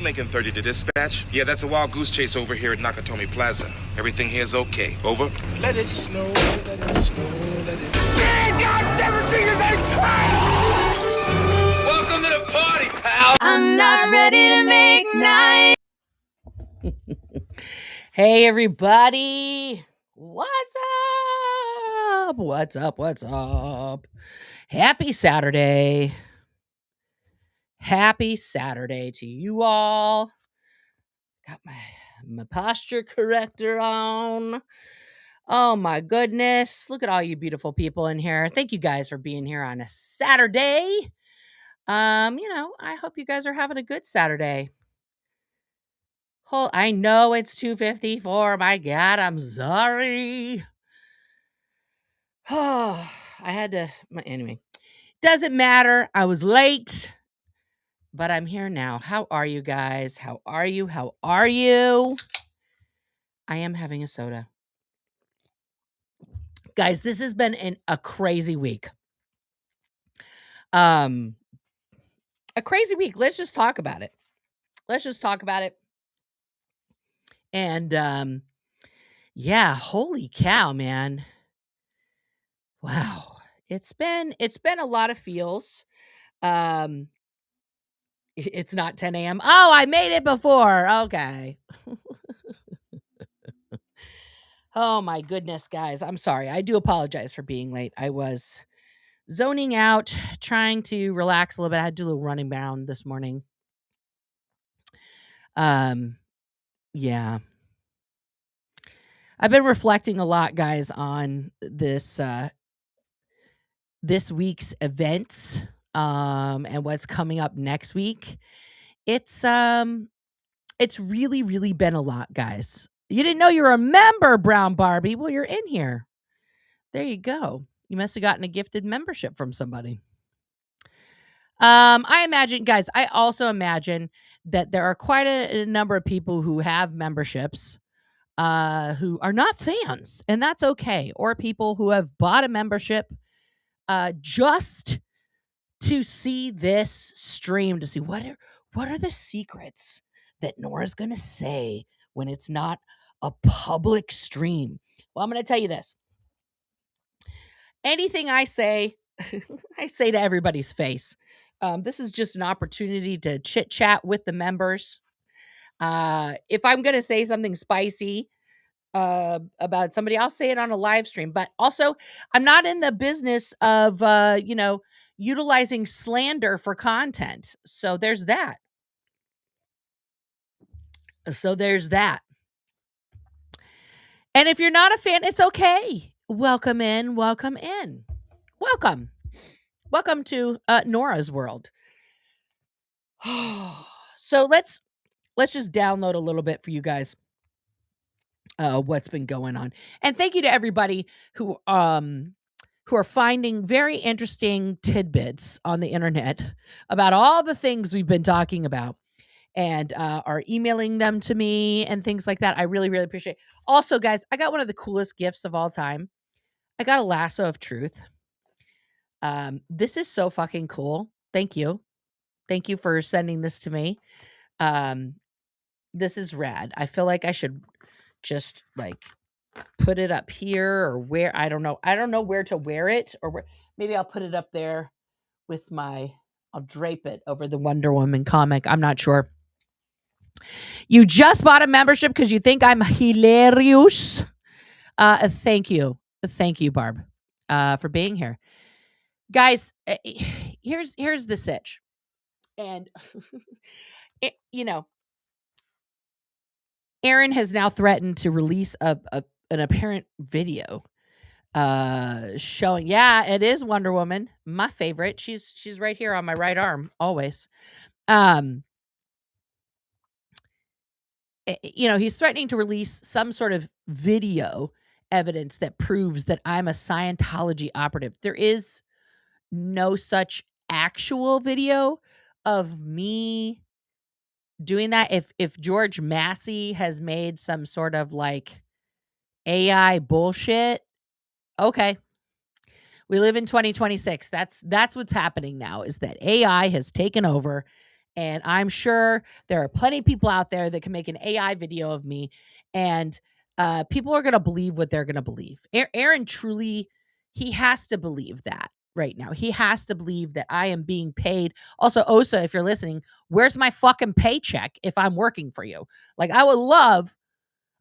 Lincoln 30 to dispatch. Yeah, that's a wild goose chase over here at Nakatomi Plaza. Everything here's okay. Over. Let it snow, let it snow, let it snow. Yeah, God, everything is okay! Welcome to the party, pal! I'm not ready to make night. Hey, everybody. What's up? What's up? What's up? Happy Saturday. Happy Saturday to you all. Got my posture corrector on. Oh my goodness. Look at all you beautiful people in here. Thank you guys for being here on a Saturday. I hope you guys are having a good Saturday. I know it's 2:54. My God, I'm sorry. Oh, I had to. Anyway, doesn't matter. I was late, but I'm here now. How are you guys? How are you? How are you? I am having a soda. Guys, this has been a crazy week. A crazy week. Let's just talk about it. And yeah, holy cow, man. Wow. It's been a lot of feels. It's not 10 a.m. Oh, I made it before. Okay. Oh my goodness, guys. I'm sorry. I do apologize for being late. I was zoning out, trying to relax a little bit. I had to do a little running around this morning. Yeah. I've been reflecting a lot, guys, on this week's events and what's coming up next week. It's really, really been a lot, guys. You didn't know you're a member, Brown Barbie. Well, you're in here. There you go. You must have gotten a gifted membership from somebody. I imagine, guys, I also imagine that there are quite a number of people who have memberships who are not fans, and that's okay. Or people who have bought a membership just to see this stream, to see what are the secrets that Nora's going to say when it's not a public stream. Well, I'm going to tell you this. Anything I say, I say to everybody's face. This is just an opportunity to chit chat with the members. If I'm going to say something spicy about somebody, I'll say it on a live stream. But also, I'm not in the business of, utilizing slander for content. So there's that. And if you're not a fan, it's okay. Welcome in. Welcome to Nora's world. So let's just download a little bit for you guys what's been going on. And thank you to everybody who are finding very interesting tidbits on the internet about all the things we've been talking about and are emailing them to me and things like that. I really, really appreciate it. Also, guys, I got one of the coolest gifts of all time. I got a lasso of truth. This is so fucking cool. Thank you. Thank you for sending this to me. This is rad. I feel like I should just put it up here or where. I don't know where to wear it, or maybe I'll put it up there with I'll drape it over the Wonder Woman comic. I'm not sure. You just bought a membership because you think I'm hilarious. Thank you, Barb, for being here, guys. Here's the sitch, and Aaron has now threatened to release an apparent video showing. Yeah, it is Wonder Woman, my favorite. She's right here on my right arm always. He's threatening to release some sort of video evidence that proves that I'm a Scientology operative. There is no such actual video of me doing that. If George Massey has made some sort of AI bullshit, okay. We live in 2026. That's what's happening now, is that AI has taken over And I'm sure there are plenty of people out there that can make an AI video of me, and people are going to believe what they're going to believe. Aaron truly, he has to believe that right now. He has to believe that I am being paid. Also, Osa, if you're listening, where's my fucking paycheck if I'm working for you? Like, I would love,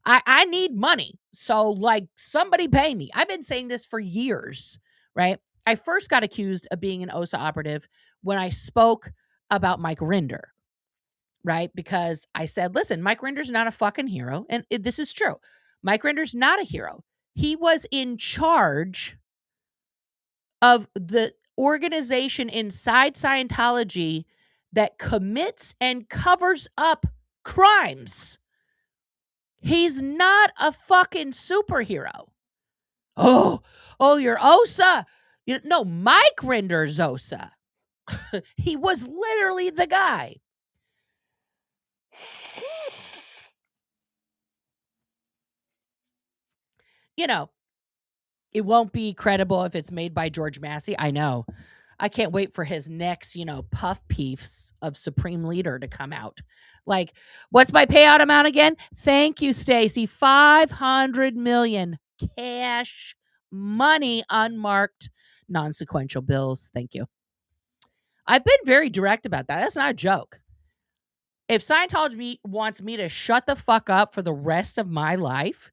I need money. So, like, somebody pay me. I've been saying this for years, right? I first got accused of being an OSA operative when I spoke about Mike Rinder, right? Because I said, listen, Mike Rinder's not a fucking hero. And this is true. Mike Rinder's not a hero. He was in charge of the organization inside Scientology that commits and covers up crimes. He's not a fucking superhero. Oh, you're Osa. No, Mike Rinder's Osa. He was literally the guy. You know, it won't be credible if it's made by George Massey. I know. I can't wait for his next, puff piece of Supreme Leader to come out. Like, what's my payout amount again? Thank you, Stacy. $500 million cash money, unmarked, non-sequential bills. Thank you. I've been very direct about that. That's not a joke. If Scientology wants me to shut the fuck up for the rest of my life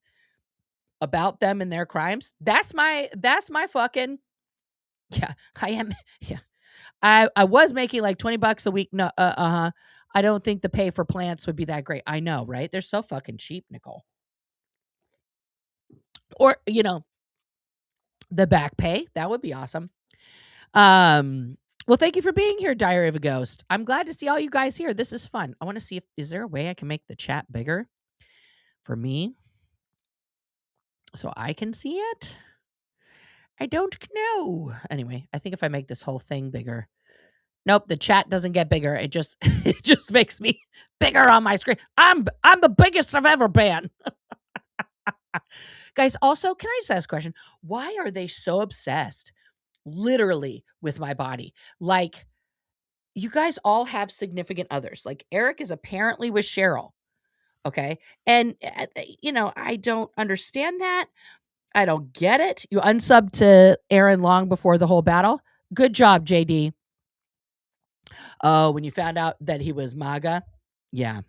about them and their crimes, that's my fucking, yeah, I am. Yeah. I was making like $20 a week. No, I don't think the pay for plants would be that great. I know, right? They're so fucking cheap, Nicole. Or, the back pay, that would be awesome. Well, thank you for being here, Diary of a Ghost. I'm glad to see all you guys here. This is fun. I want to see is there a way I can make the chat bigger for me so I can see it? I don't know. Anyway, I think if I make this whole thing bigger. Nope, the chat doesn't get bigger. It just makes me bigger on my screen. I'm the biggest I've ever been. Guys, also, can I just ask a question? Why are they so obsessed literally with my body? Like, you guys all have significant others. Like, Eric is apparently with Cheryl. Okay. And, I don't understand that. I don't get it. You unsubbed to Aaron long before the whole battle. Good job, JD. Oh, when you found out that he was MAGA? Yeah.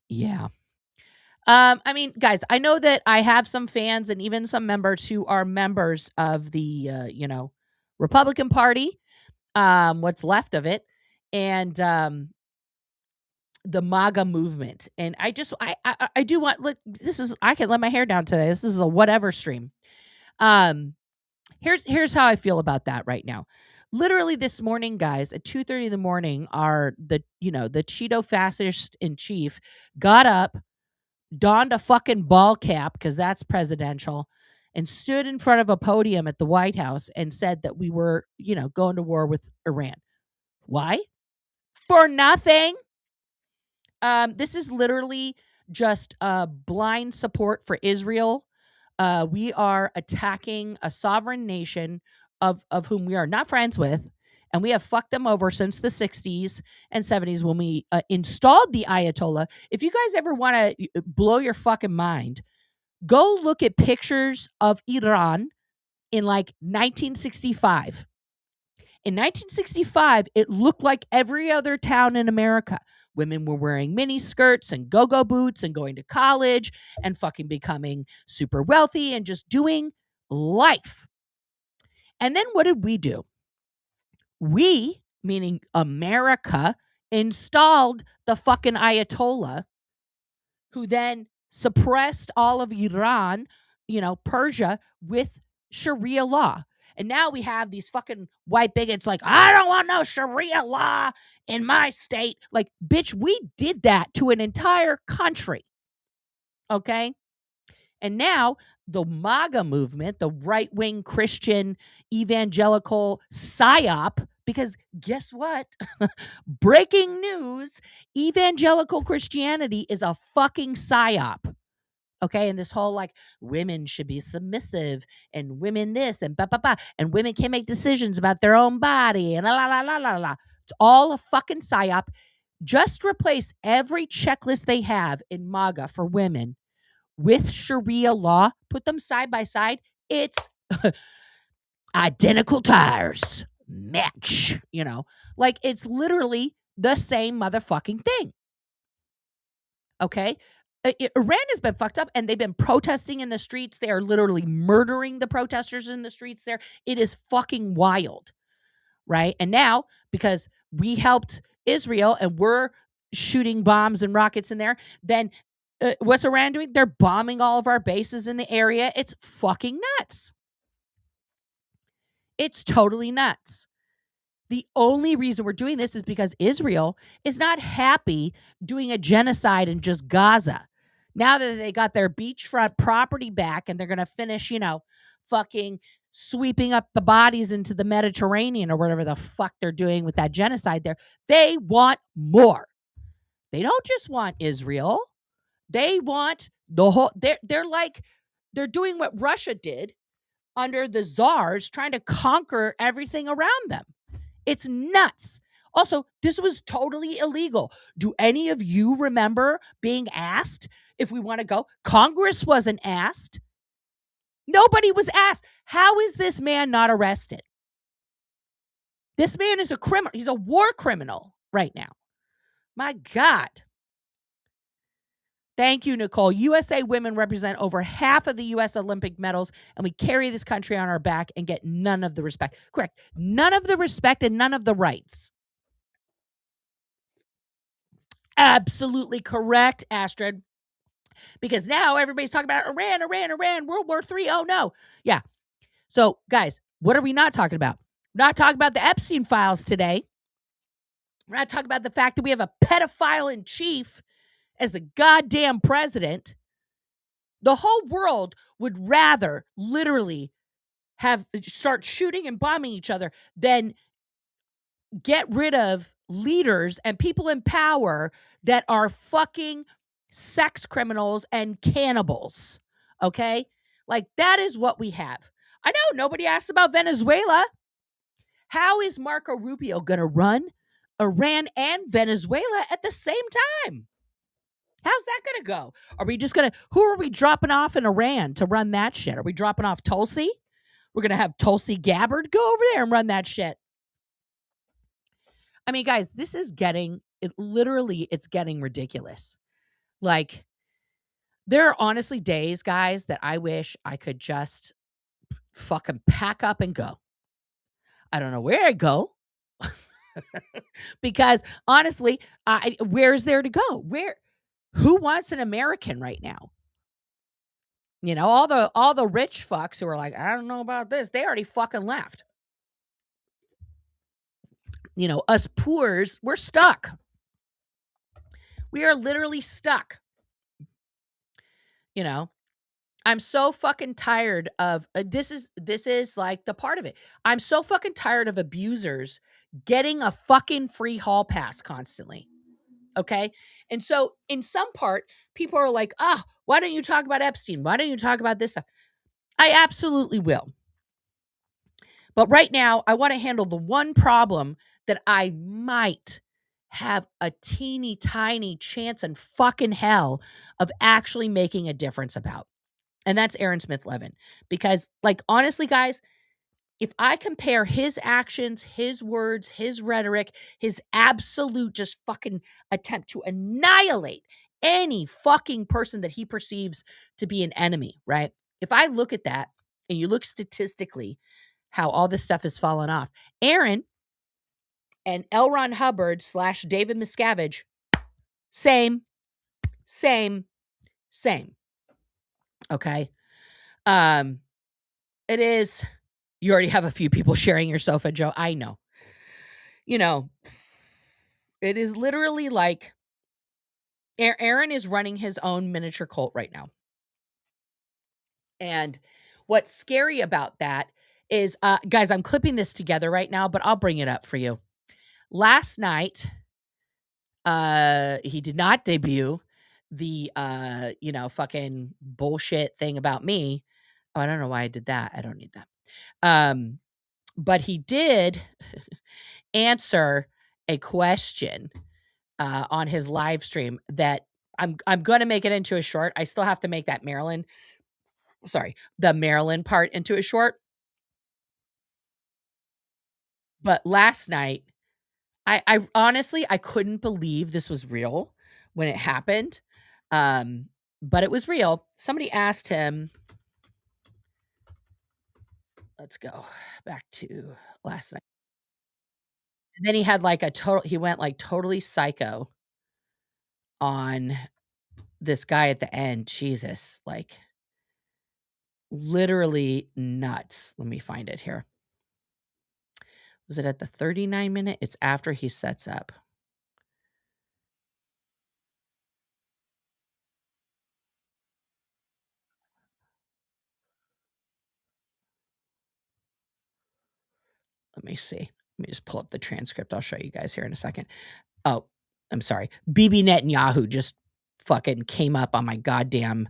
Yeah. I mean, guys, I know that I have some fans and even some members who are members of the, Republican Party, what's left of it, and the MAGA movement. And I just, I do want, look, I can let my hair down today. This is a whatever stream. Here's how I feel about that right now. Literally this morning, guys, at 2:30 in the morning, the Cheeto fascist in chief got up, donned a fucking ball cap because that's presidential, and stood in front of a podium at the White House and said that we were, going to war with Iran. Why? For nothing. This is literally just blind support for Israel. We are attacking a sovereign nation of whom we are not friends with, and we have fucked them over since the 60s and 70s when we installed the Ayatollah. If you guys ever want to blow your fucking mind, go look at pictures of Iran in like 1965. In 1965, it looked like every other town in America. Women were wearing mini skirts and go-go boots and going to college and fucking becoming super wealthy and just doing life. And then what did we do? We, meaning America, installed the fucking Ayatollah, who then suppressed all of Iran, Persia, with Sharia law. And now we have these fucking white bigots like, I don't want no Sharia law in my state. Like, bitch, we did that to an entire country. Okay? And now the MAGA movement, the right-wing Christian evangelical psyop, because guess what? Breaking news, evangelical Christianity is a fucking psyop. Okay, and this whole like women should be submissive and women this and and women can't make decisions about their own body and la la la la la la. It's all a fucking psyop. Just replace every checklist they have in MAGA for women with Sharia law. Put them side by side. It's identical tires. Match. Like it's literally the same motherfucking thing. Okay? Iran has been fucked up and they've been protesting in the streets. They are literally murdering the protesters in the streets there. It is fucking wild. Right? And now, because we helped Israel and we're shooting bombs and rockets in there, then what's Iran doing? They're bombing all of our bases in the area. It's fucking nuts. It's totally nuts. The only reason we're doing this is because Israel is not happy doing a genocide in just Gaza. Now that they got their beachfront property back and they're going to finish, fucking sweeping up the bodies into the Mediterranean or whatever the fuck they're doing with that genocide there, they want more. They don't just want Israel. They want the whole, they're doing what Russia did under the czars, trying to conquer everything around them. It's nuts. Also, this was totally illegal. Do any of you remember being asked if we want to go? Congress wasn't asked. Nobody was asked. How is this man not arrested? This man is a criminal. He's a war criminal right now. My God. Thank you, Nicole. USA women represent over half of the U.S. Olympic medals, and we carry this country on our back and get none of the respect. Correct. None of the respect and none of the rights. Absolutely correct, Astrid. Because now everybody's talking about Iran, World War III. Oh, no. Yeah. So, guys, what are we not talking about? We're not talking about the Epstein files today. We're not talking about the fact that we have a pedophile in chief as the goddamn president. The whole world would rather literally start shooting and bombing each other than get rid of leaders and people in power that are fucking sex criminals and cannibals. Okay? Like that is what we have. I know nobody asked about Venezuela. How is Marco Rubio going to run Iran and Venezuela at the same time? How's that going to go? Are we just going to, who are we dropping off in Iran to run that shit? Are we dropping off Tulsi? We're going to have Tulsi Gabbard go over there and run that shit. I mean, guys, this is getting, it's getting ridiculous. Like, there are honestly days, guys, that I wish I could just fucking pack up and go. I don't know where I go. Because honestly, where is there to go? Who wants an American right now? All the rich fucks who are like, I don't know about this. They already fucking left. Us poors, we're stuck. We are literally stuck. I'm so fucking tired of this is like the part of it. I'm so fucking tired of abusers getting a fucking free hall pass constantly. Okay? And so in some part, people are like, why don't you talk about Epstein? Why don't you talk about this stuff? I absolutely will. But right now, I want to handle the one problem that I might have a teeny tiny chance in fucking hell of actually making a difference about. And that's Aaron Smith Levin. Because, honestly, guys, if I compare his actions, his words, his rhetoric, his absolute just fucking attempt to annihilate any fucking person that he perceives to be an enemy, right? If I look at that and you look statistically how all this stuff has fallen off, Aaron and L. Ron Hubbard / David Miscavige, same. Okay. It is, you already have a few people sharing your sofa, Joe. I know. It is literally like Aaron is running his own miniature cult right now. And what's scary about that is, guys, I'm clipping this together right now, but I'll bring it up for you. Last night, he did not debut the, fucking bullshit thing about me. Oh, I don't know why I did that. I don't need that. But he did answer a question on his live stream that I'm gonna make it into a short. I still have to make that the Maryland part into a short. But last night, I honestly I couldn't believe this was real when it happened. Um, but it was real. Somebody asked him, let's go back to last night. And then he had like he went like totally psycho on this guy at the end. Jesus, like literally nuts. Let me find it here. Was it at the 39-minute? It's after he sets up. Let me see. Let me just pull up the transcript. I'll show you guys here in a second. Oh, I'm sorry. Bibi Netanyahu just fucking came up on my goddamn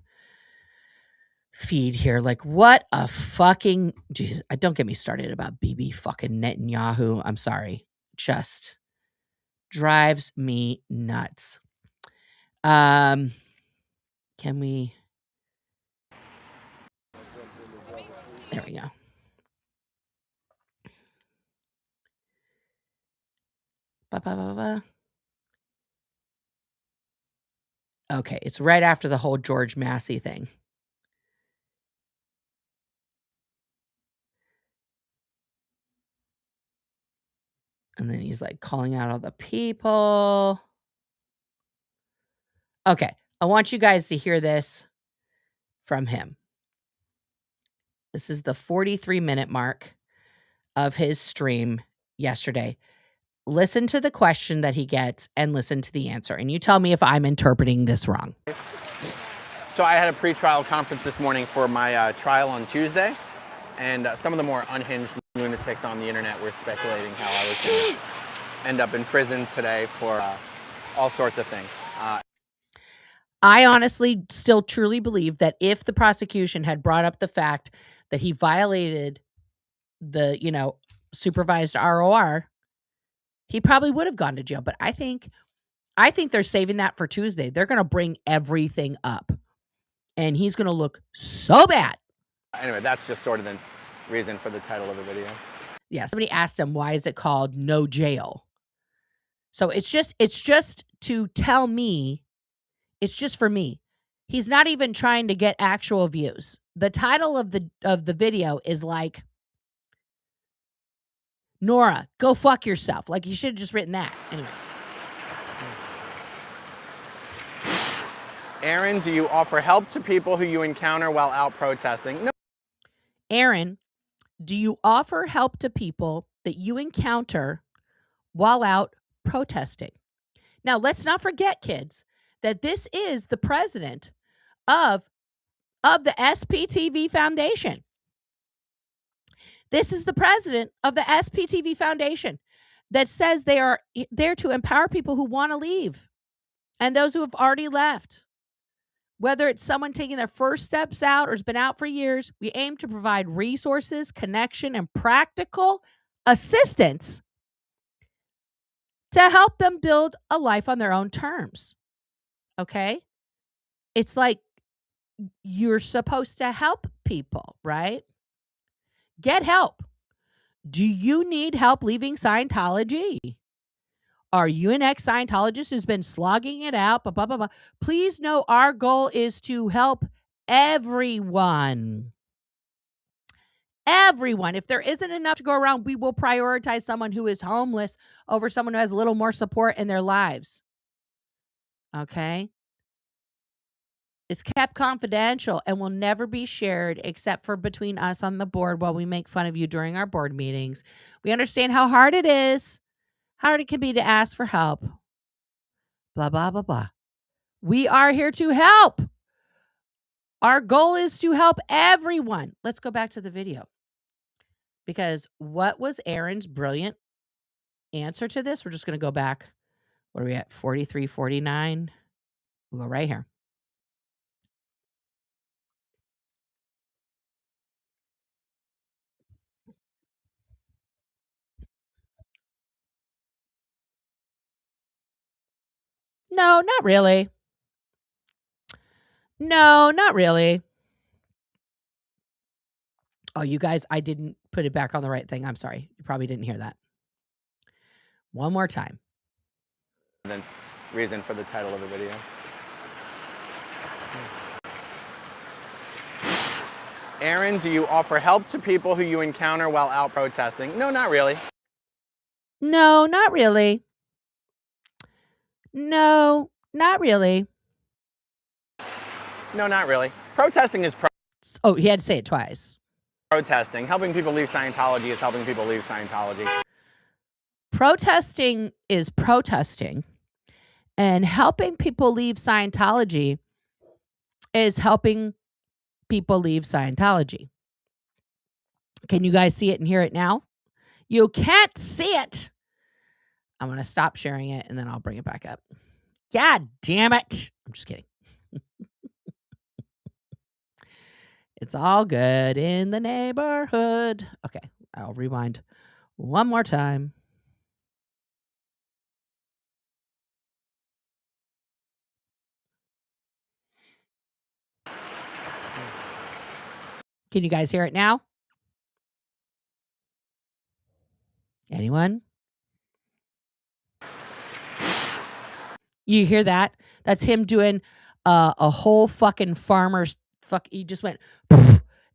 feed here. Like, what a fucking Jesus, don't get me started about Bibi fucking Netanyahu. I'm sorry. Just drives me nuts. Can we There we go. Ba, ba, ba, ba. Okay, it's right after the whole George Massey thing. And then he's like calling out all the people. Okay, I want you guys to hear this from him. This is the 43-minute mark of his stream yesterday. Listen to the question that he gets and listen to the answer. And you tell me if I'm interpreting this wrong. So I had a pre-trial conference this morning for my trial on Tuesday. And some of the more unhinged lunatics on the internet were speculating how I was going to end up in prison today for all sorts of things. I honestly still truly believe that if the prosecution had brought up the fact that he violated the, supervised ROR, he probably would have gone to jail. But I think they're saving that for Tuesday. They're going to bring everything up, and he's going to look so bad. Anyway, that's just sort of the reason for the title of the video. Yeah, somebody asked him, why is it called No Jail? So it's just to tell me, it's just for me. He's not even trying to get actual views. The title of the video is like, Nora, go fuck yourself. Like, you should have just written that. Anyway. Aaron, do you offer help to people who you encounter while out protesting? No. Aaron, do you offer help to people that you encounter while out protesting? Now, let's not forget, kids, that this is the president of the SPTV Foundation. This is the president of the SPTV Foundation that says they are there to empower people who want to leave and those who have already left. Whether it's someone taking their first steps out or has been out for years, we aim to provide resources, connection, and practical assistance to help them build a life on their own terms. Okay? It's like you're supposed to help people, right? Get help. Do you need help leaving Scientology? Are you an ex-Scientologist who's been slogging it out? Blah, blah, blah, blah. Please know our goal is to help everyone. Everyone. If there isn't enough to go around, we will prioritize someone who is homeless over someone who has a little more support in their lives. Okay? It's kept confidential and will never be shared except for between us on the board while we make fun of you during our board meetings. We understand how hard it is, how hard it can be to ask for help. Blah, blah, blah, blah. We are here to help. Our goal is to help everyone. Let's go back to the video. Because what was Aaron's brilliant answer to this? We're just going to go back. What are we at? 43, 49. We'll go right here. No, not really. No, not really. Oh, you guys, I didn't put it back on the right thing. I'm sorry. You probably didn't hear that. One more time. The reason for the title of the video. Aaron, do you offer help to people who you encounter while out protesting? No, not really. No, not really. No, not really. No, not really. Protesting is Oh, he had to say it twice. protesting. Helping people leave Scientology is helping people leave Scientology. Protesting is protesting, and helping people leave Scientology is helping people leave Scientology. Can you guys see it and hear it now? You can't see it. I'm going to stop sharing it and then I'll bring it back up. God damn it. I'm just kidding. It's all good in the neighborhood. Okay, I'll rewind one more time. Can you guys hear it now? Anyone? You hear that? That's him doing a whole fucking farmer's he just went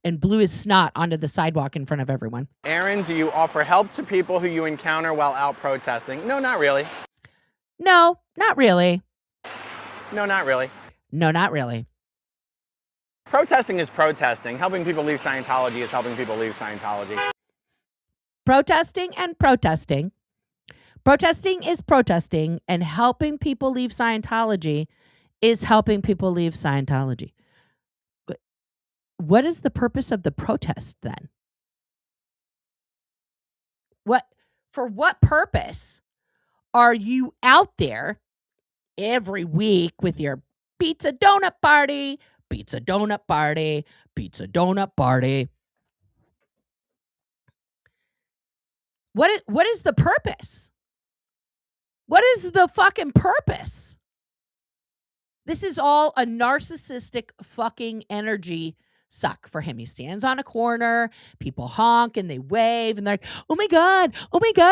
and blew his snot onto the sidewalk in front of everyone. Aaron, do you offer help to people who you encounter while out protesting? No, not really. No, not really. No, not really. No, not really. Protesting is protesting. Helping people leave Scientology is helping people leave Scientology. Protesting and protesting. Protesting is protesting, and helping people leave Scientology is helping people leave Scientology. But what is the purpose of the protest then? For what purpose are you out there every week with your pizza donut party, pizza donut party, pizza donut party? What is the purpose? What is the fucking purpose? This is all a narcissistic fucking energy suck for him. He stands on a corner, people honk and they wave and they're like, oh my God,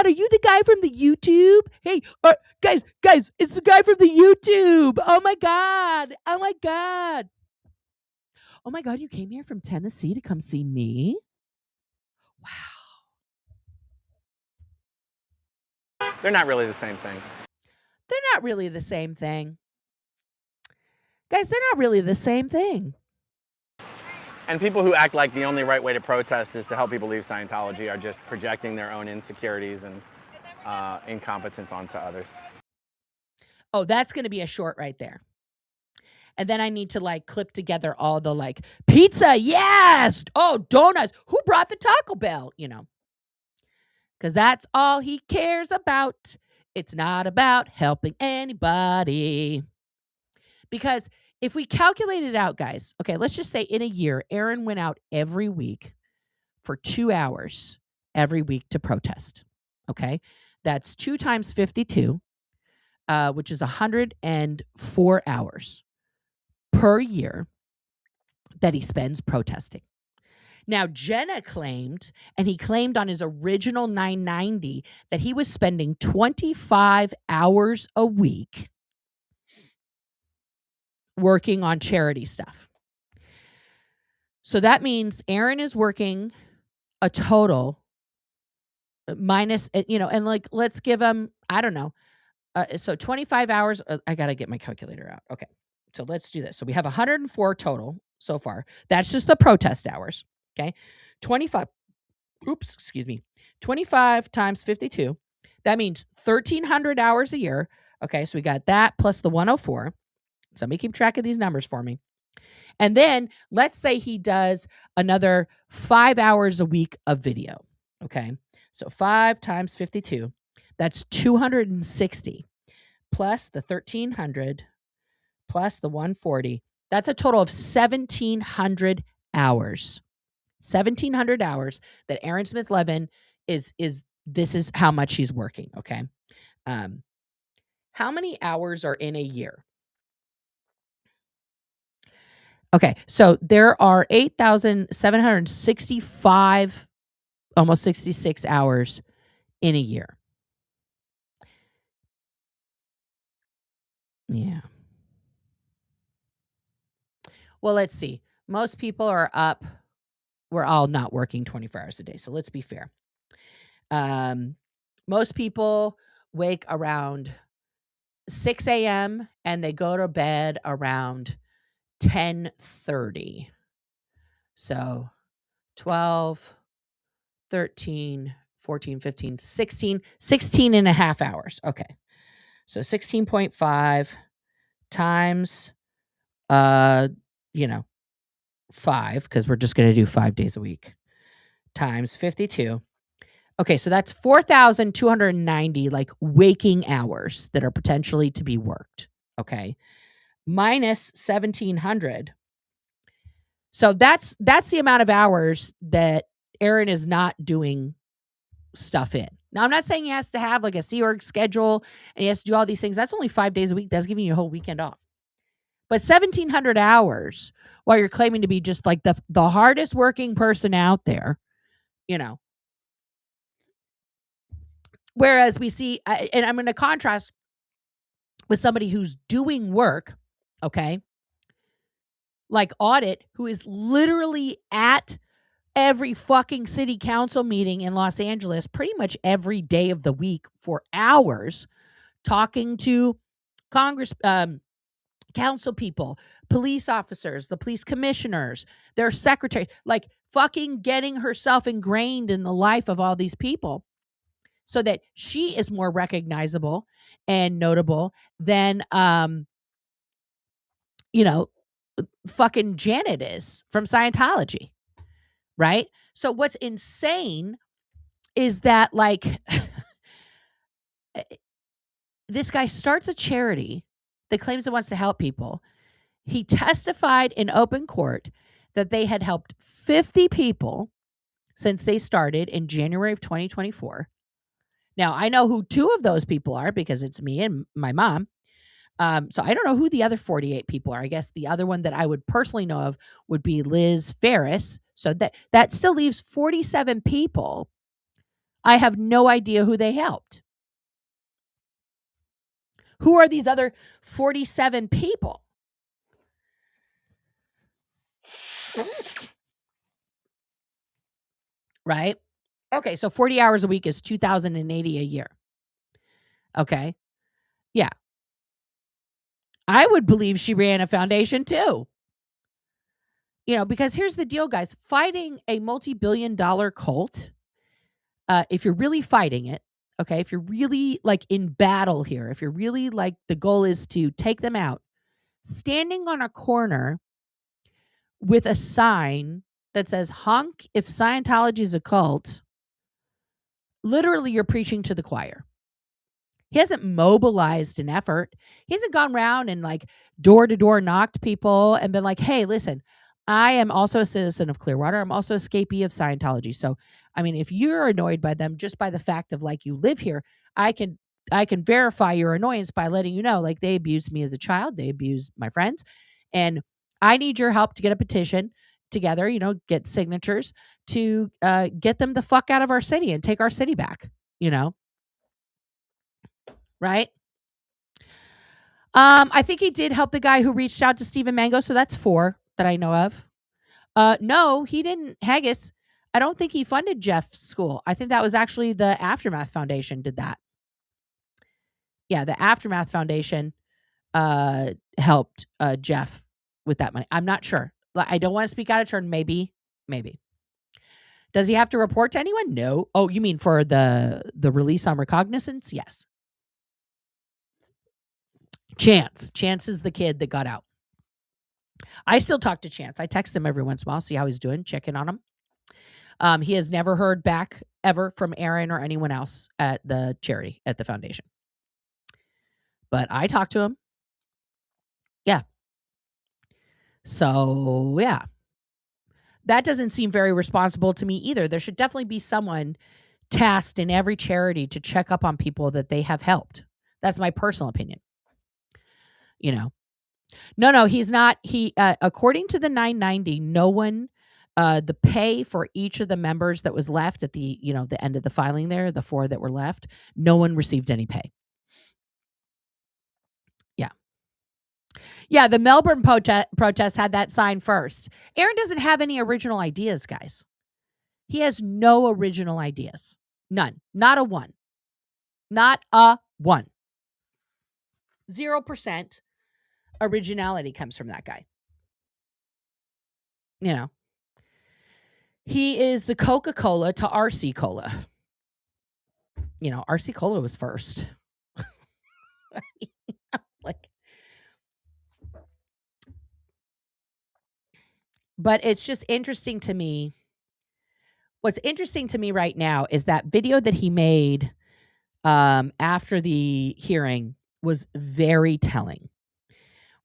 are you the guy from the YouTube? Hey, guys, it's the guy from the YouTube. Oh my God. Oh my God, you came here from Tennessee to come see me? Wow. They're not really the same thing. They're not really the same thing. Guys, they're not really the same thing. And people who act like the only right way to protest is to help people leave Scientology are just projecting their own insecurities and incompetence onto others. Oh, that's going to be a short right there. And then I need to clip together all the pizza, yes. Oh, donuts. Who brought the Taco Bell? Because that's all he cares about. It's not about helping anybody. Because if we calculate it out, guys, okay, let's just say in a year, Aaron went out every week for 2 hours every week to protest. Okay, that's 2 times 52, which is 104 hours per year that he spends protesting. Now, Jenna claimed, and he claimed on his original 990, that he was spending 25 hours a week working on charity stuff. So that means Aaron is working a total minus, and let's give him, I don't know. So 25 hours, I got to get my calculator out. Okay. So let's do this. So we have 104 total so far. That's just the protest hours. Okay. 25 times 52. That means 1,300 hours a year. Okay. So we got that plus the 104. Somebody keep track of these numbers for me. And then let's say he does another 5 hours a week of video. Okay. So 5 times 52, that's 260 plus the 1,300 plus the 140. That's a total of 1,700 hours. 1,700 hours that Aaron Smith-Levin this is how much he's working. Okay. How many hours are in a year? Okay, so there are 8,765, almost 66 hours in a year. Yeah. Well, let's see. Most people are up. We're all not working 24 hours a day, so let's be fair. Most people wake around 6 a.m. and they go to bed around 10:30. So 12, 13, 14, 15, 16 and a half hours. Okay. So 16.5 times, 5, because we're just going to do 5 days a week, times 52. Okay, so that's 4,290 like waking hours that are potentially to be worked. Okay. Minus 1,700. So that's the amount of hours that Aaron is not doing stuff in. Now, I'm not saying he has to have like a Sea Org schedule and he has to do all these things. That's only 5 days a week. That's giving you a whole weekend off. But 1,700 hours while you're claiming to be just like the hardest working person out there, Whereas we see, and I'm going to contrast with somebody who's doing work, okay, like Audit, who is literally at every fucking city council meeting in Los Angeles pretty much every day of the week for hours, talking to Congress, council people, police officers, the police commissioners, their secretaries, like fucking getting herself ingrained in the life of all these people so that she is more recognizable and notable than, fucking Janet is from Scientology. Right? So what's insane is that, like, this guy starts a charity that claims it wants to help people. He testified in open court that they had helped 50 people since they started in January of 2024. Now, I know who 2 of those people are because it's me and my mom. So I don't know who the other 48 people are. I guess the other one that I would personally know of would be Liz Ferris. So that still leaves 47 people. I have no idea who they helped. Who are these other 47 people? Right? Okay, so 40 hours a week is 2,080 a year. Okay. Yeah. I would believe she ran a foundation too. Because here's the deal, guys. Fighting a multi-billion-dollar cult, if you're really fighting it, okay, if you're really like in battle here, if you're really like the goal is to take them out, standing on a corner with a sign that says honk if Scientology is a cult, literally you're preaching to the choir. He hasn't mobilized an effort. He hasn't gone around and like door to door knocked people and been like, hey, listen, I am also a citizen of Clearwater. I'm also a escapee of Scientology. So, I mean, if you're annoyed by them just by the fact of like you live here, I can verify your annoyance by letting you know, like, they abused me as a child. They abused my friends. And I need your help to get a petition together, get signatures to get them the fuck out of our city and take our city back, right? I think he did help the guy who reached out to Stephen Mango. So that's 4 that I know of. No, he didn't. Haggis, I don't think he funded Jeff's school. I think that was actually the Aftermath Foundation did that. Yeah, the Aftermath Foundation helped Jeff with that money. I'm not sure. I don't want to speak out of turn. Maybe. Does he have to report to anyone? No. Oh, you mean for the release on recognizance? Yes. Chance is the kid that got out. I still talk to Chance. I text him every once in a while, see how he's doing, check in on him. He has never heard back ever from Aaron or anyone else at the charity, at the foundation. But I talk to him. Yeah. So, yeah. That doesn't seem very responsible to me either. There should definitely be someone tasked in every charity to check up on people that they have helped. That's my personal opinion. You know, no, he's not. He, according to the 990, no one, the pay for each of the members that was left at the, the end of the filing there, the 4 that were left, no one received any pay. Yeah. Yeah. The Melbourne protest had that sign first. Aaron doesn't have any original ideas, guys. He has no original ideas. None. Not a one. Not a one. 0% originality comes from that guy. He is the Coca-Cola to RC Cola. RC Cola was first. But it's just interesting to me. What's interesting to me right now is that video that he made after the hearing was very telling.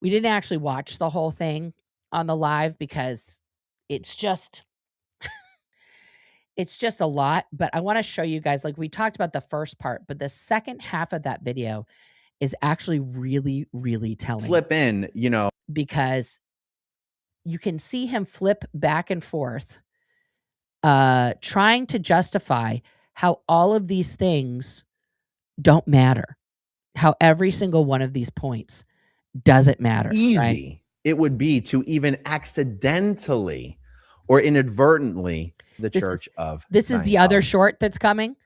We didn't actually watch the whole thing on the live because it's just a lot. But I want to show you guys, like we talked about the first part, but the second half of that video is actually really, really telling. Slip in, because you can see him flip back and forth, trying to justify how all of these things don't matter, how every single one of these points doesn't matter. Easy right? It would be to even accidentally or inadvertently This is the other short that's coming,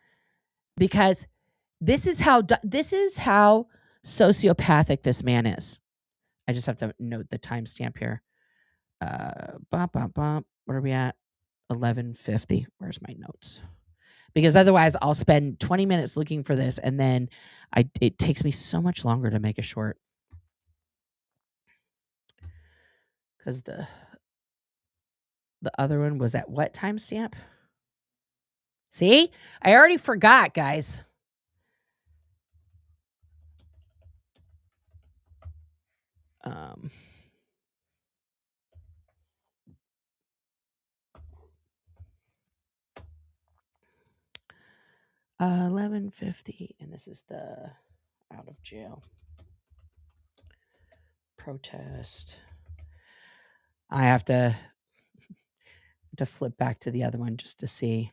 because this is how sociopathic this man is. I just have to note the timestamp here. Where are we at? 11:50. Where's my notes? Because otherwise I'll spend 20 minutes looking for this, and then it takes me so much longer to make a short. Because the other one was at what timestamp? See? I already forgot, guys. Um 11:50, and this is the out of jail protest. I have to flip back to the other one just to see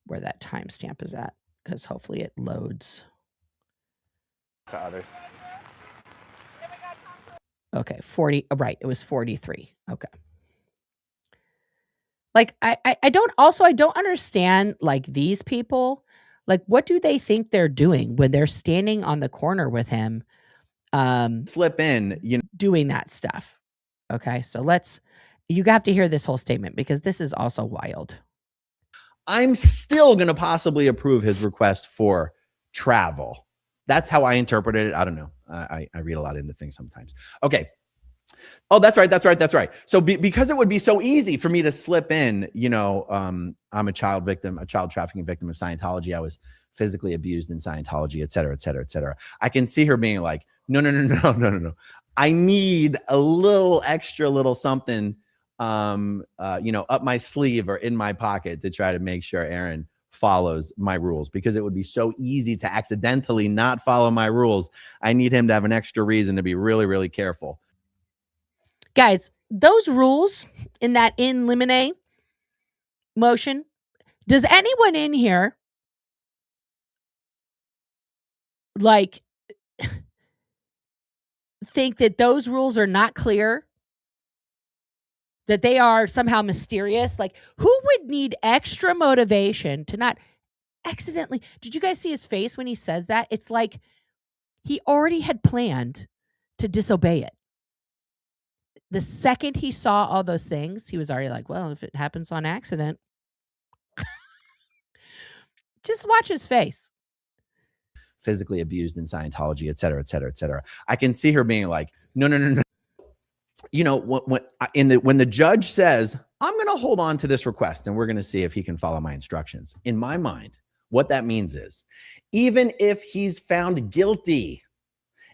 where that timestamp is at, because hopefully it loads to others. Okay, 40. Right, it was 43. Okay. Like I don't understand, like, these people, like, what do they think they're doing when they're standing on the corner with him slip in, doing that stuff. Okay, so you have to hear this whole statement, because this is also wild. I'm still going to possibly approve his request for travel. That's how I interpreted it. I don't know. I read a lot into things sometimes. Okay. Oh, that's right. So because it would be so easy for me to slip in, I'm a child trafficking victim of Scientology. I was physically abused in Scientology, et cetera, et cetera, et cetera. I can see her being like, no. I need a little extra little something, up my sleeve or in my pocket to try to make sure Aaron follows my rules, because it would be so easy to accidentally not follow my rules. I need him to have an extra reason to be really, really careful. Guys, those rules in that in limine motion, does anyone in here like think that those rules are not clear? That they are somehow mysterious? Like, who would need extra motivation to not accidentally? Did you guys see his face when he says that? It's like he already had planned to disobey it. The second he saw all those things, he was already like, well, if it happens on accident. Just watch his face. Physically abused in Scientology, et cetera, et cetera, et cetera. I can see her being like, no. When the judge says, I'm going to hold on to this request and we're going to see if he can follow my instructions. In my mind, what that means is, even if he's found guilty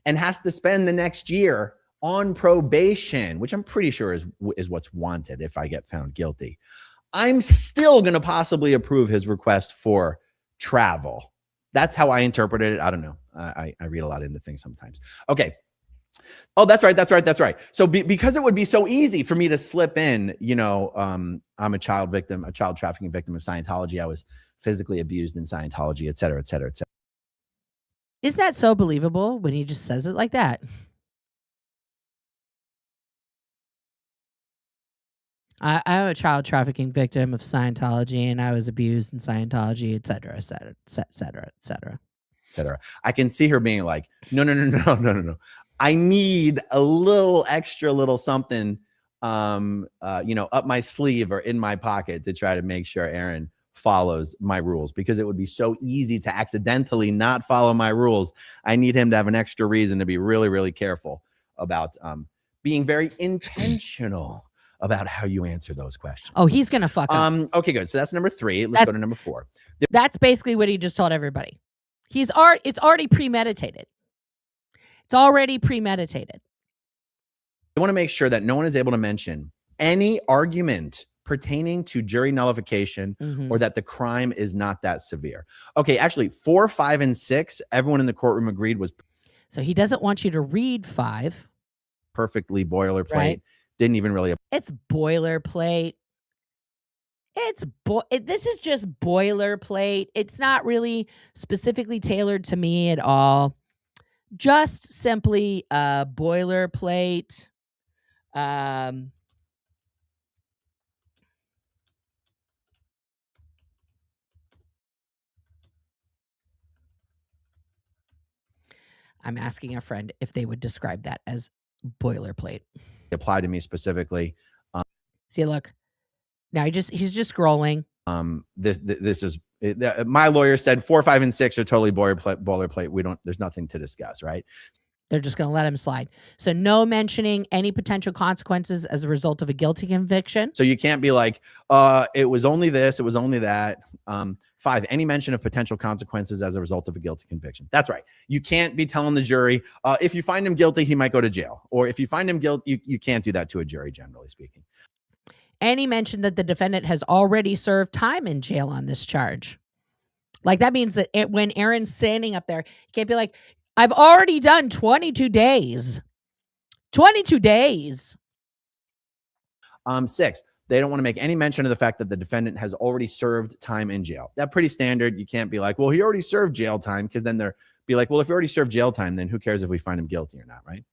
and has to spend the next year on probation, which I'm pretty sure is what's wanted if I get found guilty, I'm still going to possibly approve his request for travel. That's how I interpreted it. I don't know. I read a lot into things sometimes. Okay. Oh, that's right. So because it would be so easy for me to slip in, I'm a child trafficking victim of Scientology. I was physically abused in Scientology, et cetera, et cetera, et cetera. Isn't that so believable when he just says it like that? I'm a child trafficking victim of Scientology, and I was abused in Scientology, et cetera, et cetera, et cetera, et cetera. I can see her being like, no. I need a little extra little something, up my sleeve or in my pocket to try to make sure Aaron follows my rules, because it would be so easy to accidentally not follow my rules. I need him to have an extra reason to be really, really careful about being very intentional about how you answer those questions. Oh, he's gonna fuck up. Okay, good. So that's number 3. Let's go to number 4. That's basically what he just told everybody. It's already premeditated. It's already premeditated. I want to make sure that no one is able to mention any argument pertaining to jury nullification or that the crime is not that severe. Okay, actually 4, 5, and 6, everyone in the courtroom agreed was. So he doesn't want you to read 5. Perfectly boilerplate. Right. Didn't even really. It's boilerplate. This is just boilerplate. It's not really specifically tailored to me at all. Just simply boilerplate. I'm asking a friend if they would describe that as boilerplate. Apply to me specifically. See, look. Now he's just scrolling. This is my lawyer said 4, 5, and 6 are totally boilerplate. There's nothing to discuss, right? They're just going to let him slide. So no mentioning any potential consequences as a result of a guilty conviction. So you can't be like, it was only this, it was only that. 5, any mention of potential consequences as a result of a guilty conviction. That's right. You can't be telling the jury, if you find him guilty, he might go to jail. Or if you find him guilty, you can't do that to a jury, generally speaking. And he mentioned that the defendant has already served time in jail on this charge. Like, that means that when Aaron's standing up there, he can't be like, I've already done 22 days. 22 days. 6, they don't want to make any mention of the fact that the defendant has already served time in jail. That's pretty standard. You can't be like, well, he already served jail time, because then they're be like, well, if he already served jail time, then who cares if we find him guilty or not, right?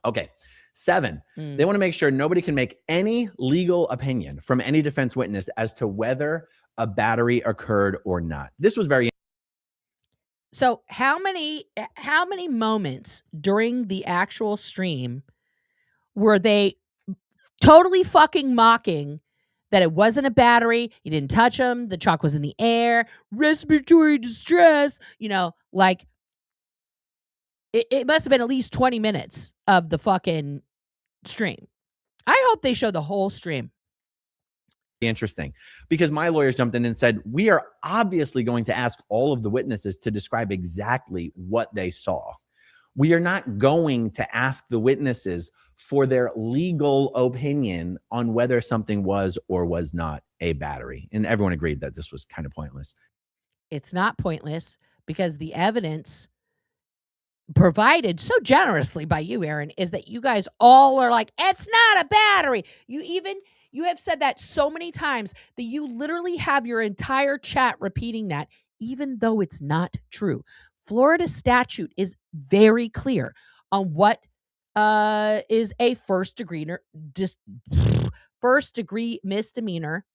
Okay. 7, they want to make sure nobody can make any legal opinion from any defense witness as to whether a battery occurred or not. This was very. So how many moments during the actual stream were they totally fucking mocking that it wasn't a battery, you didn't touch him, the chalk was in the air, respiratory distress, like it must have been at least 20 minutes of the fucking stream. I hope they show the whole stream. Interesting, because my lawyers jumped in and said, we are obviously going to ask all of the witnesses to describe exactly what they saw. We are not going to ask the witnesses for their legal opinion on whether something was or was not a battery. And everyone agreed that this was kind of pointless. It's not pointless, because the evidence provided so generously by you, Aaron, is that you guys all are like, it's not a battery. You have said that so many times that you literally have your entire chat repeating that, even though it's not true. Florida statute is very clear on what is a first degree misdemeanor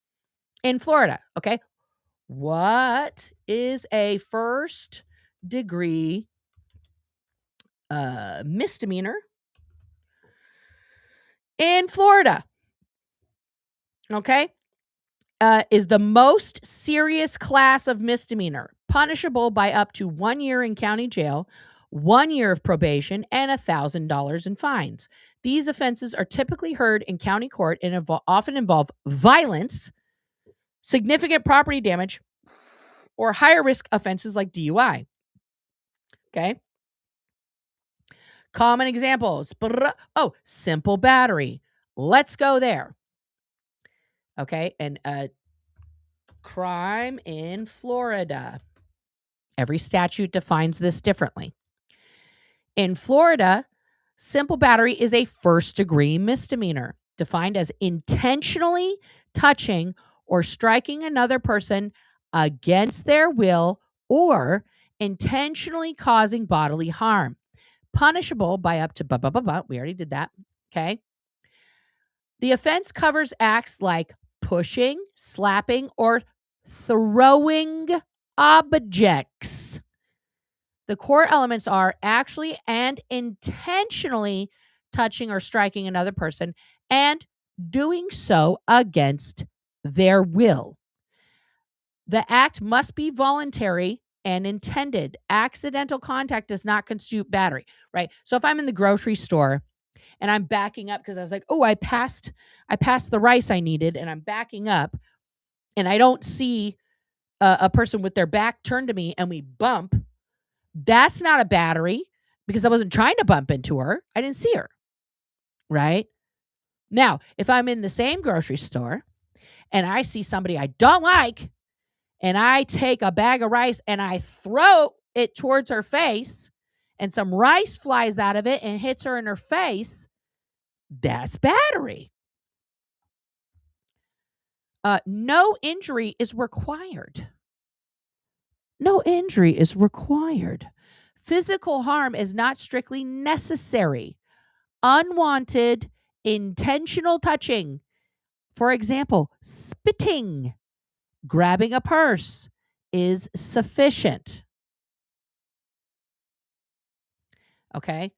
in Florida. Okay. What is a first degree misdemeanor in Florida? Okay. Is the most serious class of misdemeanor, punishable by up to 1 year in county jail, 1 year of probation, and $1,000 in fines. These offenses are typically heard in county court and often involve violence, significant property damage, or higher risk offenses like DUI. Okay. Common examples. Simple battery. Let's go there. Okay. And crime in Florida. Every statute defines this differently. In Florida, simple battery is a first-degree misdemeanor, defined as intentionally touching or striking another person against their will or intentionally causing bodily harm, punishable by up to we already did that. Okay. The offense covers acts like pushing, slapping, or throwing objects. The core elements are actually and intentionally touching or striking another person and doing so against their will. The act must be voluntary and intended. Accidental contact does not constitute battery, right? So if I'm in the grocery store and I'm backing up because I was like, oh, I passed the rice I needed, and I'm backing up and I don't see a person with their back turned to me and we bump, that's not a battery because I wasn't trying to bump into her. I didn't see her, right? Now, if I'm in the same grocery store and I see somebody I don't like and I take a bag of rice and I throw it towards her face and some rice flies out of it and hits her in her face, that's battery. No injury is required. No injury is required. Physical harm is not strictly necessary. Unwanted, intentional touching, for example, spitting, grabbing a purse, is sufficient. Okay?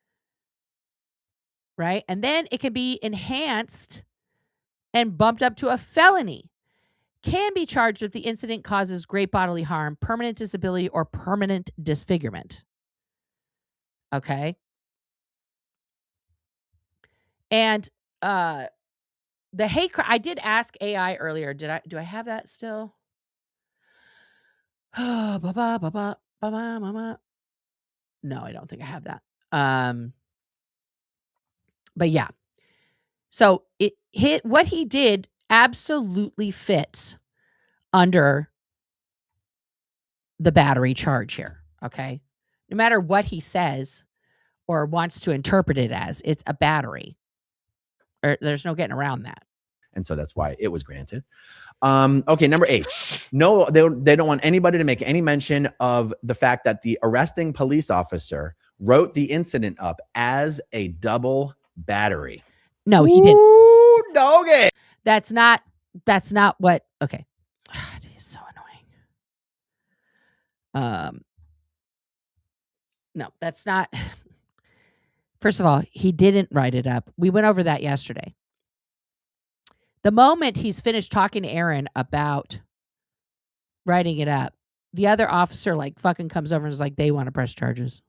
Right? And then it can be enhanced and bumped up to a felony. Can be charged if the incident causes great bodily harm, permanent disability, or permanent disfigurement. Okay? And the hate crime, I did ask AI earlier, do I have that still? No, I don't think I have that. But yeah. So what he did absolutely fits under the battery charge here, okay? No matter what he says or wants to interpret it as, it's a battery. There's no getting around that. And so that's why it was granted. Okay, number 8. No, they don't want anybody to make any mention of the fact that the arresting police officer wrote the incident up as a double battery. No, he didn't. Ooh, doggy. That's not what, okay. It is so annoying. No, that's not. First of all, he didn't write it up. We went over that yesterday. The moment he's finished talking to Aaron about writing it up, the other officer like fucking comes over and is like, they want to press charges.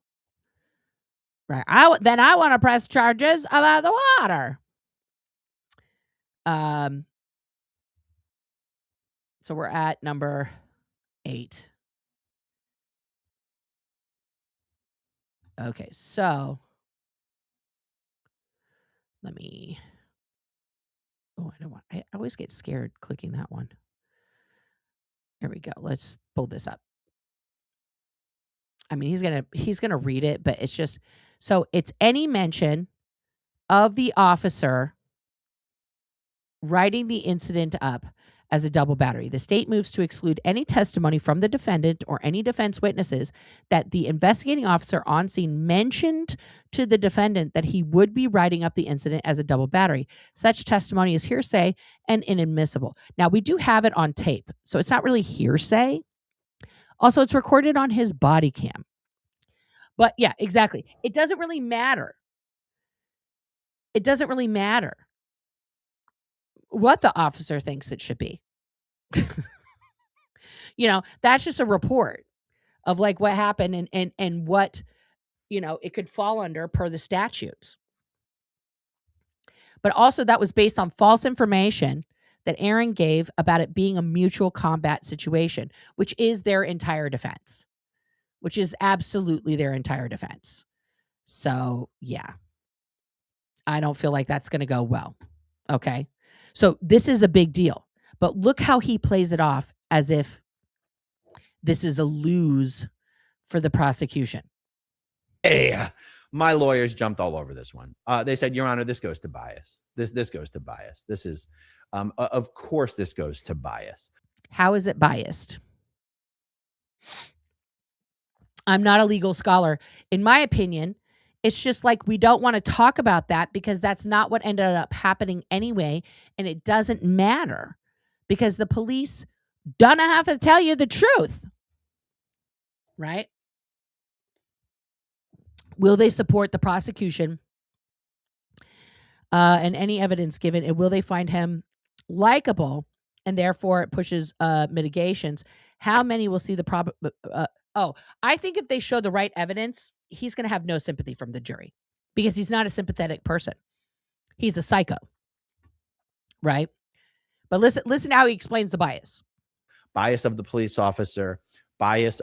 Right. Then I want to press charges about the water. So we're at number 8. Okay, so let me. Oh, I always get scared clicking that one. Here we go. Let's pull this up. I mean, he's gonna read it, but it's just so it's any mention of the officer writing the incident up as a double battery. The state moves to exclude any testimony from the defendant or any defense witnesses that the investigating officer on scene mentioned to the defendant that he would be writing up the incident as a double battery. Such testimony is hearsay and inadmissible. Now, we do have it on tape, so it's not really hearsay. Also, it's recorded on his body cam. But yeah, exactly. It doesn't really matter. It doesn't really matter what the officer thinks it should be. That's just a report of like what happened and what, it could fall under per the statutes. But also that was based on false information that Aaron gave about it being a mutual combat situation, which is their entire defense, which is absolutely their entire defense. So yeah, I don't feel like that's going to go well. Okay. So this is a big deal, but look how he plays it off as if this is a lose for the prosecution. Hey, my lawyers jumped all over this one. They said, Your Honor, this goes to bias. This goes to bias. This is, of course, this goes to bias. How is it biased? I'm not a legal scholar. In my opinion, it's just like we don't want to talk about that because that's not what ended up happening anyway. And it doesn't matter because the police don't have to tell you the truth. Right? Will they support the prosecution and any evidence given? And will they find him likable? And therefore it pushes mitigations. How many will see the I think if they show the right evidence, he's going to have no sympathy from the jury because he's not a sympathetic person. He's a psycho. Right? But listen how he explains the bias. Bias of the police officer, bias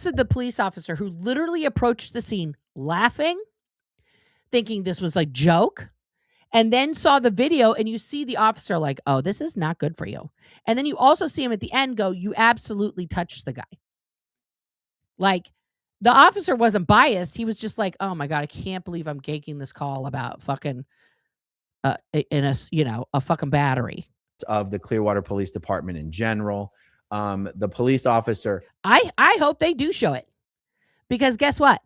of the police officer who literally approached the scene laughing, thinking this was a joke, and then saw the video and you see the officer like, oh, this is not good for you. And then you also see him at the end go, you absolutely touched the guy. Like, the officer wasn't biased. He was just like, oh my God, I can't believe I'm taking this call about fucking a fucking battery. Of the Clearwater Police Department in general. The police officer. I hope they do show it. Because guess what?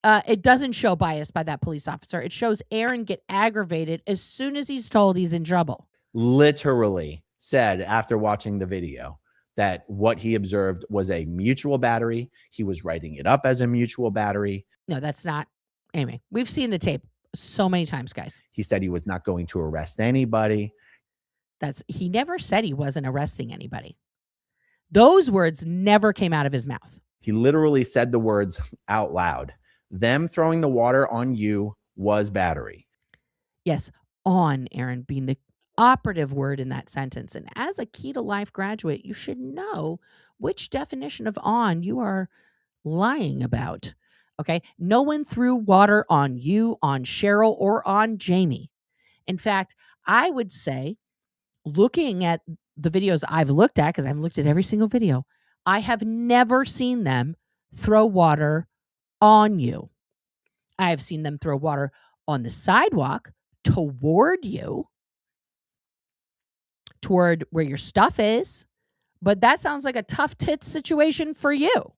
It doesn't show bias by that police officer. It shows Aaron get aggravated as soon as he's told he's in trouble. Literally said after watching the video that what he observed was a mutual battery. He was writing it up as a mutual battery. No, that's not. Anyway, we've seen the tape so many times, guys. He said he was not going to arrest anybody. He never said he wasn't arresting anybody. Those words never came out of his mouth. He literally said the words out loud. Them throwing the water on you was battery. Yes, on, Aaron, being the operative word in that sentence. And as a Key to Life graduate, you should know which definition of on you are lying about. Okay? No one threw water on you, on Cheryl, or on Jamie. In fact, I would say, looking at the videos I've looked at, because I've looked at every single video, I have never seen them throw water on you. I have seen them throw water on the sidewalk toward you, toward where your stuff is. But that sounds like a tough tits situation for you.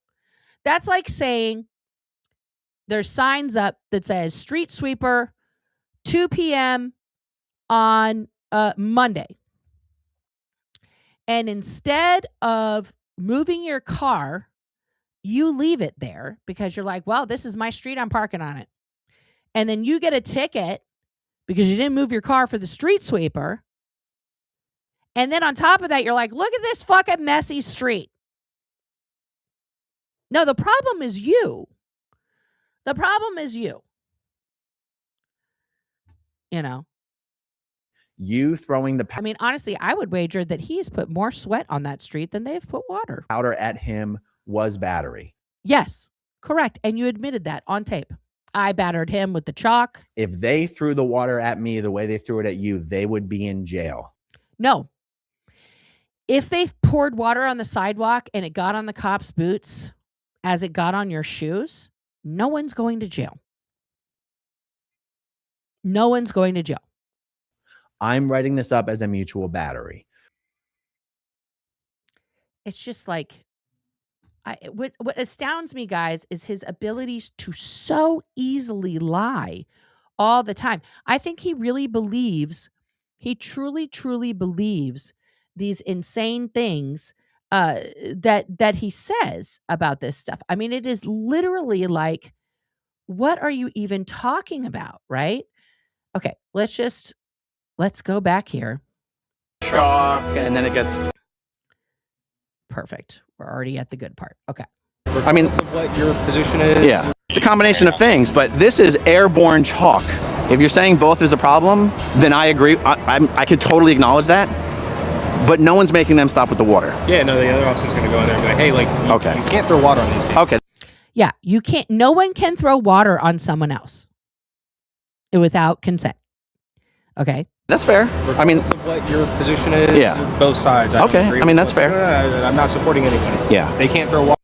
That's like saying there's signs up that says street sweeper, 2 p.m. on Monday. And instead of moving your car, you leave it there because you're like, well, this is my street. I'm parking on it. And then you get a ticket because you didn't move your car for the street sweeper. And then on top of that, you're like, look at this fucking messy street. No, the problem is you. The problem is you. You know? You throwing the I mean, honestly, I would wager that he's put more sweat on that street than they've put water. powder at him was battery. Yes, correct. And you admitted that on tape. I battered him with the chalk. If they threw the water at me the way they threw it at you, they would be in jail. No. If they poured water on the sidewalk and it got on the cop's boots as it got on your shoes, no one's going to jail. No one's going to jail. I'm writing this up as a mutual battery. It's just like, what astounds me, guys, is his abilities to so easily lie all the time. I think he really believes, he truly, truly believes these insane things that he says about this stuff. I mean, it is literally like, what are you even talking about, right? Okay, let's go back here. Chalk, and then it gets. Perfect. We're already at the good part. Okay. I mean, Of what your position is. yeah, it's a combination of things, but this is airborne chalk. If you're saying both is a problem, then I agree. I could totally acknowledge that, but no one's making them stop with the water. Yeah, no, the other officer's going to go in there and be like, hey, like, Okay. you can't throw water on these people. Okay, Yeah, you can't, no one can throw water on someone else without consent. Okay. That's fair. I mean, regardless of what your position is. Yeah. Both sides. I Okay, agree I mean, with that's what- fair. No, I'm not supporting anybody. Yeah. They can't throw water.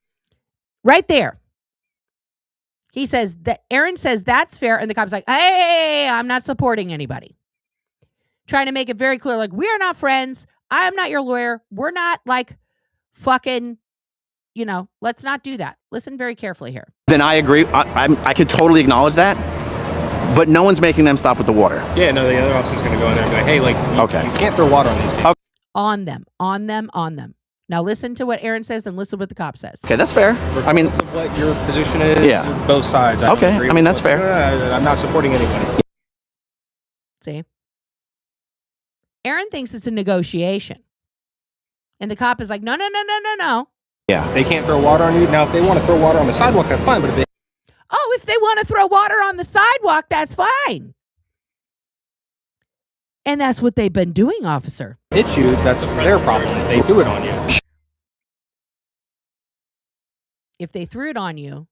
Right there. He says that Aaron says that's fair. And the cop's like, hey, I'm not supporting anybody. Trying to make it very clear, like, we are not friends. I'm not your lawyer. We're not like fucking, let's not do that. Listen very carefully here. Then I agree. I could totally acknowledge that, but no one's making them stop with the water. Yeah, no, the other officer's going to go in there and be like, hey, like, you can't throw water on these people. Okay. On them. Now listen to what Aaron says and listen to what the cop says. Okay, that's fair. I mean, Regardless of what your position is. Yeah. Both sides. Okay, agree I mean, with that's what- fair. No, I'm not supporting anybody. See? Aaron thinks it's a negotiation. And the cop is like, no. yeah. They can't throw water on you. Now, if they want to throw water on the sidewalk, that's fine. But if they Oh, if they want to throw water on the sidewalk, that's fine. And that's what they've been doing, officer. hit you, that's their problem. They threw it on you. If they threw it on you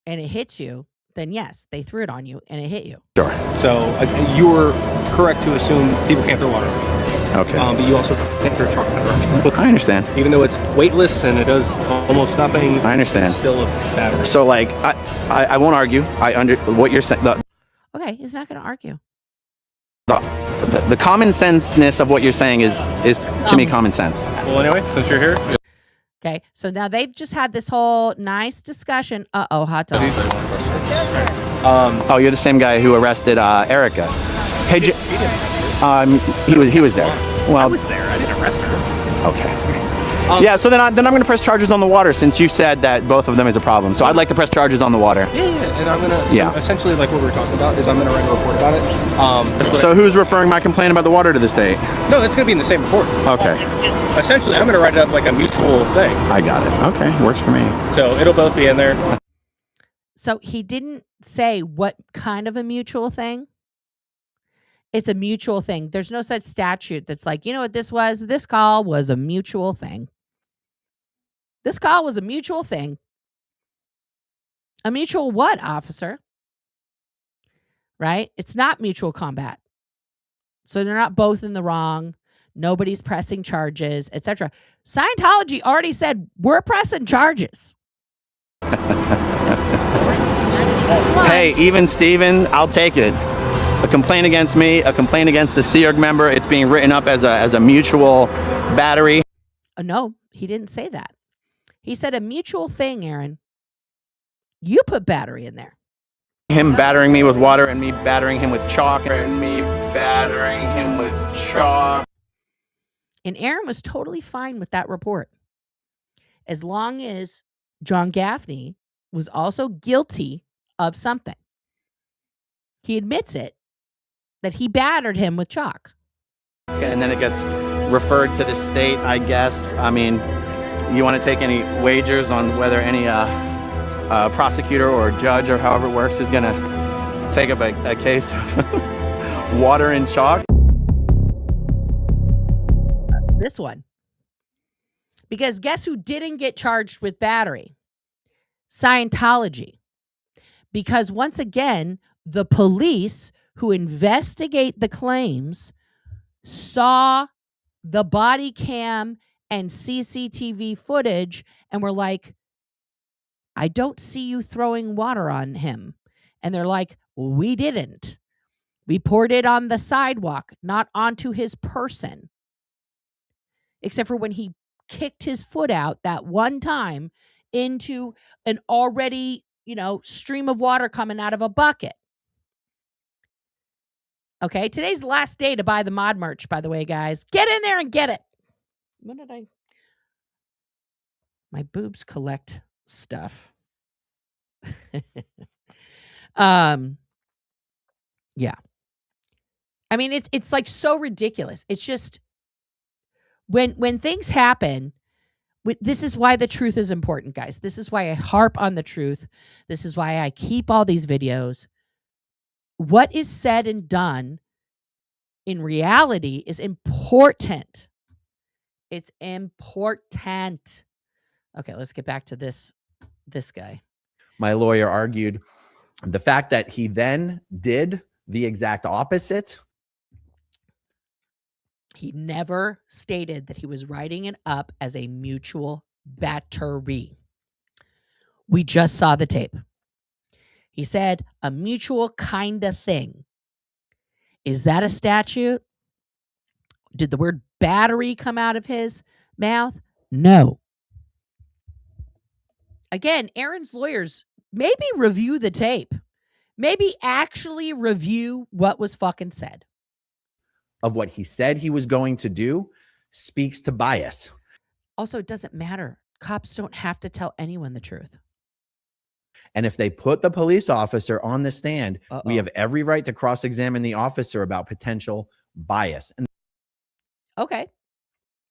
and it hits you, then yes, they threw it on you and it hit you. Sure. So you were correct to assume people can't throw water on you. Okay. But you also can't throw chocolate on people. I understand. Even though it's weightless and it does almost nothing, I understand. it's still a battery. So, like, I won't argue. What you're saying. Okay, he's not going to argue. The common senseness of what you're saying is to me common sense. Well, anyway, since you're here, Okay, so now they've just had this whole nice discussion. Hot dog. Oh, you're the same guy who arrested Erica. Hey, he didn't arrest her. he was there. Well, I was there. I didn't arrest her. okay. Yeah, so then I'm going to press charges on the water since you said that both of them is a problem. So I'd like to press charges on the water. Yeah, and I'm gonna. Yeah. So essentially, like what we were talking about is I'm gonna write a report about it. That's what So who's referring my complaint about the water to the state? no, that's gonna be in the same report. Okay, Essentially, I'm gonna write it up like a mutual thing. I got it. Okay, works for me. So it'll both be in there. So he didn't say what kind of a mutual thing. It's a mutual thing. There's no such statute that's like, you know what this was? This call was a mutual thing. This call was a mutual thing. A mutual what, officer? Right? It's not mutual combat. So they're not both in the wrong. Nobody's pressing charges, etc. Scientology already said we're pressing charges. Hey, even Steven, I'll take it. A complaint against me, a complaint against the SEERG member. It's being written up as a mutual battery. No, he didn't say that. He said a mutual thing, Aaron. You put battery in there. Him battering me with water and me battering him with chalk and me battering him with chalk. And Aaron was totally fine with that report. As long as John Gaffney was also guilty of something. He admits it, that he battered him with chalk. And then it gets referred to the state, I guess. I mean, you want to take any wagers on whether any prosecutor or judge or however it works is going to take up a case of water and chalk? This one. Because guess who didn't get charged with battery? Scientology. Because once again, the police who investigate the claims saw the body cam and CCTV footage and were like, I don't see you throwing water on him. And they're like, we didn't. We poured it on the sidewalk, not onto his person. Except for when he kicked his foot out that one time into an already, stream of water coming out of a bucket. Okay, today's the last day to buy the mod merch, by the way, guys. Get in there and get it. When did I? My boobs collect stuff. Yeah. I mean, it's like so ridiculous. It's just when things happen, this is why the truth is important, guys. This is why I harp on the truth. This is why I keep all these videos. What is said and done in reality is important. It's important. Okay, let's get back to this guy. My lawyer argued the fact that he then did the exact opposite He never stated that he was writing it up as a mutual battery. We just saw the tape. He said a mutual kind of thing. Is that a statute? Did the word battery come out of his mouth? No. Again, Aaron's lawyers, maybe review the tape. Maybe actually review what was fucking said. Of what he said he was going to do speaks to bias. Also, it doesn't matter. Cops don't have to tell anyone the truth. And if they put the police officer on the stand, we have every right to cross-examine the officer about potential bias. And okay.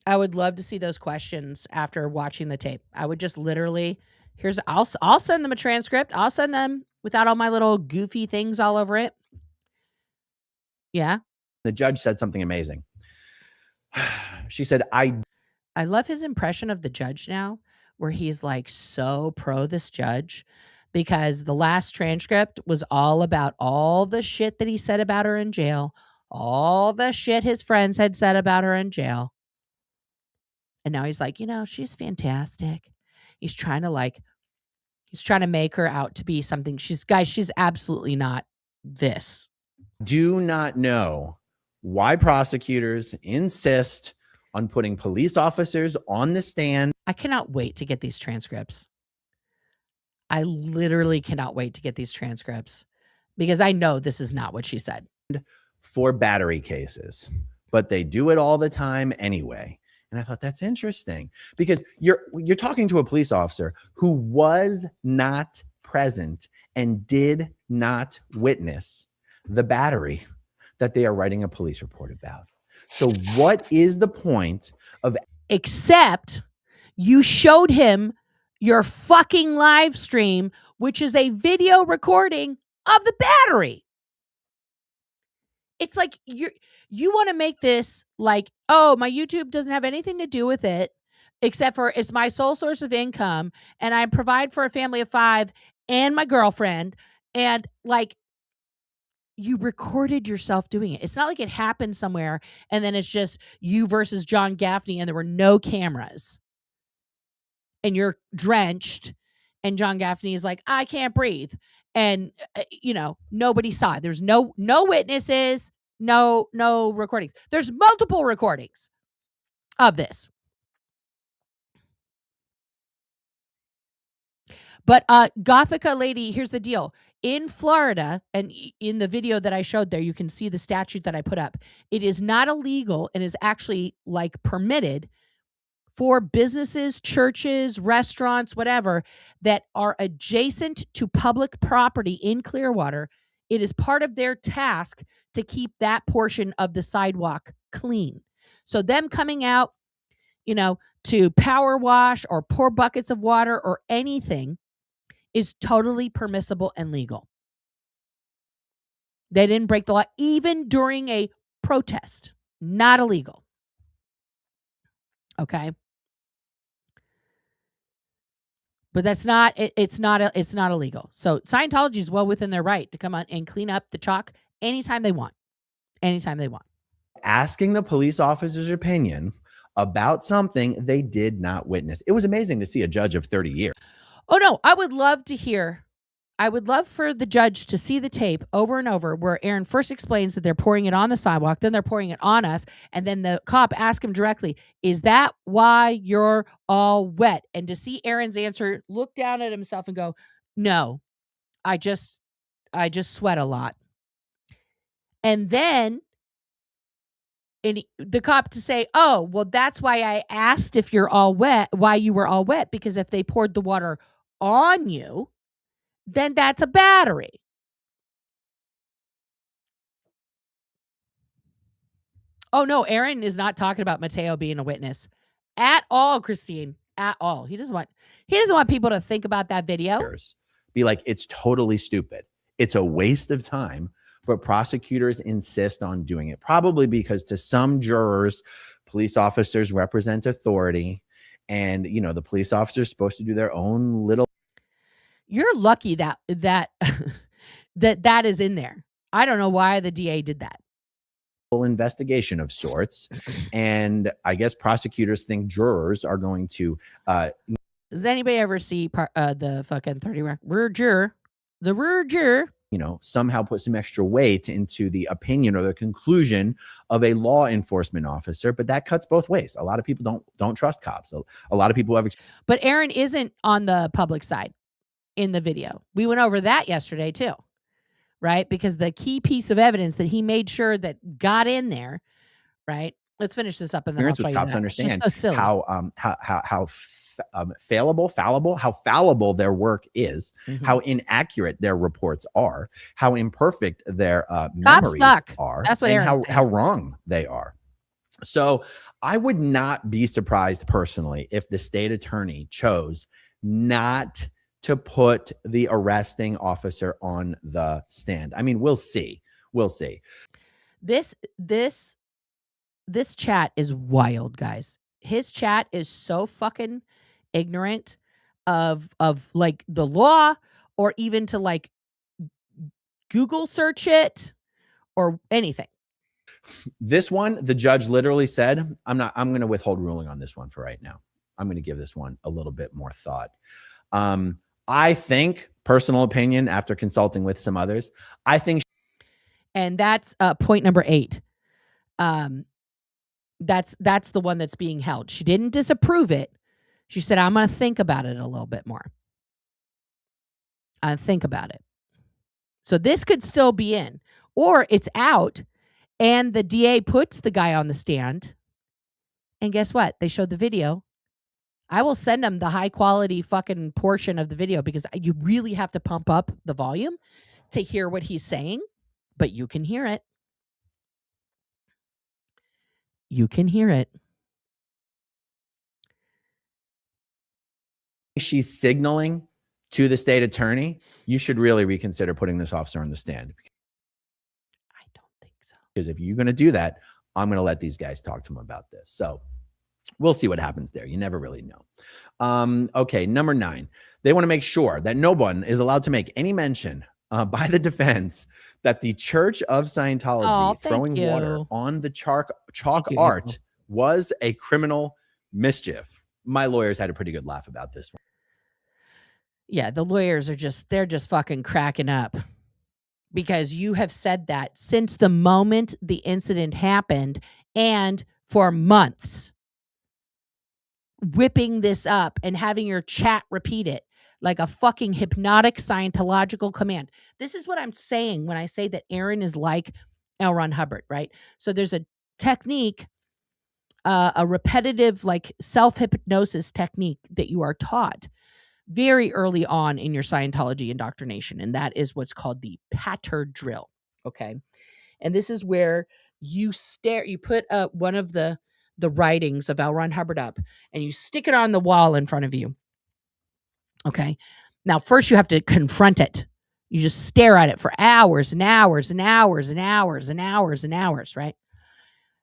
I would love to see those questions after watching the tape. I would just literally, I'll send them a transcript. I'll send them without all my little goofy things all over it. Yeah. the judge said something amazing. She said, I love his impression of the judge now, where he's like so pro this judge, because the last transcript was all about all the shit that he said about her in jail, all the shit his friends had said about her in jail. And now he's like, she's fantastic. He's trying to make her out to be something. She's absolutely not this. do not know why prosecutors insist on putting police officers on the stand. I cannot wait to get these transcripts. I literally cannot wait to get these transcripts, because I know this is not what she said. For battery cases, but they do it all the time anyway. And I thought that's interesting, because you're talking to a police officer who was not present and did not witness the battery that they are writing a police report about. So what is the point of... Except you showed him your fucking live stream, which is a video recording of the battery. It's like you want to make this like, oh, my YouTube doesn't have anything to do with it, except for it's my sole source of income, and I provide for a family of 5 and my girlfriend, and like, you recorded yourself doing it. It's not like it happened somewhere and then it's just you versus John Gaffney and there were no cameras and you're drenched and John Gaffney is like, I can't breathe. And, nobody saw it. There's no witnesses, no recordings. There's multiple recordings of this. But Gothica lady, here's the deal. In Florida, and in the video that I showed there, you can see the statute that I put up. It is not illegal and is actually like permitted for businesses, churches, restaurants, whatever, that are adjacent to public property in Clearwater. It is part of their task to keep that portion of the sidewalk clean. So them coming out, to power wash or pour buckets of water or anything is totally permissible and legal. They didn't break the law, even during a protest. Not illegal. Okay. But it's not illegal. So Scientology is well within their right to come on and clean up the chalk anytime they want. Anytime they want. Asking the police officer's opinion about something they did not witness. It was amazing to see a judge of 30 years. Oh, no, I would love for the judge to see the tape over and over where Aaron first explains that they're pouring it on the sidewalk, then they're pouring it on us, and then the cop asks him directly, is that why you're all wet? And to see Aaron's answer, look down at himself and go, no, I just sweat a lot. And then the cop to say, oh, well, that's why I asked if you're all wet, why you were all wet, because if they poured the water on you, then that's a battery. Oh, no, Aaron is not talking about Mateo being a witness at all, Christine, at all. He doesn't want people to think about that video. Be like, it's totally stupid. It's a waste of time, but prosecutors insist on doing it, probably because to some jurors, police officers represent authority, and, the police officer is supposed to do their own little... You're lucky that that is in there. I don't know why the DA did that. investigation of sorts. And I guess prosecutors think jurors are going to Does anybody ever see the fucking 30 Rock? The Roger. Somehow put some extra weight into the opinion or the conclusion of a law enforcement officer, but that cuts both ways. A lot of people don't trust cops. A lot of people have. But Aaron isn't on the public side in the video. We went over that yesterday too, right? Because the key piece of evidence that he made sure that got in there, right? Let's finish this up and then I'll show you cops that. understand so silly. how fallible their work is, how inaccurate their reports are, how imperfect their memories are, That's what and how wrong they are. So I would not be surprised personally if the state attorney chose not to put the arresting officer on the stand. I mean, we'll see. This chat is wild, guys. His chat is so fucking ignorant of like the law, or even to like Google search it or anything. This one, the judge literally said, I'm going to withhold ruling on this one for right now. I'm going to give this one a little bit more thought. I think, personal opinion, after consulting with some others, I think. And that's point number 8. That's the one that's being held. She didn't disapprove it. She said, I'm going to think about it a little bit more. Think about it. So this could still be in, or it's out and the DA puts the guy on the stand. And guess what? They showed the video. I will send them the high quality fucking portion of the video, because you really have to pump up the volume to hear what he's saying, but you can hear it. You can hear it. She's signaling to the state attorney, you should really reconsider putting this officer on the stand. I don't think so. Because if you're going to do that, I'm going to let these guys talk to him about this. So we'll see what happens there. You never really know. Okay, number 9. They want to make sure that no one is allowed to make any mention by the defense that the Church of Scientology throwing water on the chalk art was a criminal mischief. My lawyers had a pretty good laugh about this one. Yeah, the lawyers are they're just fucking cracking up, because you have said that since the moment the incident happened, and for months, whipping this up and having your chat repeat it like a fucking hypnotic Scientological command. This is what I'm saying when I say that Aaron is like L. Ron Hubbard, right? So there's a technique, a repetitive, like self-hypnosis technique that you are taught very early on in your Scientology indoctrination, and that is what's called the patter drill, okay? And this is where you put one of the writings of L. Ron Hubbard up, and you stick it on the wall in front of you, okay? Now, first you have to confront it. You just stare at it for hours and hours and hours and hours and hours and hours, right?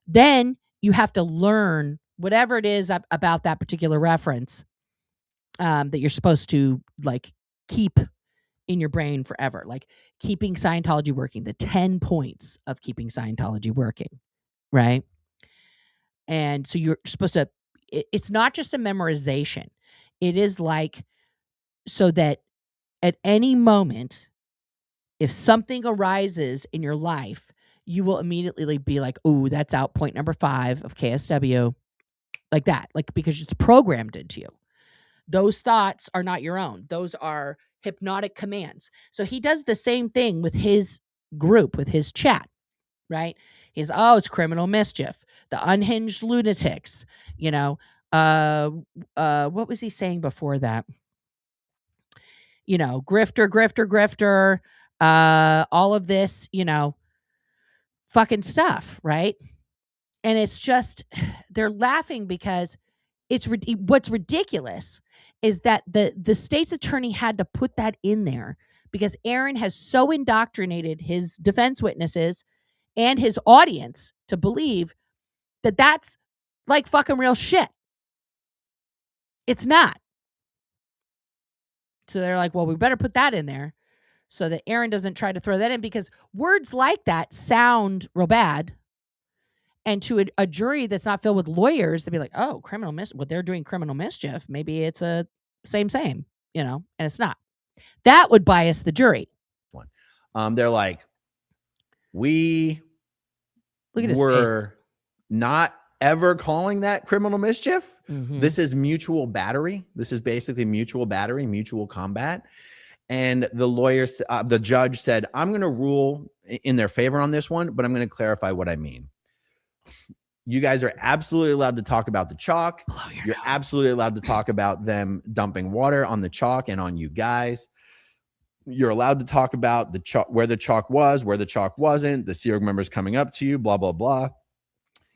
Then you have to learn whatever it is about that particular reference that you're supposed to like keep in your brain forever, like keeping Scientology working, the 10 points of keeping Scientology working, right? And so you're supposed to, it's not just a memorization. It is like, so that at any moment, if something arises in your life, you will immediately be like, oh, that's out point number 5 of KSW, like that, like, because it's programmed into you. Those thoughts are not your own. Those are hypnotic commands. So he does the same thing with his group, with his chat, right? He's, it's criminal mischief, the unhinged lunatics, what was he saying before that? Grifter, all of this, fucking stuff, right? And it's just, they're laughing because what's ridiculous is that the state's attorney had to put that in there because Aaron has so indoctrinated his defense witnesses and his audience to believe that that's like fucking real shit. It's not. So they're like, well, we better put that in there so that Aaron doesn't try to throw that in, because words like that sound real bad, And to a jury that's not filled with lawyers, they'd be like, oh, they're doing criminal mischief. Maybe it's a same, and it's not. That would bias the jury. They're like, we Look at his were face. not ever calling that criminal mischief. Mhm. This is mutual battery. This is basically mutual battery, mutual combat. And the judge said, I'm going to rule in their favor on this one, but I'm going to clarify what I mean. You guys are absolutely allowed to talk about the chalk. You're absolutely allowed to talk about them dumping water on the chalk and on you guys. You're allowed to talk about the chalk, where the chalk was, where the chalk wasn't, the Sea Org members coming up to you, blah, blah, blah.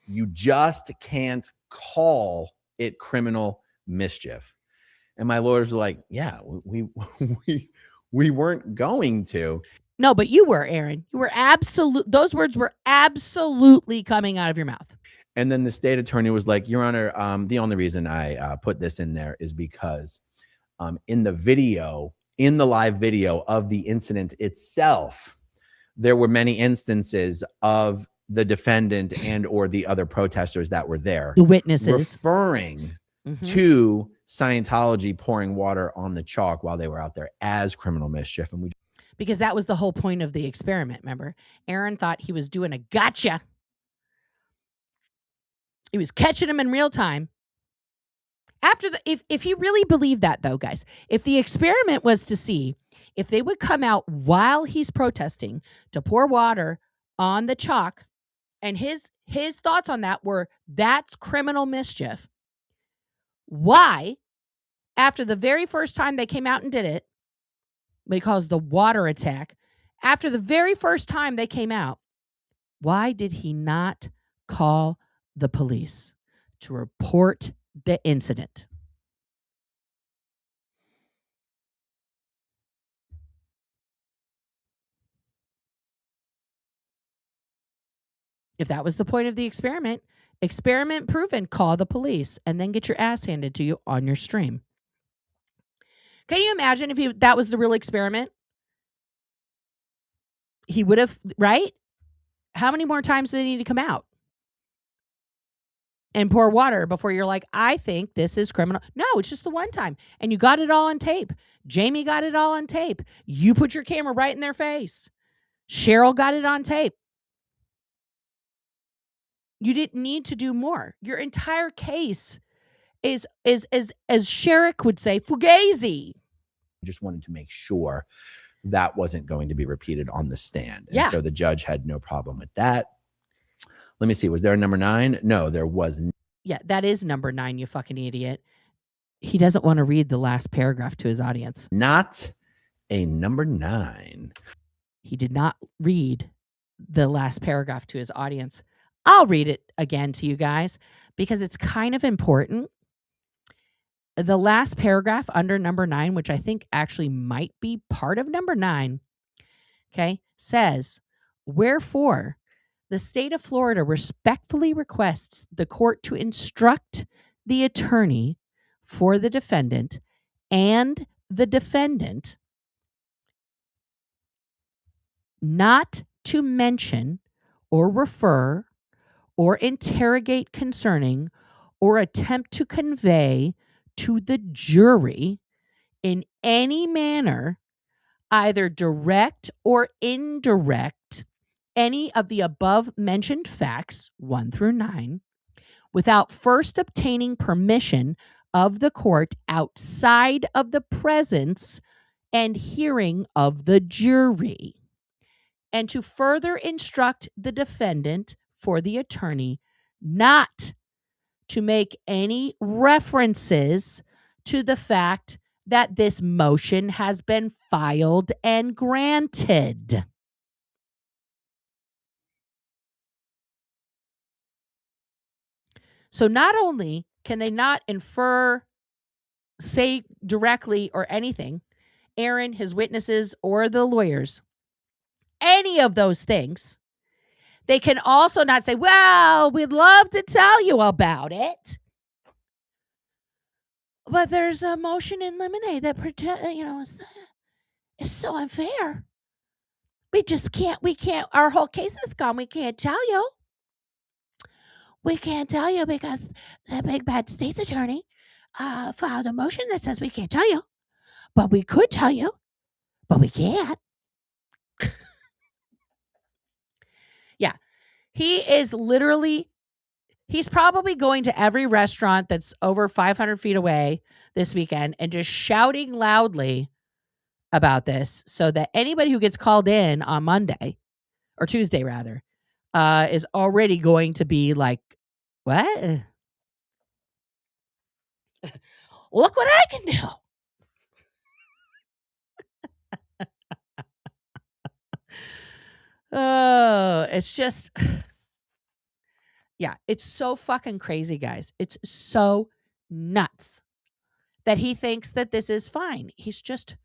You just can't call it criminal mischief. And my lawyers were like, yeah, we weren't going to. No, but you were, Aaron. You were those words were absolutely coming out of your mouth. And then the state attorney was like, Your Honor, the only reason I put this in there is because in the live video of the incident itself, there were many instances of the defendant and or the other protesters that were there, the witnesses, referring to Scientology pouring water on the chalk while they were out there as criminal mischief. And because that was the whole point of the experiment. Remember, Aaron thought he was doing a gotcha. He was catching him in real time. If you really believe that, though, guys, if the experiment was to see if they would come out while he's protesting to pour water on the chalk, and his thoughts on that were, that's criminal mischief. Why, after the very first time they came out and did it, what he calls the water attack, after the very first time they came out, why did he not call the police to report the incident? If that was the point of the experiment proven, call the police and then get your ass handed to you on your stream. Can you imagine if that was the real experiment? He would have, right? How many more times do they need to come out and pour water before you're like, I think this is criminal? No, it's just the one time. And you got it all on tape. Jamie got it all on tape. You put your camera right in their face. Cheryl got it on tape. You didn't need to do more. Your entire case is as Sherrick would say, fugazi. Just wanted to make sure that wasn't going to be repeated on the stand. And Yeah. so the judge had no problem with that. Let me see. Was there a number 9? No, there wasn't. Yeah, that is number 9, you fucking idiot. He doesn't want to read the last paragraph to his audience. Not a number 9. He did not read the last paragraph to his audience. I'll read it again to you guys because it's kind of important. The last paragraph under number 9, which I think actually might be part of number 9, okay, says, wherefore, the state of Florida respectfully requests the court to instruct the attorney for the defendant and the defendant not to mention or refer or interrogate concerning or attempt to convey to the jury in any manner, either direct or indirect, any of the above mentioned facts, 1 through 9, without first obtaining permission of the court outside of the presence and hearing of the jury, and to further instruct the defendant for the attorney not to make any references to the fact that this motion has been filed and granted. So not only can they not infer, say directly or anything, Aaron, his witnesses, or the lawyers, any of those things, they can also not say, well, we'd love to tell you about it, but there's a motion in limine that it's so unfair. We can't, our whole case is gone. We can't tell you. we can't tell you because the big bad state's attorney filed a motion that says we can't tell you. But we could tell you, but we can't. Yeah. He is literally, he's probably going to every restaurant that's over 500 feet away this weekend and just shouting loudly about this so that anybody who gets called in on Monday or Tuesday rather is already going to be like, what? Look what I can do. Oh, it's just, yeah, it's so fucking crazy, guys. It's so nuts that he thinks that this is fine. He's just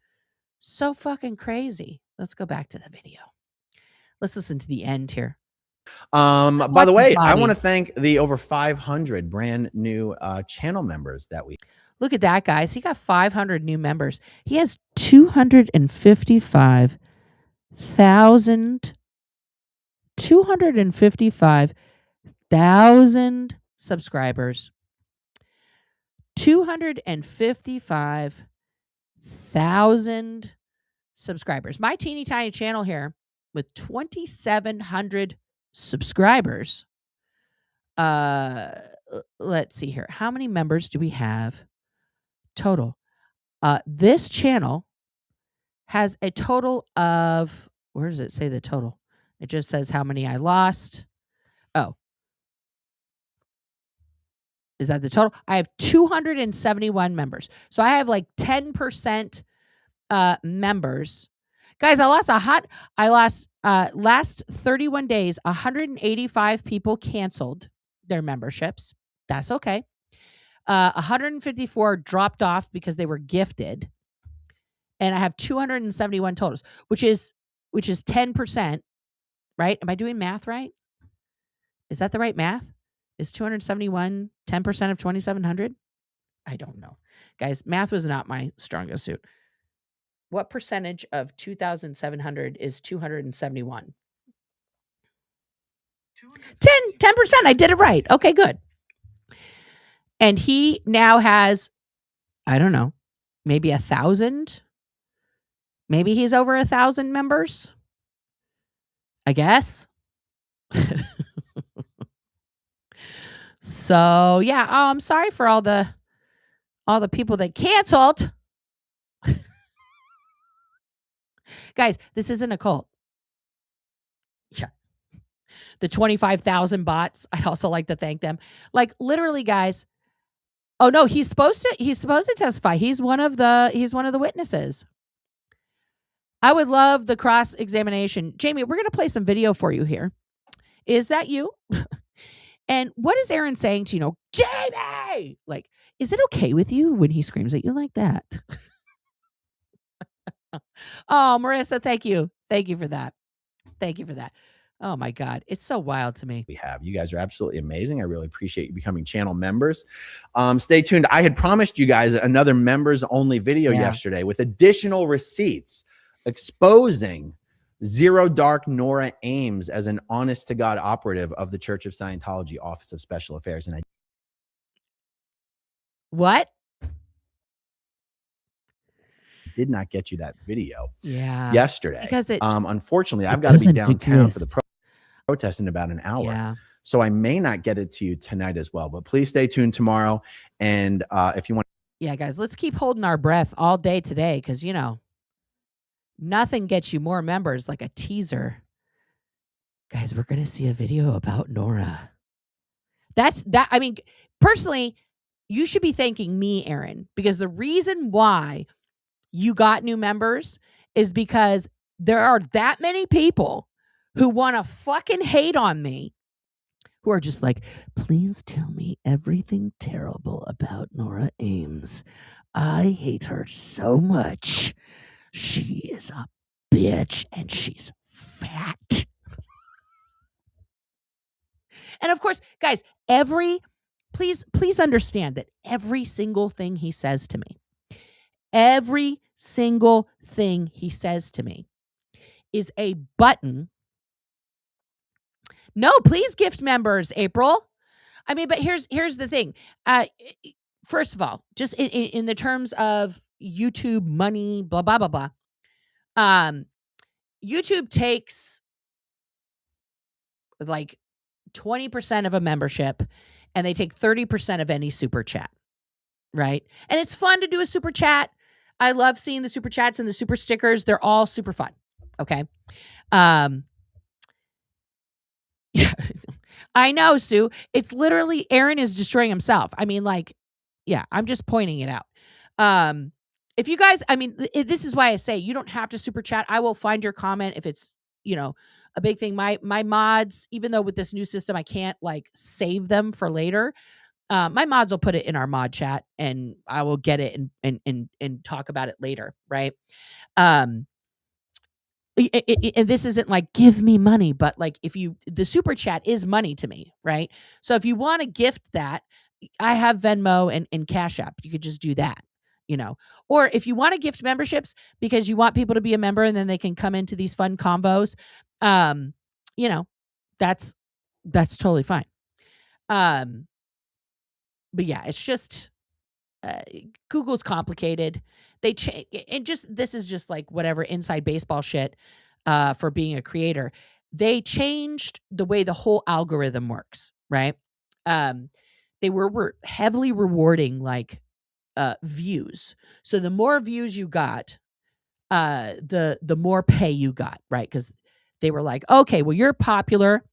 so fucking crazy. Let's go back to the video. Let's listen to the end here. By the way, I want to thank the over 500 brand new channel members that we. Look at that, guys. He got 500 new members. He has 255,000 subscribers. 255,000 subscribers. My teeny tiny channel here with 2,700 subscribers. Let's see here. How many members do we have total? This channel has a total of, where does it say the total? It just says how many I lost. Oh. Is that the total? I have 271 members. So I have like 10% members. Guys, I lost last 31 days, 185 people canceled their memberships. That's okay. 154 dropped off because they were gifted. And I have 271 totals, which is 10%, right? Am I doing math right? Is that the right math? Is 271 10% of 2,700? I don't know. Guys, math was not my strongest suit. What percentage of 2,700 is 271? 10%. I did it right. Okay, good. And he now has, I don't know, maybe 1,000. Maybe he's over 1,000 members. I guess. So yeah, I'm sorry for all the people that canceled. Guys, this isn't a cult. Yeah. The 25,000 bots, I'd also like to thank them. Like literally, guys. Oh no, he's supposed to testify. He's one of the witnesses. I would love the cross-examination. Jamie, we're going to play some video for you here. Is that you? And what is Aaron saying to you? Know, Jamie, like, is it okay with you when he screams at you like that? Oh, Marissa, thank you. Thank you for that. Thank you for that. Oh my God. It's so wild to me. We have. You guys are absolutely amazing. I really appreciate you becoming channel members. Stay tuned. I had promised you guys another members only video yesterday with additional receipts exposing Zero Dark Nora Ames as an honest to God operative of the Church of Scientology Office of Special Affairs. And I did not get you that video yesterday. Because unfortunately, I've got to be downtown for the protest in about an hour. Yeah. So I may not get it to you tonight as well. But please stay tuned tomorrow. And if you want. Yeah, guys, let's keep holding our breath all day today because, you know, nothing gets you more members like a teaser. Guys, we're going to see a video about Nora. I mean, personally, you should be thanking me, Aaron, because the reason why you got new members is because there are that many people who want to fucking hate on me, who are just like, please tell me everything terrible about Nora Ames. I hate her so much. She is a bitch and she's fat. And of course, guys, please understand that every single thing he says to me, is a button. No, please gift members, April. I mean, but here's the thing. First of all, just in the terms of YouTube money, blah blah blah blah. YouTube takes like 20% of a membership, and they take 30% of any super chat, right? And it's fun to do a super chat. I love seeing the super chats and the super stickers. They're all super fun. Okay. Yeah, I know, Sue. It's literally Aaron is destroying himself. I mean, like, yeah, I'm just pointing it out. If you guys, I mean, this is why I say you don't have to super chat. I will find your comment if it's, a big thing. My mods, even though with this new system I can't like save them for later, my mods will put it in our mod chat, and I will get it and talk about it later, right? And this isn't like give me money, but like the super chat is money to me, right? So if you want to gift that, I have Venmo and Cash App. You could just do that, or if you want to gift memberships because you want people to be a member and then they can come into these fun convos, that's totally fine. But yeah, it's just Google's complicated. They change, and this is just like whatever inside baseball shit for being a creator. They changed the way the whole algorithm works, right? They were heavily rewarding like views. So the more views you got, the more pay you got, right? Because they were like, okay, well, you're popular,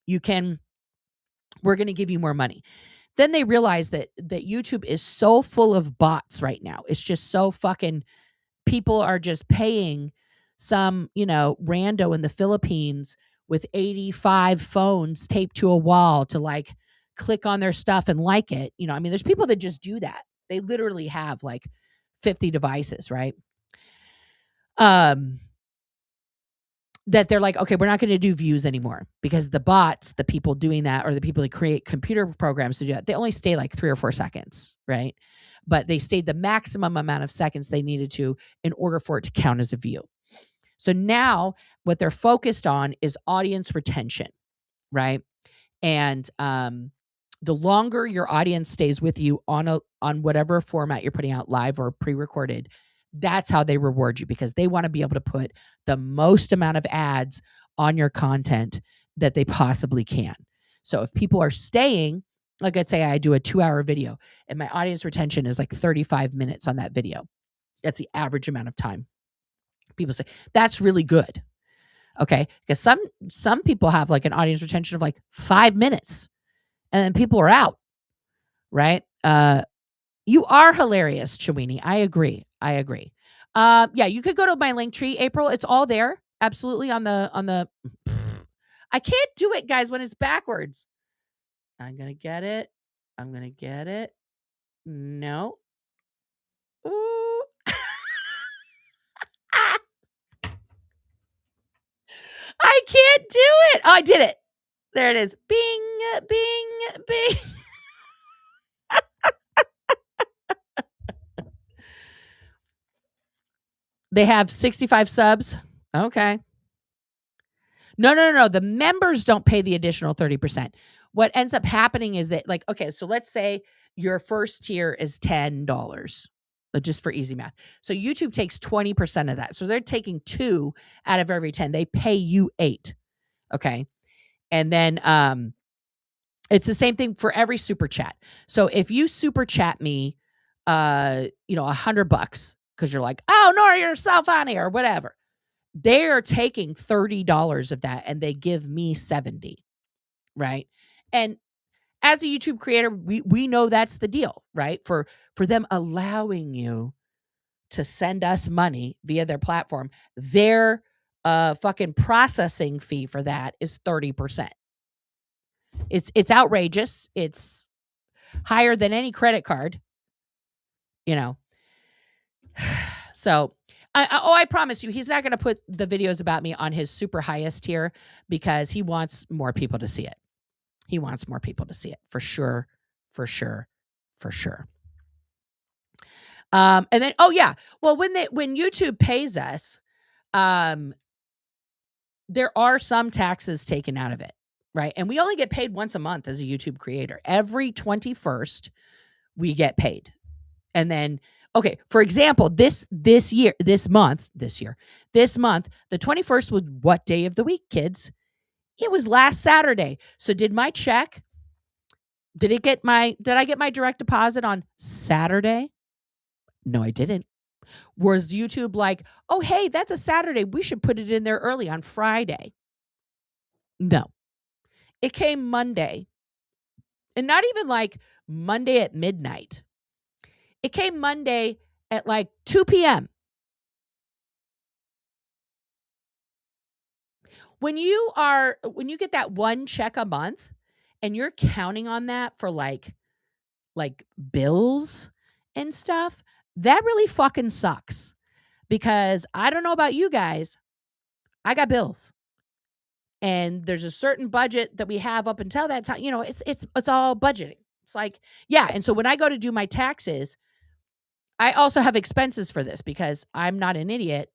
we're going to give you more money. Then they realized that YouTube is so full of bots right now. It's just so fucking, people are just paying some, rando in the Philippines with 85 phones taped to a wall to like click on their stuff and like it. I mean, there's people that just do that. They literally have like 50 devices, right? That they're like, okay, we're not going to do views anymore because the bots, the people doing that, or the people that create computer programs to do that, they only stay like 3 or 4 seconds, right? But they stayed the maximum amount of seconds they needed to in order for it to count as a view. So now what they're focused on is audience retention, right? And the longer your audience stays with you on whatever format you're putting out, live or pre-recorded, that's how they reward you, because they want to be able to put the most amount of ads on your content that they possibly can. So if people are staying, like I'd say I do a 2-hour video and my audience retention is like 35 minutes on that video. That's the average amount of time. People say that's really good. Okay. Because some people have like an audience retention of like 5 minutes and then people are out. Right. You are hilarious, Chewini. I agree. Yeah, you could go to my link tree, April. It's all there. Absolutely on the I can't do it, guys, when it's backwards. I'm gonna get it. No. Ooh. I can't do it. Oh, I did it. There it is. Bing, bing, bing. They have 65 subs. Okay. No. The members don't pay the additional 30%. What ends up happening is that, like, okay, so let's say your first tier is $10, just for easy math. So YouTube takes 20% of that. So they're taking 2 out of every 10. They pay you 8. Okay. And then it's the same thing for every super chat. So if you super chat me, $100 because you're like, oh, Nora, you're so funny or whatever, they're taking $30 of that and they give me 70, right? And as a YouTube creator, we know that's the deal, right? For them allowing you to send us money via their platform, their fucking processing fee for that is 30%. It's outrageous. It's higher than any credit card, So, I promise you, he's not going to put the videos about me on his super highest tier because he wants more people to see it. He wants more people to see it for sure. And then, oh yeah, well, when YouTube pays us, there are some taxes taken out of it. right? And we only get paid once a month as a YouTube creator. Every 21st, we get paid. And then, okay, for example, this month, the 21st was what day of the week, kids? It was last Saturday. So did I get my direct deposit on Saturday? No, I didn't. Was YouTube like, oh, hey, that's a Saturday, we should put it in there early on Friday? No. It came Monday. And not even like Monday at midnight. It came Monday at like 2 p.m. When you get that one check a month and you're counting on that for like bills and stuff, that really fucking sucks. Because I don't know about you guys, I got bills. And there's a certain budget that we have up until that time. You know, it's all budgeting. It's like, yeah. And so when I go to do my taxes, I also have expenses for this because I'm not an idiot.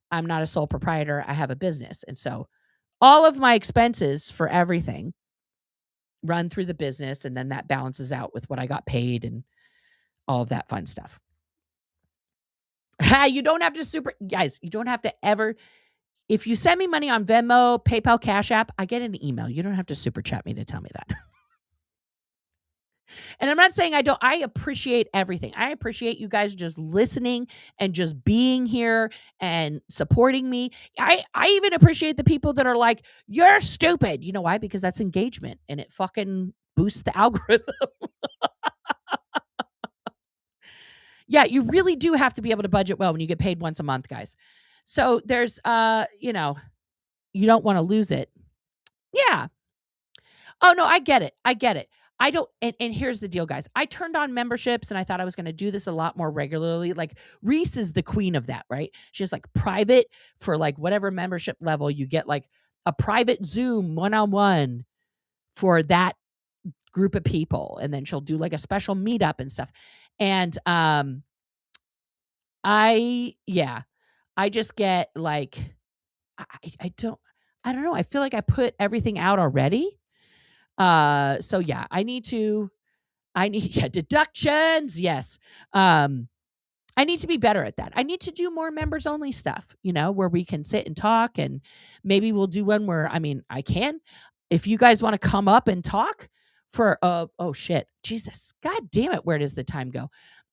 I'm not a sole proprietor. I have a business. And so all of my expenses for everything run through the business, and then that balances out with what I got paid and all of that fun stuff. You don't have to guys, you don't have to ever, if you send me money on Venmo, PayPal, Cash App, I get an email. You don't have to super chat me to tell me that. And I'm not saying I don't. I appreciate everything. I appreciate you guys just listening and just being here and supporting me. I even appreciate the people that are like, you're stupid. You know why? Because that's engagement and it fucking boosts the algorithm. Yeah, you really do have to be able to budget well when you get paid once a month, guys. So there's, you don't want to lose it. Yeah. Oh, no, I get it. I don't, and here's the deal, guys. I turned on memberships and I thought I was going to do this a lot more regularly. Like Reese is the queen of that, right? She's like private for like whatever membership level you get, like a private Zoom one-on-one for that group of people. And then she'll do like a special meetup and stuff. And I just get like, I don't know. I feel like I put everything out already. So yeah, I need deductions. Yes. I need to be better at that. I need to do more members only stuff, where we can sit and talk, and maybe we'll do one where, I can, if you guys want to come up and talk for, oh shit, Jesus, God damn it. Where does the time go?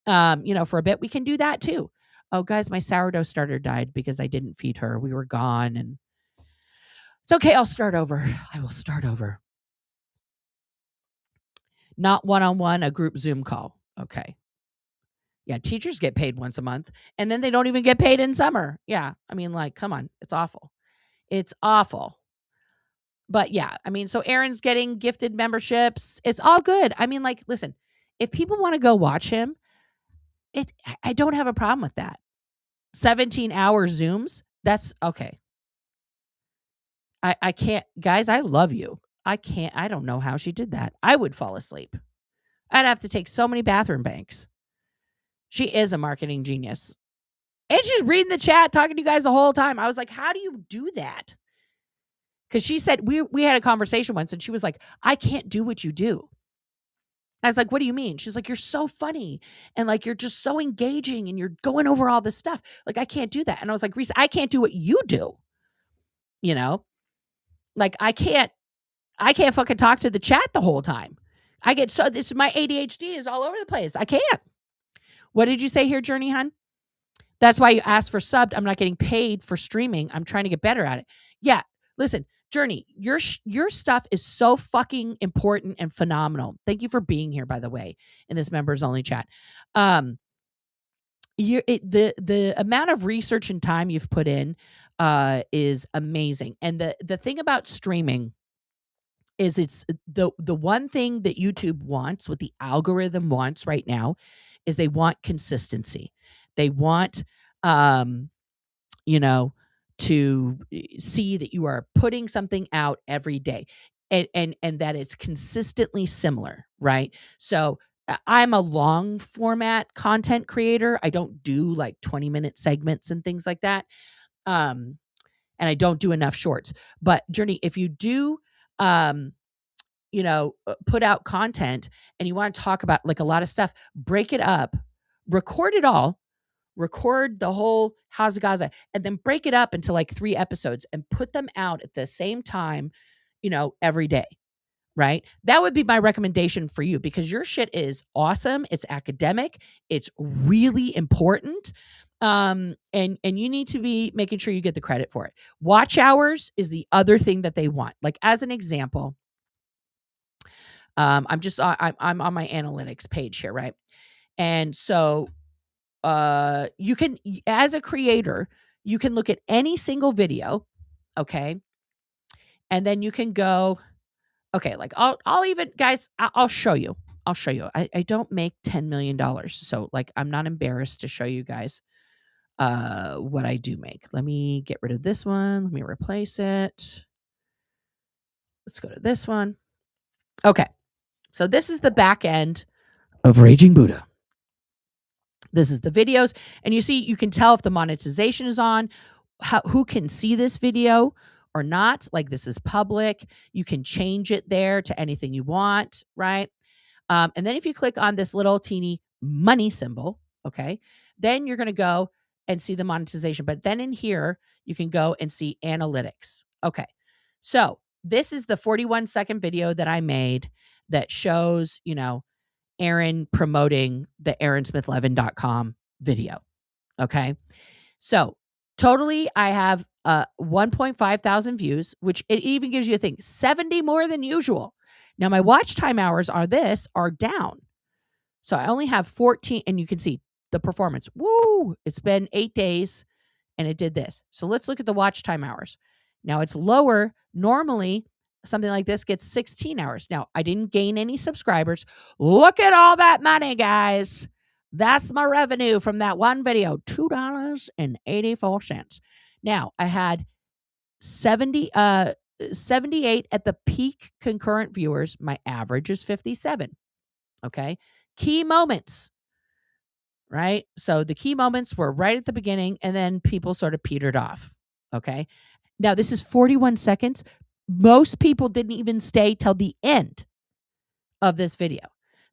For a bit, we can do that too. Oh guys, my sourdough starter died because I didn't feed her. We were gone, and it's okay. I'll start over. I will start over. Not one-on-one, a group Zoom call. Okay. Yeah, teachers get paid once a month, and then they don't even get paid in summer. Yeah, come on. It's awful. It's awful. But yeah, so Aaron's getting gifted memberships. It's all good. Listen, if people want to go watch him, I don't have a problem with that. 17-hour Zooms, that's okay. I can't, guys, I love you. I don't know how she did that. I would fall asleep. I'd have to take so many bathroom breaks. She is a marketing genius. And she's reading the chat, talking to you guys the whole time. I was like, how do you do that? Because she said, we had a conversation once, and she was like, I can't do what you do. I was like, what do you mean? She's like, you're so funny. And like, you're just so engaging, and you're going over all this stuff. Like, I can't do that. And I was like, Reese, I can't do what you do. Like I can't fucking talk to the chat the whole time. My ADHD is all over the place. I can't. What did you say here, Journey Hun? That's why you asked for subbed. I'm not getting paid for streaming. I'm trying to get better at it. Yeah. Listen, Journey, your stuff is so fucking important and phenomenal. Thank you for being here, by the way, in this members only chat. The amount of research and time you've put in is amazing. And the thing about streaming is it's the one thing that YouTube wants, what the algorithm wants right now, is they want consistency. They want, to see that you are putting something out every day, and that it's consistently similar, right? So I'm a long format content creator. I don't do like 20-minute segments and things like that. And I don't do enough shorts. But Journey, if you do um, put out content and you want to talk about like a lot of stuff, break it up, record it all, record the whole How's Gaza, and then break it up into like 3 episodes and put them out at the same time, every day. Right? That would be my recommendation for you because your shit is awesome. It's academic. It's really important. And you need to be making sure you get the credit for it. Watch hours is the other thing that they want. Like as an example, I'm on my analytics page here, right? And so you can, as a creator, you can look at any single video, okay? And then you can go, okay, like I'll even guys, I'll show you. I'll show you. I don't make $10 million. So like I'm not embarrassed to show you guys what I do make. Let me get rid of this one. Let me replace it. Let's go to this one. Okay. So this is the back end of Raging Buddha. This is the videos. And you see, you can tell if the monetization is on, who can see this video or not. Like this is public. You can change it there to anything you want, right? And then if you click on this little teeny money symbol, okay, then you're going to go and see the monetization. But then in here, you can go and see analytics. Okay. So this is the 41-second video that I made that shows, Aaron promoting the aaronsmithlevin.com video. Okay. So totally, I have 1.5 thousand views, which it even gives you a thing, 70 more than usual. Now my watch time hours are down. So I only have 14, and you can see the performance. Woo! It's been 8 days and it did this. So let's look at the watch time hours. Now it's lower. Normally, something like this gets 16 hours. Now, I didn't gain any subscribers. Look at all that money, guys. That's my revenue from that one video, $2.84. Now, I had 78 at the peak concurrent viewers. My average is 57. Okay. Key moments, right? So the key moments were right at the beginning, and then people sort of petered off. Okay. Now, this is 41 seconds. Most people didn't even stay till the end of this video.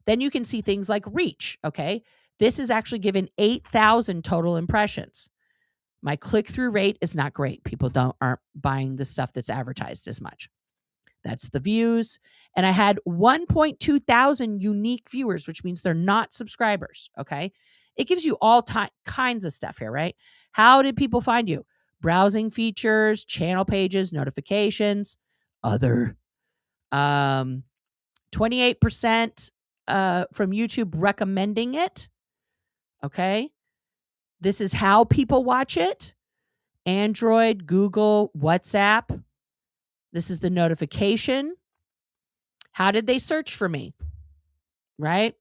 Then you can see things like reach. Okay. This is actually given 8,000 total impressions. My click-through rate is not great. People aren't buying the stuff that's advertised as much. That's the views. And I had 1.2 thousand unique viewers, which means they're not subscribers. Okay. It gives you all kinds of stuff here, right? How did people find you? Browsing features, channel pages, notifications, other. 28% from YouTube recommending it. Okay. This is how people watch it. Android, Google, WhatsApp. This is the notification. How did they search for me? Right?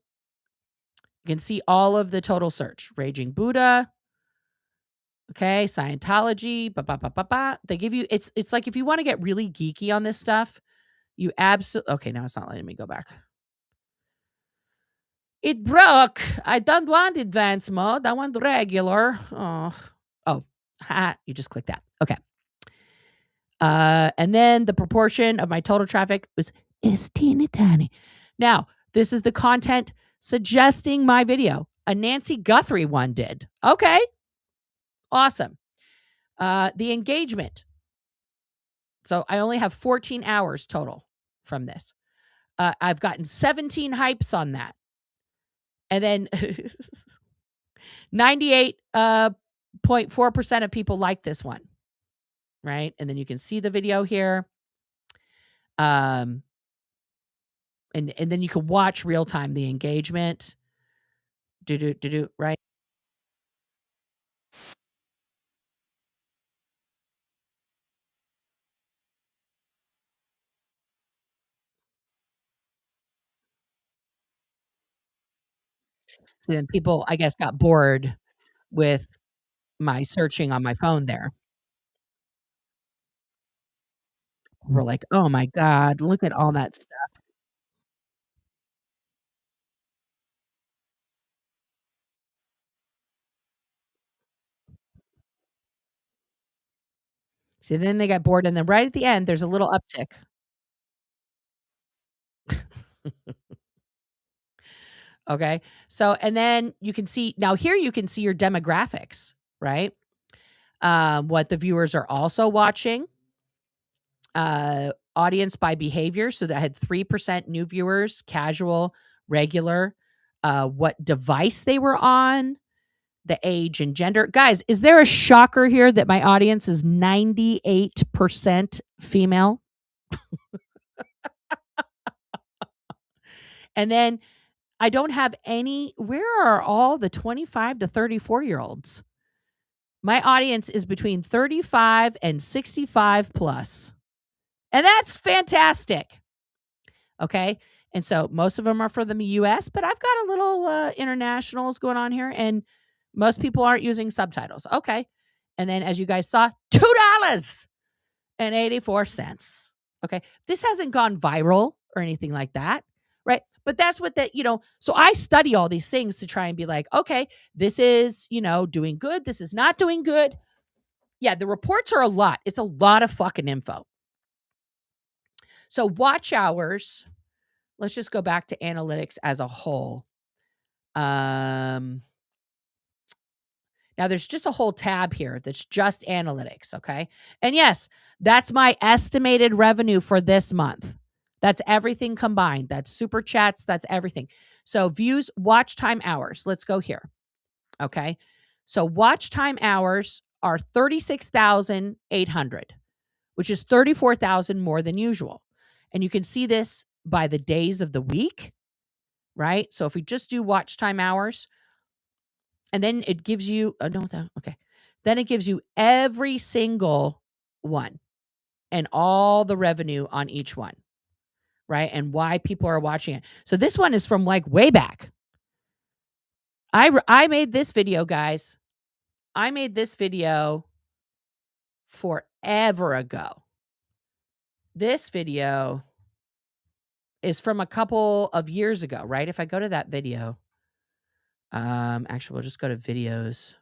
You can see all of the total search. Raging Buddha. Okay, Scientology. They give you, it's like if you want to get really geeky on this stuff, you absolutely, okay, now it's not letting me go back. It broke. I don't want advanced mode. I want regular. You just click that. Okay. And then the proportion of my total traffic is teeny tiny. Now, this is the content suggesting my video. A Nancy Guthrie one did. Okay. Awesome. The engagement. So I only have 14 hours total from this. I've gotten 17 hypes on that. And then 98.4% of people like this one. Right? And then you can see the video here. And then you can watch real time the engagement. Right? So then people, I guess, got bored with my searching on my phone there. We're like, oh my God, look at all that stuff. See, then they got bored. And then right at the end, there's a little uptick. Okay. So, and then you can see, now here you can see your demographics, right? What the viewers are also watching, audience by behavior. So that had 3% new viewers, casual, regular, what device they were on, the age and gender. Guys, is there a shocker here that my audience is 98% female? And then I don't have any, where are all the 25 to 34-year-olds? My audience is between 35 and 65 plus. And that's fantastic. Okay. And so most of them are for the US, but I've got a little internationals going on here, and most people aren't using subtitles. Okay. And then as you guys saw, $2.84. Okay. This hasn't gone viral or anything like that. Right. But that's what so I study all these things to try and be like, okay, this is, doing good. This is not doing good. Yeah. The reports are a lot. It's a lot of fucking info. So watch hours. Let's just go back to analytics as a whole. Now there's just a whole tab here that's just analytics, okay? And yes, that's my estimated revenue for this month. That's everything combined. That's super chats, that's everything. So views, watch time hours. Let's go here. Okay? So watch time hours are 36,800, which is 34,000 more than usual. And you can see this by the days of the week, right? So if we just do watch time hours, and then it gives you, okay. Then it gives you every single one and all the revenue on each one, right? And why people are watching it. So this one is from like way back. I made this video, guys. I made this video forever ago. This video is from a couple of years ago, right? If I go to that video, actually, we'll just go to videos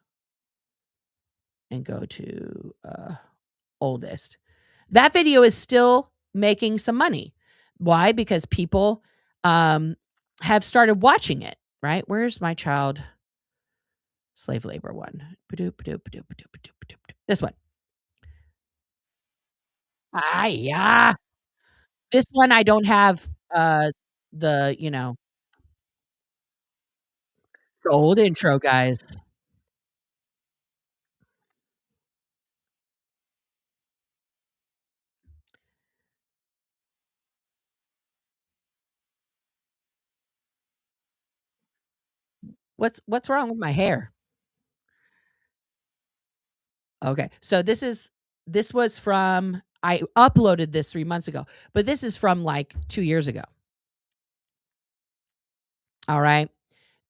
and go to oldest. That video is still making some money. Why? Because people have started watching it, right? Where's my child slave labor one? This one. Yeah. This one I don't have the old intro, guys. What's wrong with my hair? Okay. So this was from, I uploaded this 3 months ago, but this is from like 2 years ago. All right.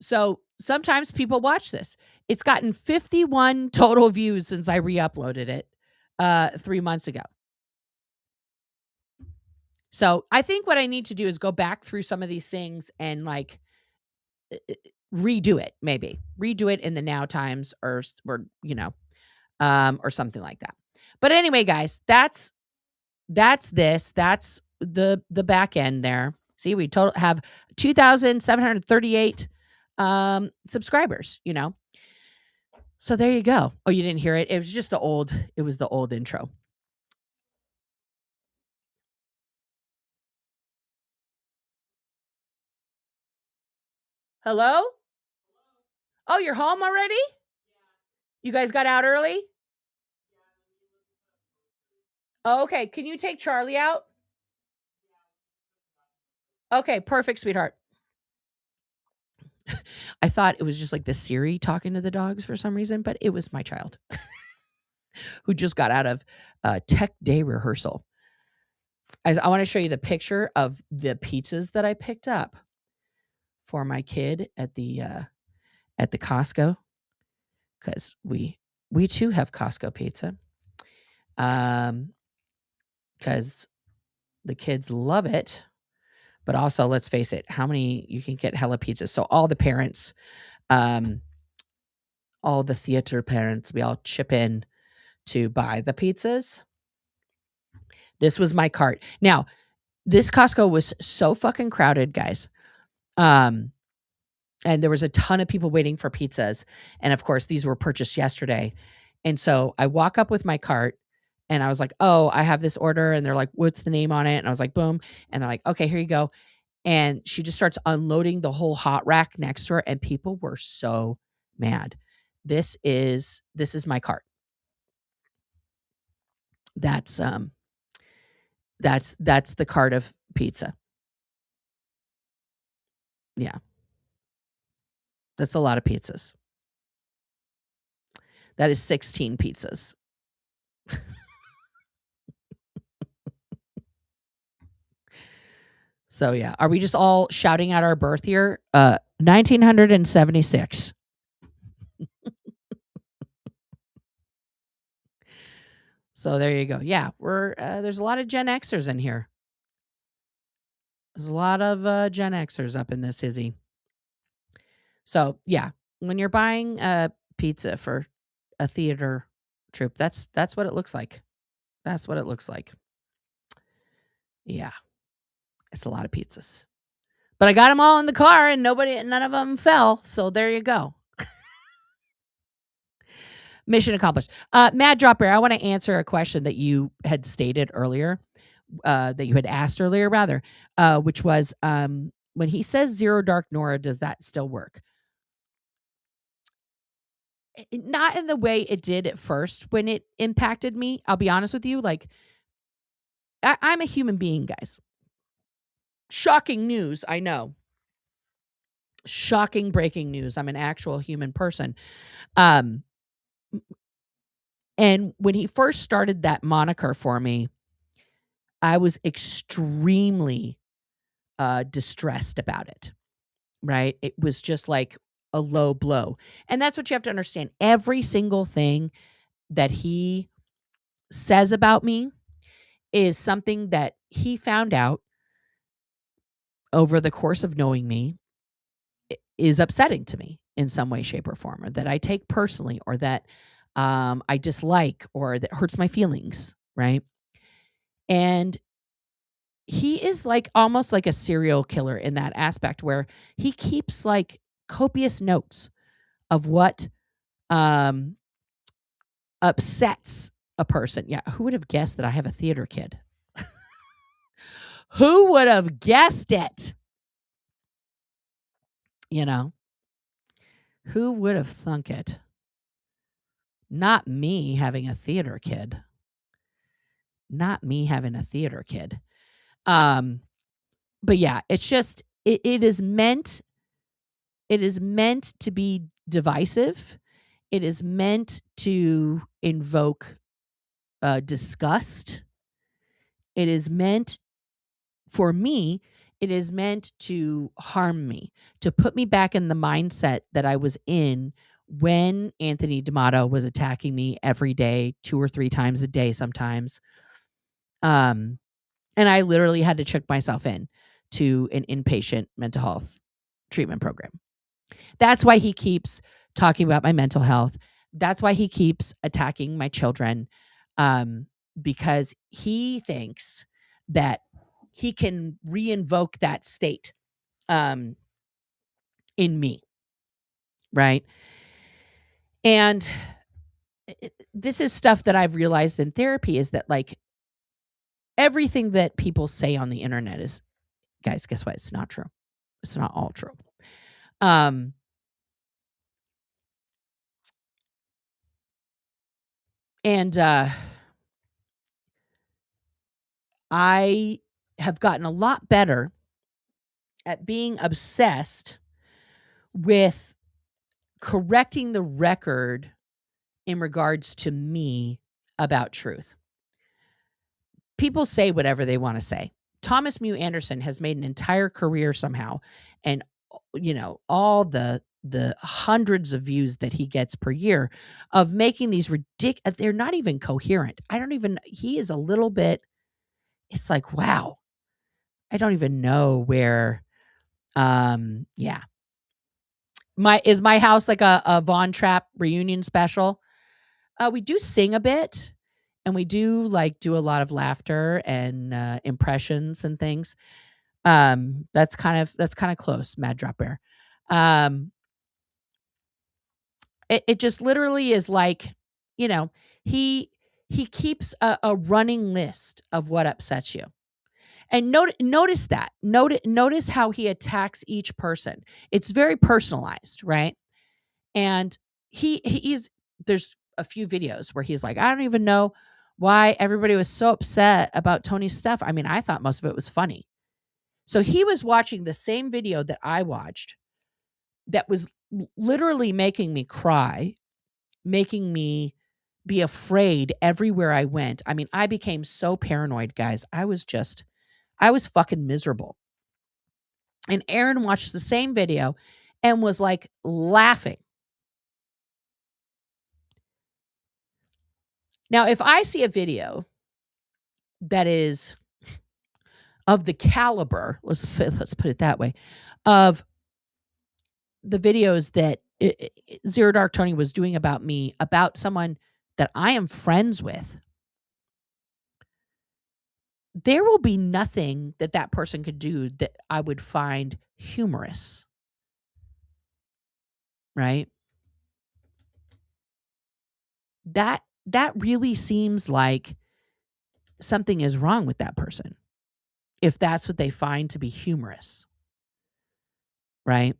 So sometimes people watch this. It's gotten 51 total views since I re-uploaded it 3 months ago. So I think what I need to do is go back through some of these things and like redo it, maybe redo it in the now times or something like that. But anyway, guys, that's this. That's the back end there. See, we total have 2,738 subscribers, So there you go. Oh, you didn't hear it? It was just the old intro. Hello? Oh, you're home already? You guys got out early? Oh, okay. Can you take Charlie out? Okay, perfect, sweetheart. I thought it was just like the Siri talking to the dogs for some reason, but it was my child who just got out of tech day rehearsal. I want to show you the picture of the pizzas that I picked up for my kid at the Costco, because we too have Costco pizza, because the kids love it. But also, let's face it, how many you can get hella pizzas. So all the parents, all the theater parents, we all chip in to buy the pizzas. This was my cart. Now, This Costco was so fucking crowded, guys. And there was a ton of people waiting for pizzas. And of course, these were purchased yesterday. And so I walk up with my cart and I was like, oh, I have this order. And they're like, what's the name on it? And I was like, boom. And they're like, okay, here you go. And she just starts unloading the whole hot rack next to her. And people were so mad. This is my cart. That's the cart of pizza. Yeah. That's a lot of pizzas. That is 16 pizzas. So yeah, are we just all shouting at our birth year? 1976. So there you go. Yeah, we're there's a lot of Gen Xers in here. There's a lot of Gen Xers up in this hizzy. So yeah, when you're buying pizza for a theater troupe, that's what it looks like. That's what it looks like. Yeah, it's a lot of pizzas, but I got them all in the car, and none of them fell. So there you go. Mission accomplished. Mad Dropper, I want to answer a question that you had stated earlier, that you had asked earlier, rather, which was when he says Zero Dark Nora, does that still work? Not in the way it did at first when it impacted me. I'll be honest with you. Like, I'm a human being, guys. Shocking news, I know. Shocking breaking news. I'm an actual human person. And when he first started that moniker for me, I was extremely distressed about it, right? It was just like a low blow. And that's what you have to understand. Every single thing that he says about me is something that he found out over the course of knowing me is upsetting to me in some way, shape, or form, or that I take personally, or that I dislike, or that hurts my feelings, right? And he is like almost like a serial killer in that aspect, where he keeps like copious notes of what upsets a person. Yeah, who would have guessed that I have a theater kid? Who would have guessed it? You know, who would have thunk it? Not me having a theater kid. Not me having a theater kid. But yeah, it's just it is meant to be divisive. It is meant to invoke disgust. It is meant, for me, it is meant to harm me, to put me back in the mindset that I was in when Anthony D'Amato was attacking me every day, 2 or 3 times a day sometimes. And I literally had to check myself in to an inpatient mental health treatment program. That's why he keeps talking about my mental health. That's why he keeps attacking my children, because he thinks that he can reinvoke that state in me, right? And this is stuff that I've realized in therapy, is that like everything that people say on the internet is, guys, guess what? It's not true. It's not all true. And I have gotten a lot better at being obsessed with correcting the record in regards to me about truth. People say whatever they want to say. Thomas Mew Anderson has made an entire career somehow, and you know, all the hundreds of views that he gets per year of making these ridiculous, they're not even coherent. He is a little bit, it's like, wow, I don't even know where, yeah. Is my house like a Von Trapp reunion special? We do sing a bit, and we do do a lot of laughter and impressions and things. That's kind of close, Mad Drop Bear. It just literally is he keeps a running list of what upsets you. And notice that. Notice how he attacks each person. It's very personalized, right? And he's there's a few videos where he's like, I don't even know why everybody was so upset about Tony's stuff. I mean, I thought most of it was funny. So he was watching the same video that I watched that was literally making me cry, making me be afraid everywhere I went. I mean, I became so paranoid, guys. I was fucking miserable. And Aaron watched the same video and was laughing. Now, if I see a video that is of the caliber, let's put it that way, of the videos that Zero Dark Tony was doing about me, about someone that I am friends with, there will be nothing that person could do that I would find humorous. Right? That really seems like something is wrong with that person, if that's what they find to be humorous. Right?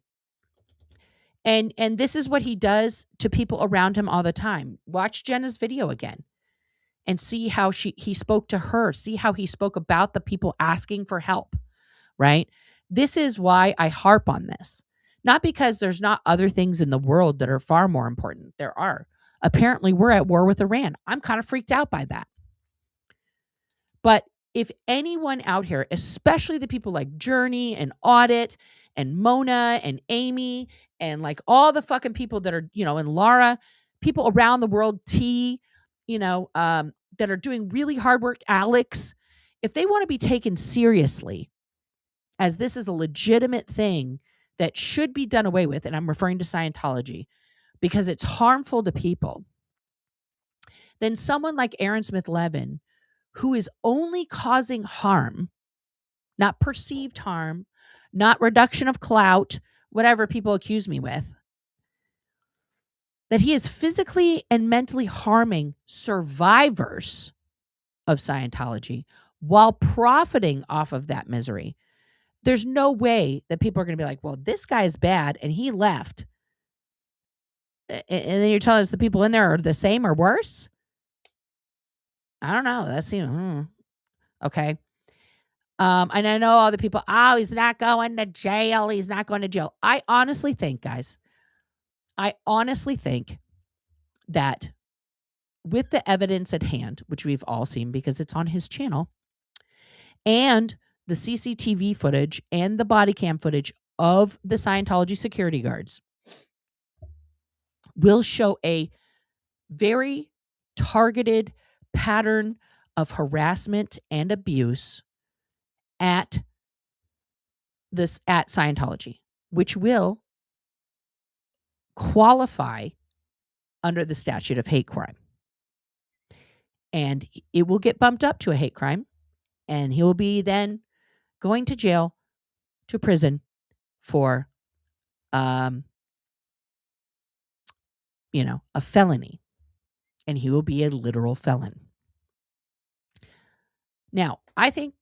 And this is what he does to people around him all the time. Watch Jenna's video again and see how he spoke to her. See how he spoke about the people asking for help, right? This is why I harp on this. Not because there's not other things in the world that are far more important. There are. Apparently, we're at war with Iran. I'm kind of freaked out by that. But if anyone out here, especially the people like Journey and Audit and Mona and Amy and all the fucking people that are, and Laura, people around the world, T, that are doing really hard work, Alex, if they want to be taken seriously as this is a legitimate thing that should be done away with, and I'm referring to Scientology because it's harmful to people, then someone like Aaron Smith Levin, who is only causing harm, not perceived harm, not reduction of clout, whatever people accuse me with, that he is physically and mentally harming survivors of Scientology while profiting off of that misery. There's no way that people are going to be like, well, this guy is bad and he left. And then you're telling us the people in there are the same or worse? I don't know. That seems, okay. And I know all the people, he's not going to jail. He's not going to jail. I honestly think, guys, that with the evidence at hand, which we've all seen because it's on his channel, and the CCTV footage and the body cam footage of the Scientology security guards, will show a very targeted pattern of harassment and abuse at Scientology, which will qualify under the statute of hate crime. And it will get bumped up to a hate crime, and he will be then going to jail, to prison for a felony, and he will be a literal felon. Now, I think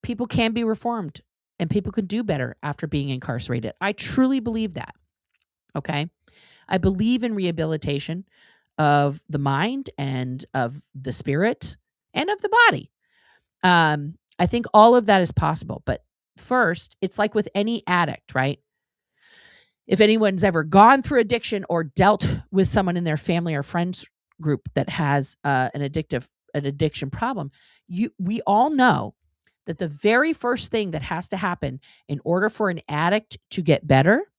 people can be reformed and people can do better after being incarcerated. I truly believe that. Okay? I believe in rehabilitation of the mind and of the spirit and of the body. I think all of that is possible. But first, it's like with any addict, right? If anyone's ever gone through addiction or dealt with someone in their family or friends group that has an addiction problem, we all know that the very first thing that has to happen in order for an addict to get better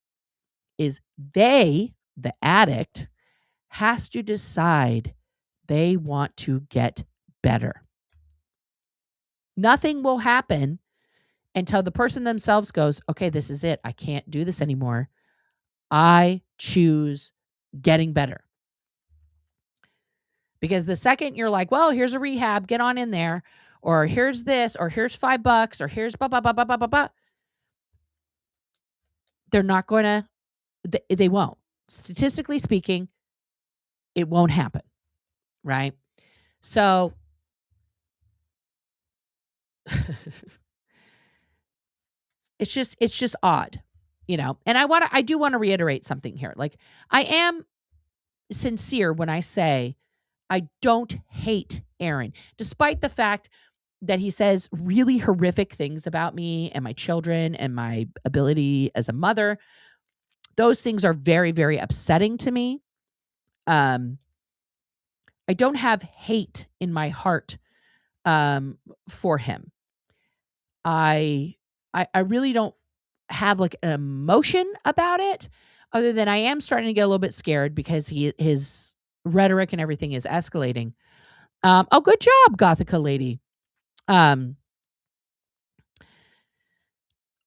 is the addict, has to decide they want to get better. Nothing will happen until the person themselves goes, okay, this is it. I can't do this anymore. I choose getting better. Because the second you're like, well, here's a rehab, get on in there, or here's this, or here's $5, or here's blah, blah, blah, blah, blah, blah, blah, they're not going to, they won't. Statistically speaking, it won't happen. Right? So it's just odd, and I do want to reiterate something here. Like, I am sincere when I say I don't hate Aaron, despite the fact that he says really horrific things about me and my children and my ability as a mother. Those things are very, very upsetting to me. I don't have hate in my heart for him. I really don't have like an emotion about it, other than I am starting to get a little bit scared because his rhetoric and everything is escalating. Oh, good job, Gothica lady.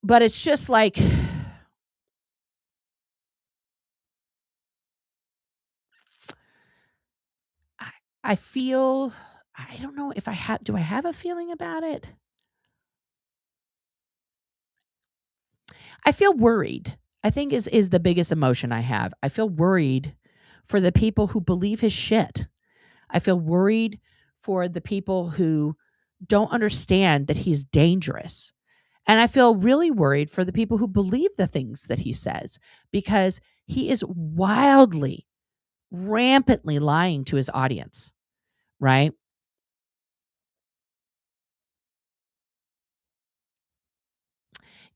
But it's just like, I feel, I don't know if do I have a feeling about it? I feel worried. I think is the biggest emotion I have. I feel worried for the people who believe his shit. I feel worried for the people who don't understand that he's dangerous. And I feel really worried for the people who believe the things that he says, because he is wildly, rampantly lying to his audience, right?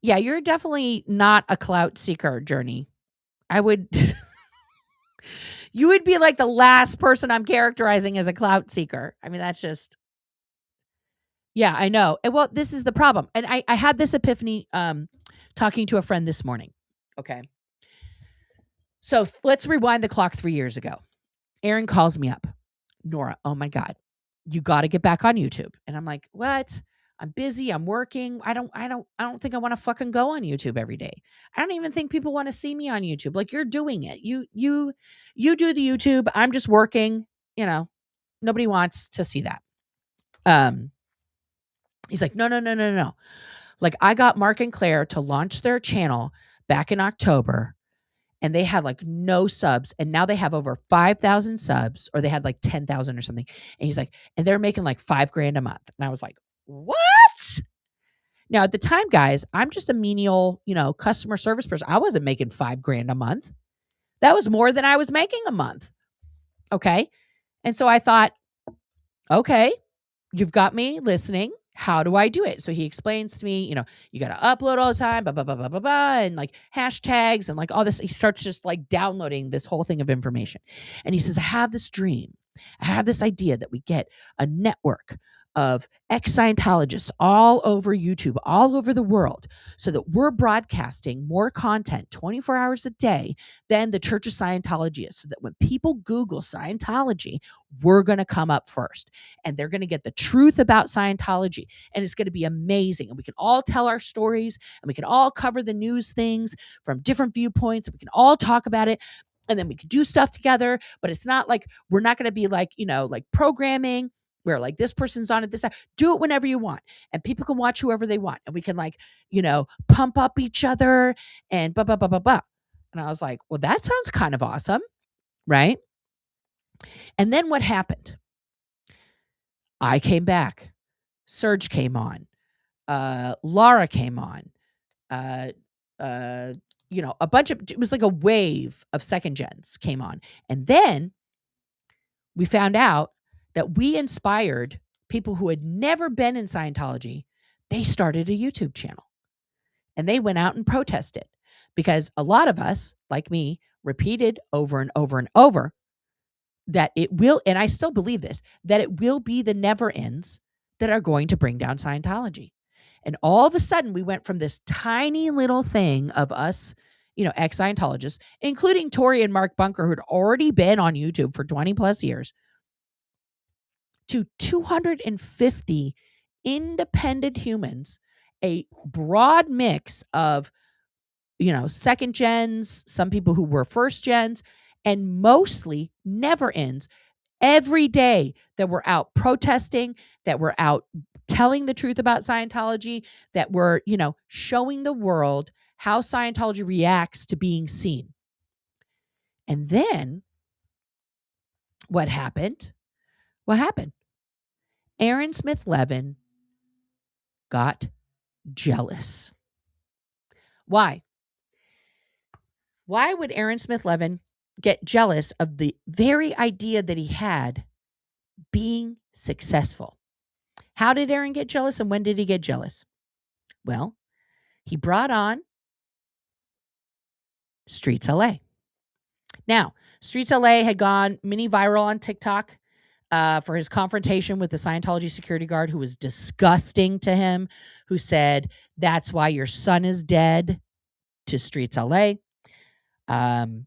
Yeah, you're definitely not a clout seeker, Journey. I would you would be like the last person I'm characterizing as a clout seeker. I mean, that's just, yeah, I know. And well, this is the problem. And I had this epiphany talking to a friend this morning. Okay. So let's rewind the clock 3 years ago. Aaron calls me up. Nora, oh my God, you got to get back on YouTube. And I'm like, what? I'm busy. I'm working. I don't think I want to fucking go on YouTube every day. I don't even think people want to see me on YouTube. Like, you're doing it. You do the YouTube. I'm just working. Nobody wants to see that. He's like, no. Like, I got Mark and Claire to launch their channel back in October, and they had like no subs, and now they have over 5,000 subs, or they had like 10,000 or something. And he's like, and they're making like $5,000 a month. And I was like, what? Now, at the time, guys, I'm just a menial, customer service person. I wasn't making $5,000 a month. That was more than I was making a month. Okay. And so I thought, okay, you've got me listening. How do I do it? So he explains to me, you got to upload all the time, blah, blah, blah, blah, blah, blah, and like hashtags and like all this. He starts just like downloading this whole thing of information. And he says, I have this dream. I have this idea that we get a network of ex-Scientologists all over YouTube, all over the world, so that we're broadcasting more content 24 hours a day than the Church of Scientology is, so that when people Google Scientology, we're going to come up first, and they're going to get the truth about Scientology, and it's going to be amazing, and we can all tell our stories, and we can all cover the news things from different viewpoints, and we can all talk about it, and then we can do stuff together. But it's not like, we're not going to be like, like programming where like this person's on at this time. Do it whenever you want, and people can watch whoever they want, and we can like, pump up each other and blah, blah, blah, blah, blah. And I was like, well, that sounds kind of awesome. Right. And then what happened? I came back. Serge came on. Laura came on. A bunch of, it was like a wave of second gens came on. And then we found out that we inspired people who had never been in Scientology. They started a YouTube channel, and they went out and protested, because a lot of us, like me, repeated over and over and over that it will, and I still believe this, that it will be the never ends that are going to bring down Scientology. And all of a sudden, we went from this tiny little thing of us, ex-Scientologists, including Tori and Mark Bunker, who had already been on YouTube for 20 plus years, to 250 independent humans, a broad mix of, second gens, some people who were first gens, and mostly never ends. every day that we're out protesting, that we're out telling the truth about Scientology, that we're, showing the world how Scientology reacts to being seen. And then what happened? What happened? Aaron Smith Levin got jealous. Why? Why would Aaron Smith Levin get jealous of the very idea that he had being successful? How did Aaron get jealous, and when did he get jealous? Well, he brought on Streets LA. Now, Streets LA had gone mini viral on TikTok for his confrontation with the Scientology security guard, who was disgusting to him, who said, "That's why your son is dead," to Streets LA. And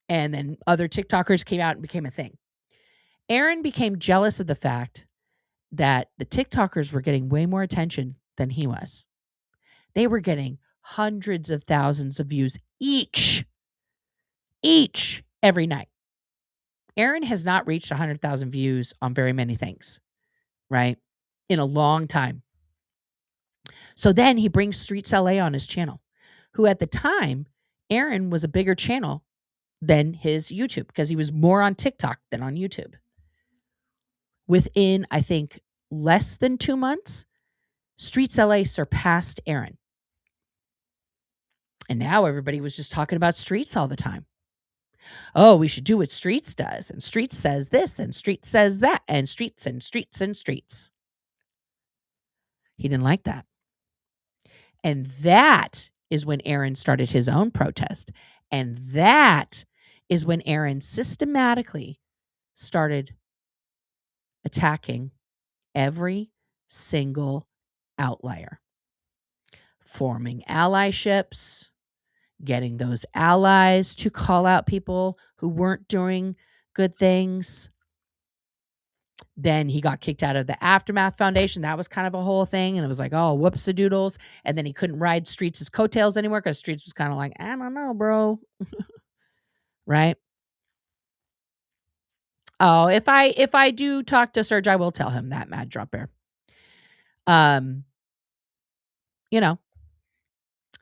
then other TikTokers came out and became a thing. Aaron became jealous of the fact that the TikTokers were getting way more attention than he was. They were getting hundreds of thousands of views each every night. Aaron has not reached 100,000 views on very many things, right? In a long time. So then he brings Streets LA on his channel, who at the time, Aaron was a bigger channel than his YouTube because he was more on TikTok than on YouTube. Within, I think, less than 2 months, Streets LA surpassed Aaron. And now everybody was just talking about Streets all the time. Oh, we should do what Streets does. And Streets says this, and Streets says that, and Streets and Streets and Streets. He didn't like that. And that is when Aaron started his own protest. And that is when Aaron systematically started attacking every single outlier, forming allyships, getting those allies to call out people who weren't doing good things. Then he got kicked out of the Aftermath Foundation. That was kind of a whole thing. And it was like, oh, whoops-a-doodles. And then he couldn't ride Streets' coattails anymore because Streets was kind of like, I don't know, bro. Right? Oh, if I do talk to Serge, I will tell him that, Mad Drop Bear.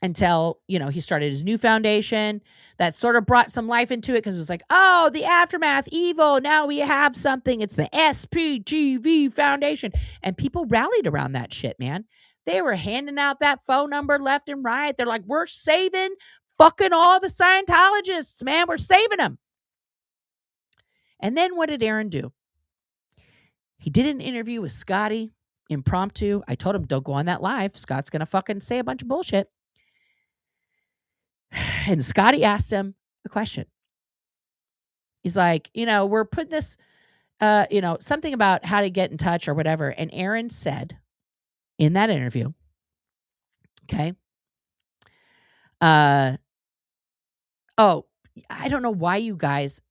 Until, he started his new foundation that sort of brought some life into it because it was like, oh, the Aftermath, evil. Now we have something. It's the SPGV Foundation. And people rallied around that shit, man. They were handing out that phone number left and right. They're like, we're saving fucking all the Scientologists, man. We're saving them. And then what did Aaron do? He did an interview with Scotty, impromptu. I told him, don't go on that live. Scott's going to fucking say a bunch of bullshit. And Scotty asked him a question. He's like, we're putting this, something about how to get in touch or whatever. And Aaron said in that interview, okay, I don't know why you guys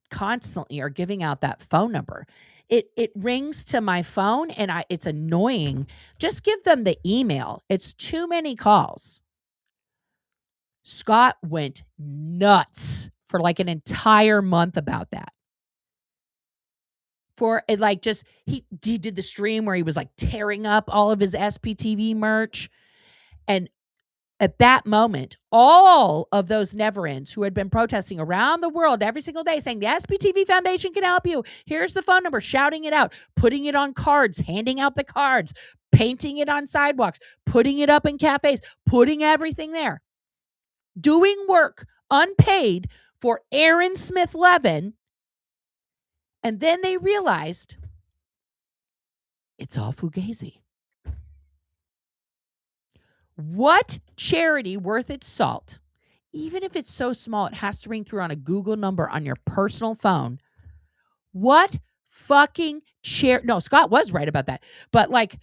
constantly are giving out that phone number. It rings to my phone and it's annoying. Just give them the email. It's too many calls. Scott went nuts for like an entire month about that. For it, like, just he did the stream where he was like tearing up all of his SPTV merch. And at that moment, all of those never-ends who had been protesting around the world every single day saying the SPTV Foundation can help you. Here's the phone number, shouting it out, putting it on cards, handing out the cards, painting it on sidewalks, putting it up in cafes, putting everything there. Doing work unpaid for Aaron Smith Levin. And then they realized it's all fugazi. What charity worth its salt, even if it's so small it has to ring through on a Google number on your personal phone? What fucking no, Scott was right about that. But like,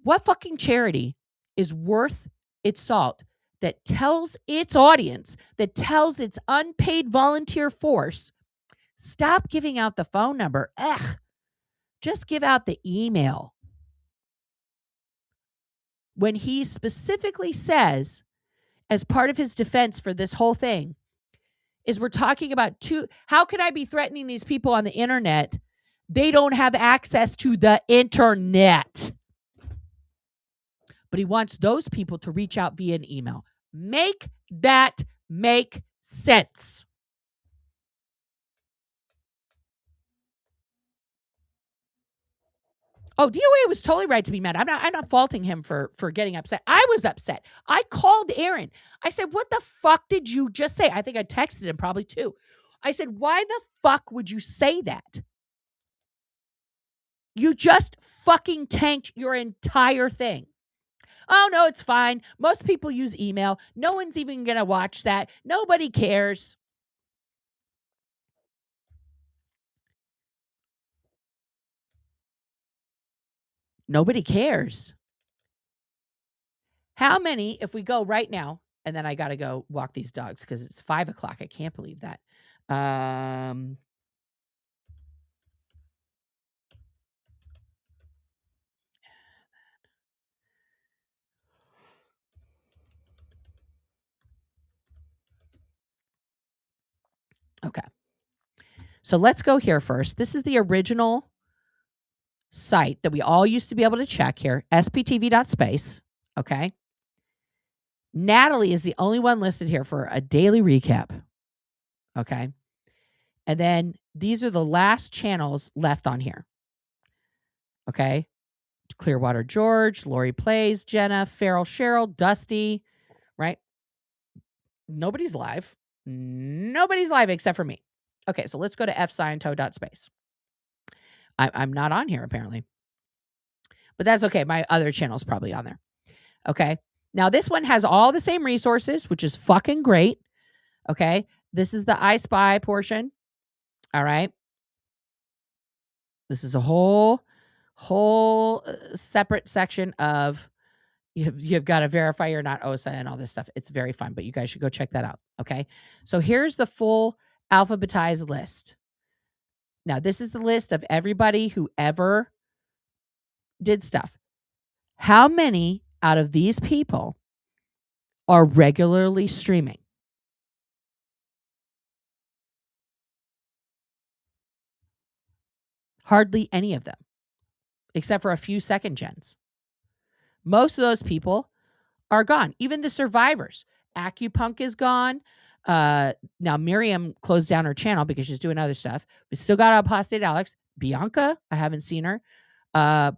what fucking charity is worth its salt that tells its audience, that tells its unpaid volunteer force, stop giving out the phone number. Just give out the email. When he specifically says, as part of his defense for this whole thing, is we're talking about how can I be threatening these people on the internet? They don't have access to the internet. But he wants those people to reach out via an email. Make that make sense. Oh, DOA was totally right to be mad. I'm not faulting him for getting upset. I was upset. I called Aaron. I said, what the fuck did you just say? I think I texted him probably too. I said, why the fuck would you say that? You just fucking tanked your entire thing. Oh, no, it's fine. Most people use email. No one's even going to watch that. Nobody cares. Nobody cares. How many, if we go right now, and then I got to go walk these dogs because it's 5 o'clock. I can't believe that. Okay. So let's go here first. This is the original site that we all used to be able to check here, sptv.space. Okay. Natalie is the only one listed here for a daily recap. Okay. And then these are the last channels left on here. Okay. Clearwater George, Lori Plays, Jenna, Farrell Cheryl, Dusty, right? Nobody's live. Nobody's live except for me. Okay, so let's go to fsciento.space. I'm not on here apparently. But that's okay. My other channel's probably on there. Okay. Now this one has all the same resources, which is fucking great. Okay. This is the I Spy portion. All right. This is a whole separate section of you've got to verify you're not OSA and all this stuff. It's very fun, but you guys should go check that out. Okay. So here's the full alphabetized list. Now, this is the list of everybody who ever did stuff. How many out of these people are regularly streaming? Hardly any of them, except for a few second gens. Most of those people are gone. Even the survivors. Acupunk is gone. Now, Miriam closed down her channel because she's doing other stuff. We still got Apostate Alex. Bianca, I haven't seen her.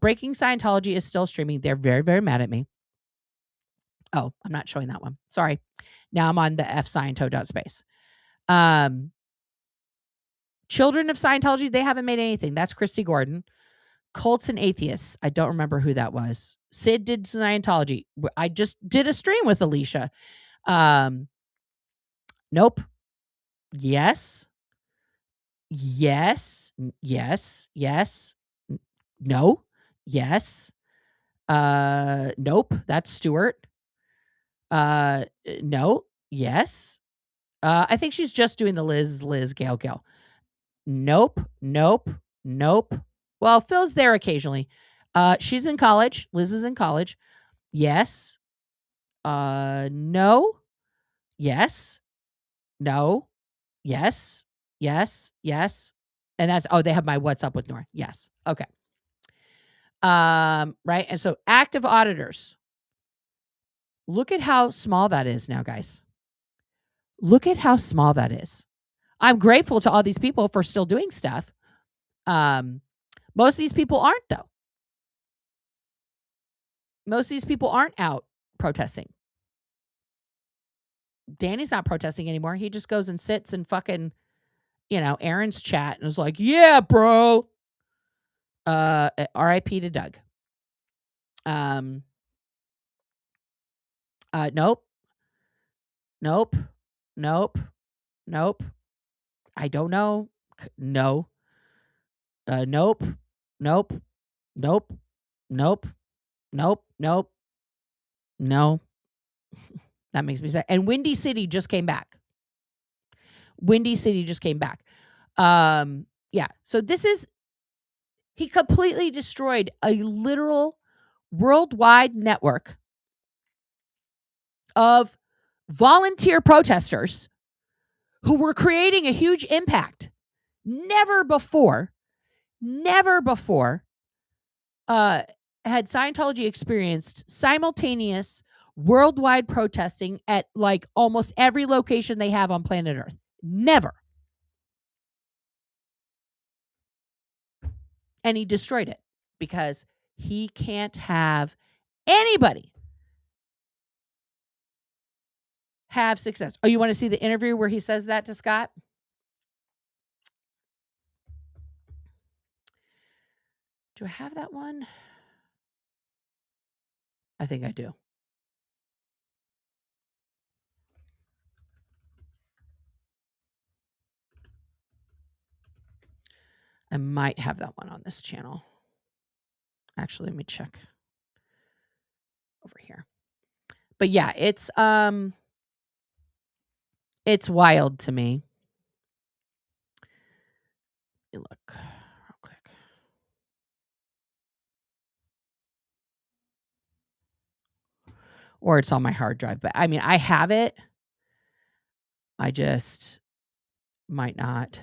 Breaking Scientology is still streaming. They're very, very mad at me. Oh, I'm not showing that one. Sorry. Now I'm on the fsciento.space. Children of Scientology, they haven't made anything. That's Christy Gordon. Cults and Atheists. I don't remember who that was. Sid did Scientology. I just did a stream with Alicia. Nope. Yes. Yes. Yes. Yes. No. Yes. Nope. That's Stuart. No. Yes. I think she's just doing the Liz, Gail. Nope. Well, Phil's there occasionally. She's in college. Liz is in college. Yes. No. Yes. No. Yes. And that's, they have my what's up with Nora. Yes. Okay. Right. And so active auditors. Look at how small that is now, guys. Look at how small that is. I'm grateful to all these people for still doing stuff. Most of these people aren't, though. Most of these people aren't out protesting. Danny's not protesting anymore. He just goes and sits in fucking, Aaron's chat and is like, yeah, bro. RIP to Doug. Nope. I don't know. No. Nope. No. That makes me sad. And Windy City just came back. Yeah. So he completely destroyed a literal worldwide network of volunteer protesters who were creating a huge impact. Never before had Scientology experienced simultaneous worldwide protesting at like almost every location they have on planet Earth. Never. And he destroyed it because he can't have anybody have success. Oh, you want to see the interview where he says that to Scott? Do I have that one? I think I do. I might have that one on this channel. Actually, let me check over here. But yeah, it's wild to me. Let me look real quick. Or it's on my hard drive, but I mean, I have it. I just might not.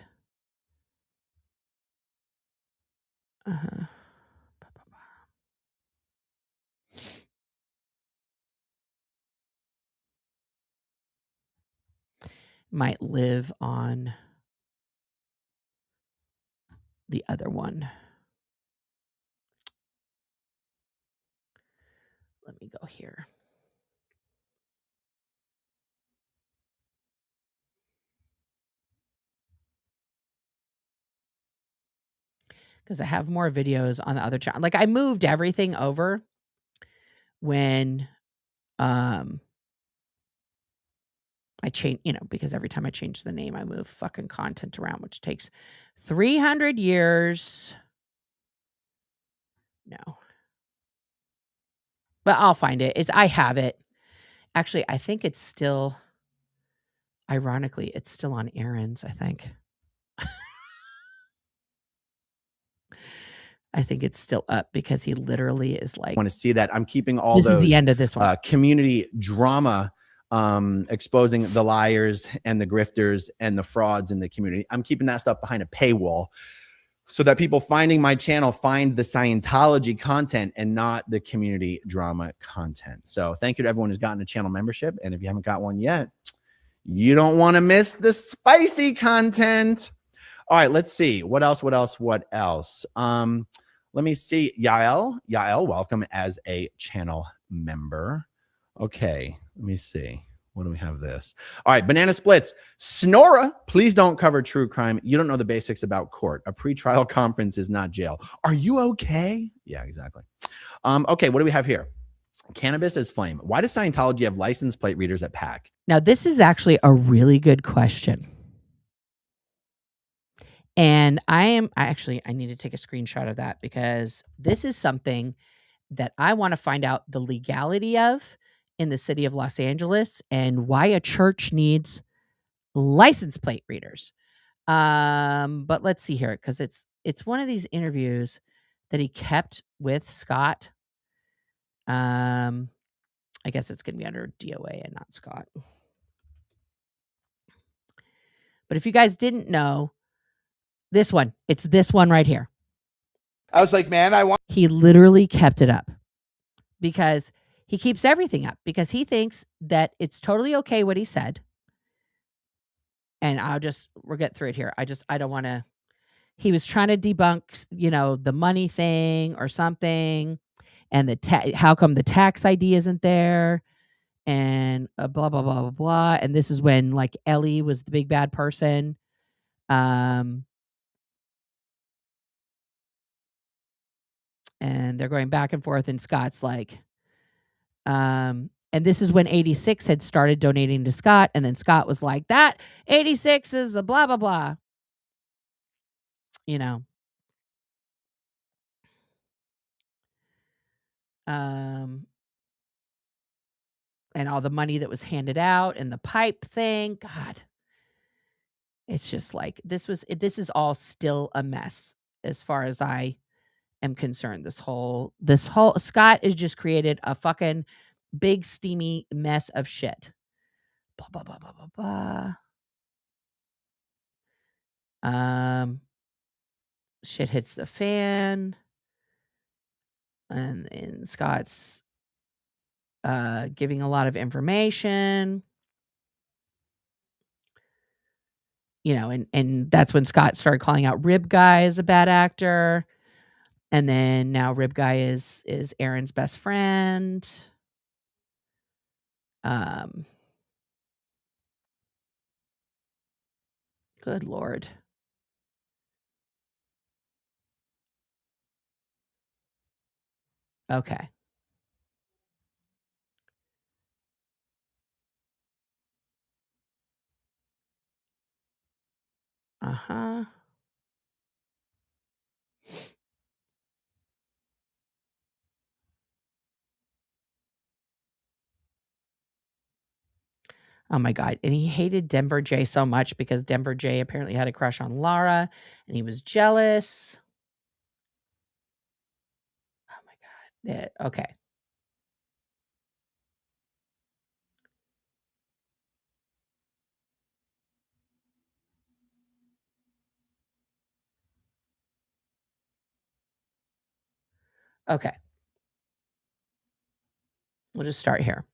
Might live on the other one. Let me go here. Because I have more videos on the other channel. Like I moved everything over when I change, because every time I change the name, I move fucking content around, which takes 300 years. No. But I'll find it. I have it. Actually, I think it's still, ironically, it's still on Aaron's, I think. I think it's still up because he literally is like, Want to see that? I'm keeping all this those is the end of this one. Community drama exposing the liars and the grifters and the frauds in the community. I'm keeping that stuff behind a paywall so that people finding my channel find the Scientology content and not the community drama content. So thank you to everyone who's gotten a channel membership. And if you haven't got one yet, you don't want to miss the spicy content. All right, let's see. What else? Let me see. Yael, welcome as a channel member. Okay, let me see. What do we have this? All right, Banana Splits. Snora, please don't cover true crime. You don't know the basics about court. A pretrial conference is not jail. Are you okay? Yeah, exactly. Okay, what do we have here? Cannabis is flame. Why does Scientology have license plate readers at PAC? Now, this is actually a really good question. And I need to take a screenshot of that because this is something that I want to find out the legality of in the city of Los Angeles and why a church needs license plate readers. But let's see here, because it's one of these interviews that he kept with Scott. I guess it's going to be under DOA and not Scott. But if you guys didn't know, it's this one right here. I was like, man, He literally kept it up because he keeps everything up because he thinks that it's totally okay what he said. And we'll get through it here. I don't want to, he was trying to debunk, the money thing or something. And how come the tax ID isn't there? And blah, blah, blah, blah, blah. And this is when like Ellie was the big bad person. And they're going back and forth, and Scott's like, and this is when 86 had started donating to Scott, and then Scott was like, that 86 is a blah, blah, blah. And all the money that was handed out and the pipe thing. God, it's just like, this is all still a mess as far as I am concerned. This whole Scott has just created a fucking big steamy mess of shit. Blah, blah, blah, blah, blah, blah. Shit hits the fan. And Scott's giving a lot of information. You know, and that's when Scott started calling out Rib Guy as a bad actor. And then now Rib Guy is Aaron's best friend. Good Lord. Okay. Uh-huh. Oh my God. And he hated Denver J so much because Denver J apparently had a crush on Lara and he was jealous. Oh my God. Okay. Okay. We'll just start here.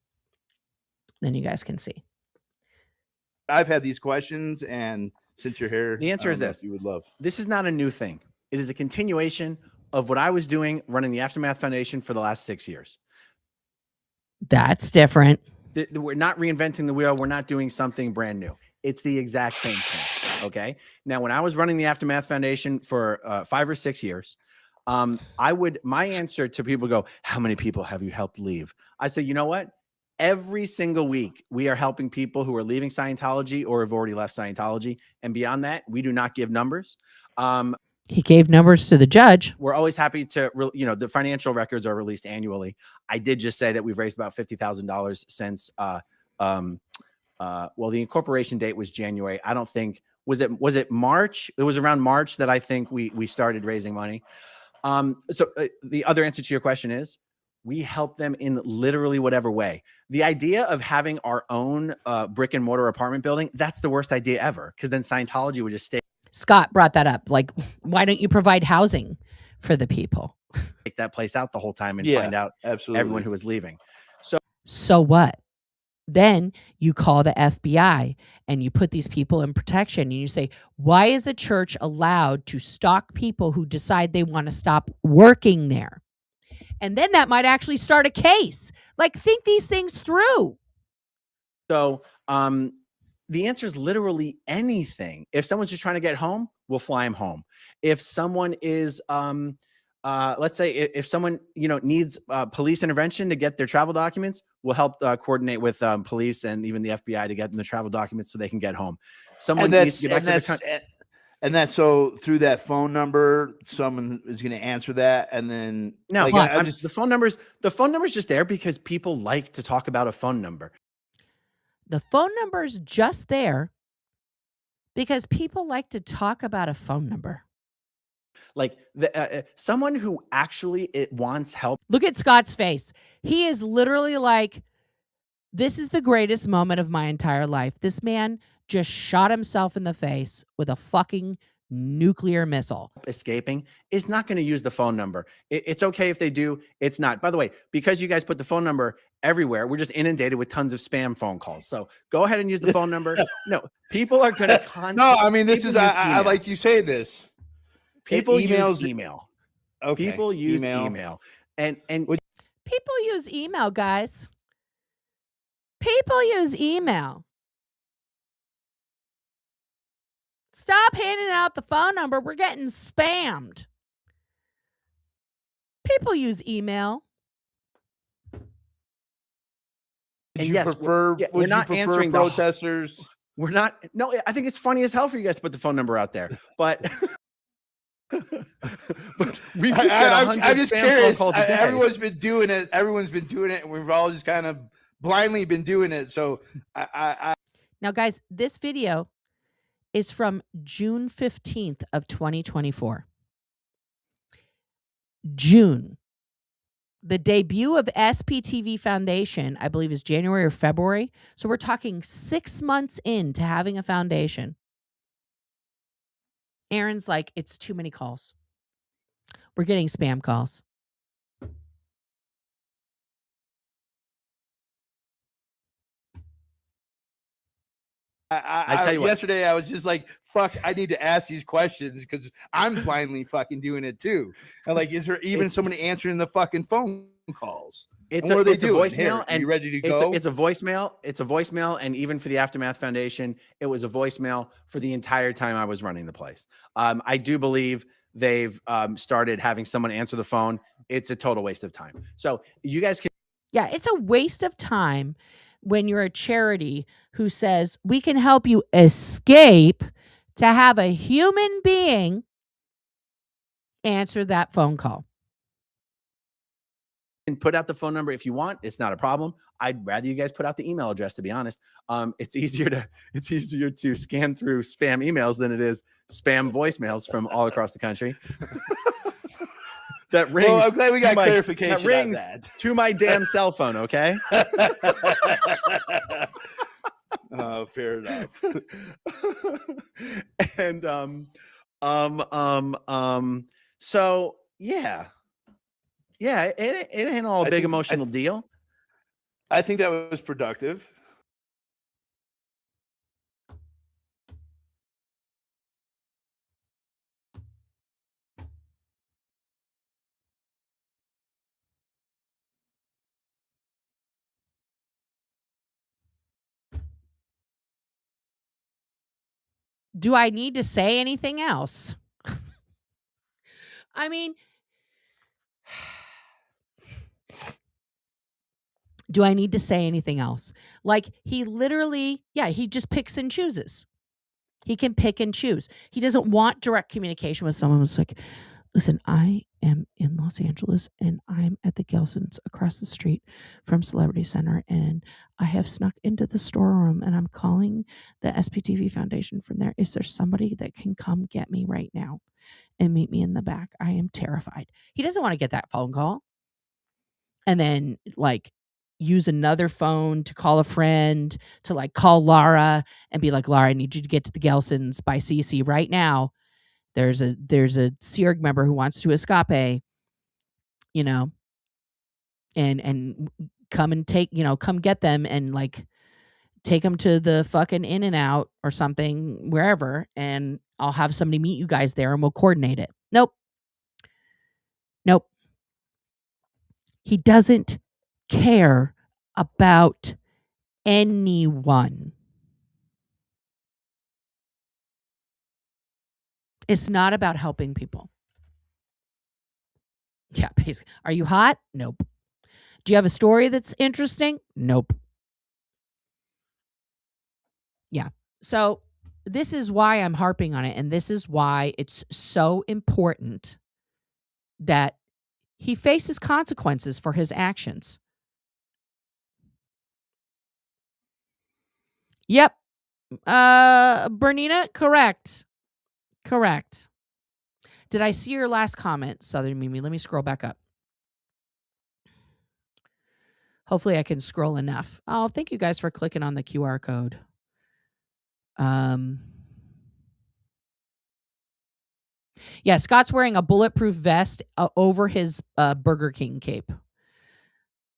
Then you guys can see. I've had these questions, and since you're here, The answer is this. you would love. This is not a new thing. It is a continuation of what I was doing running the Aftermath Foundation for the last 6 years. That's different. We're not reinventing the wheel. We're not doing something brand new. It's the exact same thing. Okay. Now, when I was running the Aftermath Foundation for 5 or 6 years, my answer to people go, how many people have you helped leave? I say, you know what? Every single week, we are helping people who are leaving Scientology or have already left Scientology. And beyond that, we do not give numbers. He gave numbers to the judge. We're always happy to, the financial records are released annually. I did just say that we've raised about $50,000 since, well, the incorporation date was January. I don't think, was it March? It was around March that I think we started raising money. So the other answer to your question is we help them in literally whatever way. The idea of having our own brick and mortar apartment building, that's the worst idea ever. Because then Scientology would just stay. Scott brought that up. Like, why don't you provide housing for the people? Take that place out the whole time and find out absolutely everyone who was leaving. So what? Then you call the FBI and you put these people in protection and you say, why is a church allowed to stalk people who decide they want to stop working there? And then that might actually start a case. Like, think these things through. So the answer is literally anything. If someone's just trying to get home, we'll fly them home. If someone is, let's say if someone, needs police intervention to get their travel documents, we'll help coordinate with police and even the FBI to get them the travel documents so they can get home. Someone needs to get back to the country. And that's so through that phone number, someone is going to answer that. And then no, like, the phone number's just there because people like to talk about a phone number. The phone number's just there because people like to talk about a phone number. Like someone who actually wants help. Look at Scott's face. He is literally like, this is the greatest moment of my entire life. This man just shot himself in the face with a fucking nuclear missile. Escaping is not going to use the phone number. It's okay if they do. It's not. By the way, because you guys put the phone number everywhere, we're just inundated with tons of spam phone calls. So go ahead and use the phone number. No, people are going to. No, I mean, this is, I like you say this. People use email. Okay. People use email. And people use email, guys. People use email. Stop handing out the phone number. We're getting spammed. People use email. Would you prefer, we're not answering protesters? We're not. No, I think it's funny as hell for you guys to put the phone number out there. But we just I'm just curious. Everyone's been doing it. Everyone's been doing it, and we've all just kind of blindly been doing it. So now, guys, this video is from June 15th of 2024. June. The debut of SPTV Foundation, I believe, is January or February. So we're talking 6 months into having a foundation. Aaron's like, it's too many calls. We're getting spam calls. I tell you what. Yesterday I was just like, fuck, I need to ask these questions because I'm blindly fucking doing it too. And like, is there even somebody answering the fucking phone calls? It's a voicemail. Here, and you ready to go? It's a voicemail. It's a voicemail. And even for the Aftermath Foundation, it was a voicemail for the entire time I was running the place. I do believe they've started having someone answer the phone. It's a total waste of time. So you guys can. Yeah, it's a waste of time when you're a charity who says we can help you escape to have a human being answer that phone call. And put out the phone number if you want. It's not a problem. I'd rather you guys put out the email address, to be honest. It's easier to scan through spam emails than it is spam voicemails from all across the country. That rings. Well, I'm glad we got clarification. That rings on that. to my damn cell phone. Okay. Fair enough. And so yeah, it ain't all a big emotional deal. I think that was productive. Do I need to say anything else? I mean, do I need to say anything else? Like, he literally, he just picks and chooses. He can pick and choose. He doesn't want direct communication with someone who's like, listen, I am in Los Angeles and I'm at the Gelson's across the street from Celebrity Center, and I have snuck into the storeroom and I'm calling the SPTV Foundation from there. Is there somebody that can come get me right now and meet me in the back? I am terrified. He doesn't want to get that phone call and then like use another phone to call a friend, to like call Laura and be like, Laura, I need you to get to the Gelson's by CC right now. There's a CERG member who wants to escape, you know, and come and take, come get them and like take them to the fucking In-N-Out or something, wherever, and I'll have somebody meet you guys there and we'll coordinate it. Nope. He doesn't care about anyone. It's not about helping people. Yeah, basically. Are you hot? Nope. Do you have a story that's interesting? Nope. Yeah. So this is why I'm harping on it, and this is why it's so important that he faces consequences for his actions. Yep. Bernina, correct. Did I see your last comment, Southern Mimi? Let me scroll back up. Hopefully I can scroll enough. Oh, thank you guys for clicking on the QR code. Yeah, Scott's wearing a bulletproof vest over his Burger King cape.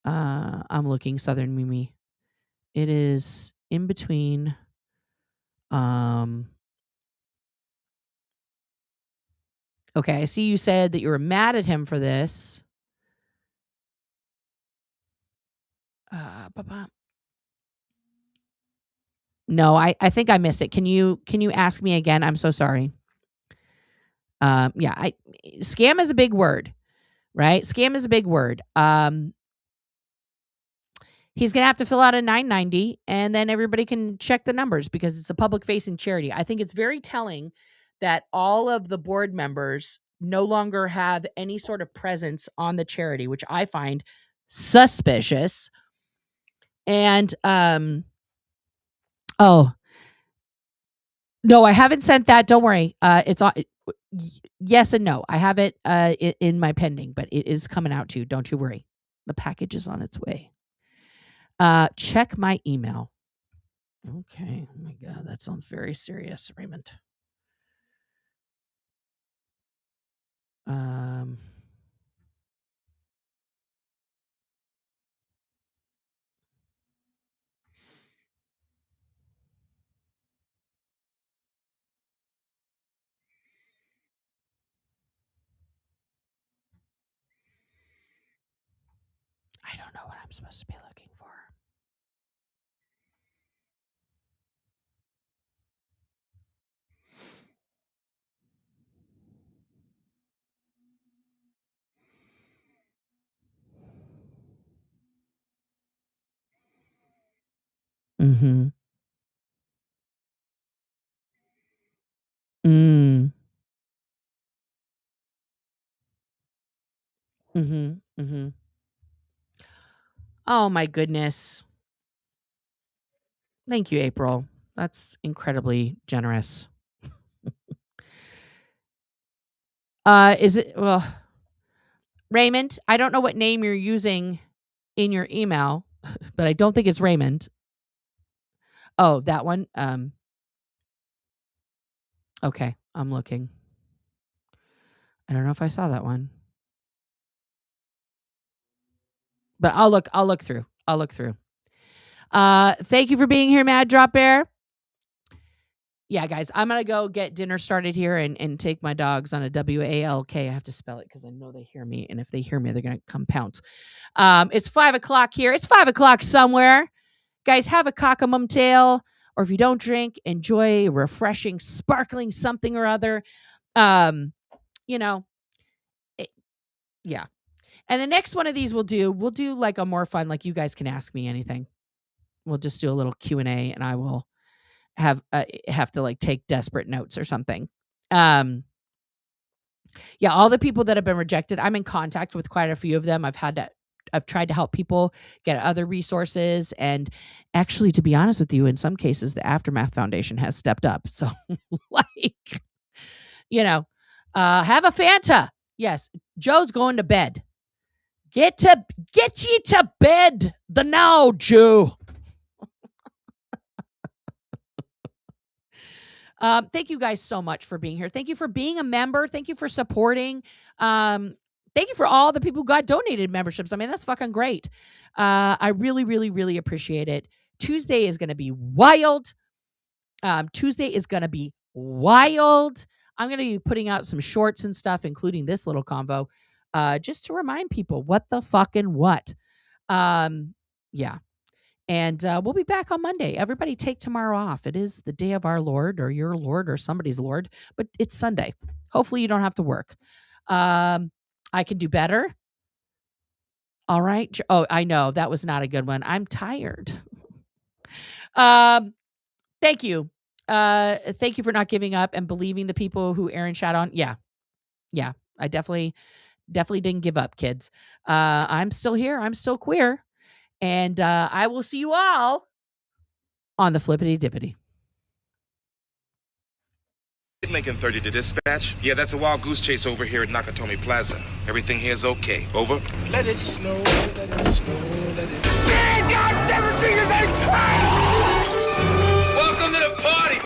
I'm looking, Southern Mimi. It is in between. Okay, I see you said that you were mad at him for this. No, I think I missed it. Can you ask me again? I'm so sorry. Scam is a big word, right? Scam is a big word. He's going to have to fill out a 990 and then everybody can check the numbers because it's a public facing charity. I think it's very telling that all of the board members no longer have any sort of presence on the charity, which I find suspicious. And, oh, no, I haven't sent that. Don't worry. It's on. Yes and no. I have it in my pending, but it is coming out too. Don't you worry. The package is on its way. Check my email. Okay. Oh my God. That sounds very serious, Raymond. I don't know what I'm supposed to be looking for. Mm-hmm. Mm. Mm-hmm. Mm-hmm. Oh my goodness. Thank you, April. That's incredibly generous. Is it Raymond? I don't know what name you're using in your email, but I don't think it's Raymond. Oh, that one. Okay, I'm looking. I don't know if I saw that one. But I'll look through. Thank you for being here, Mad Drop Bear. Yeah, guys, I'm gonna go get dinner started here and take my dogs on a WALK. I have to spell it because I know they hear me, and if they hear me, they're gonna come pounce. It's 5:00 here. It's 5:00 somewhere. Guys, have a cockamum tail, or if you don't drink, enjoy a refreshing, sparkling something or other. Yeah. And the next one of these we'll do like a more fun, like you guys can ask me anything. We'll just do a little Q&A, and I will have to like take desperate notes or something. Yeah, all the people that have been rejected, I'm in contact with quite a few of them. I've tried to help people get other resources, and actually, to be honest with you, in some cases, the Aftermath Foundation has stepped up. So, like, have a Fanta. Yes, Joe's going to bed. Get ye to bed the now, Joe. Thank you guys so much for being here. Thank you for being a member. Thank you for supporting. Thank you for all the people who got donated memberships. I mean, that's fucking great. I really, really, really appreciate it. Tuesday is going to be wild. I'm going to be putting out some shorts and stuff, including this little convo, just to remind people what the fucking what. Yeah. And we'll be back on Monday. Everybody take tomorrow off. It is the day of our Lord, or your Lord, or somebody's Lord, but it's Sunday. Hopefully you don't have to work. I can do better. All right. Oh, I know. That was not a good one. I'm tired. Thank you. Thank you for not giving up and believing the people who Aaron shat on. Yeah. I definitely didn't give up, kids. I'm still here. I'm still queer. And I will see you all on the flippity dippity. Lincoln 30 to dispatch. Yeah, that's a wild goose chase over here at Nakatomi Plaza. Everything here is okay. Over. Let it snow, let it snow.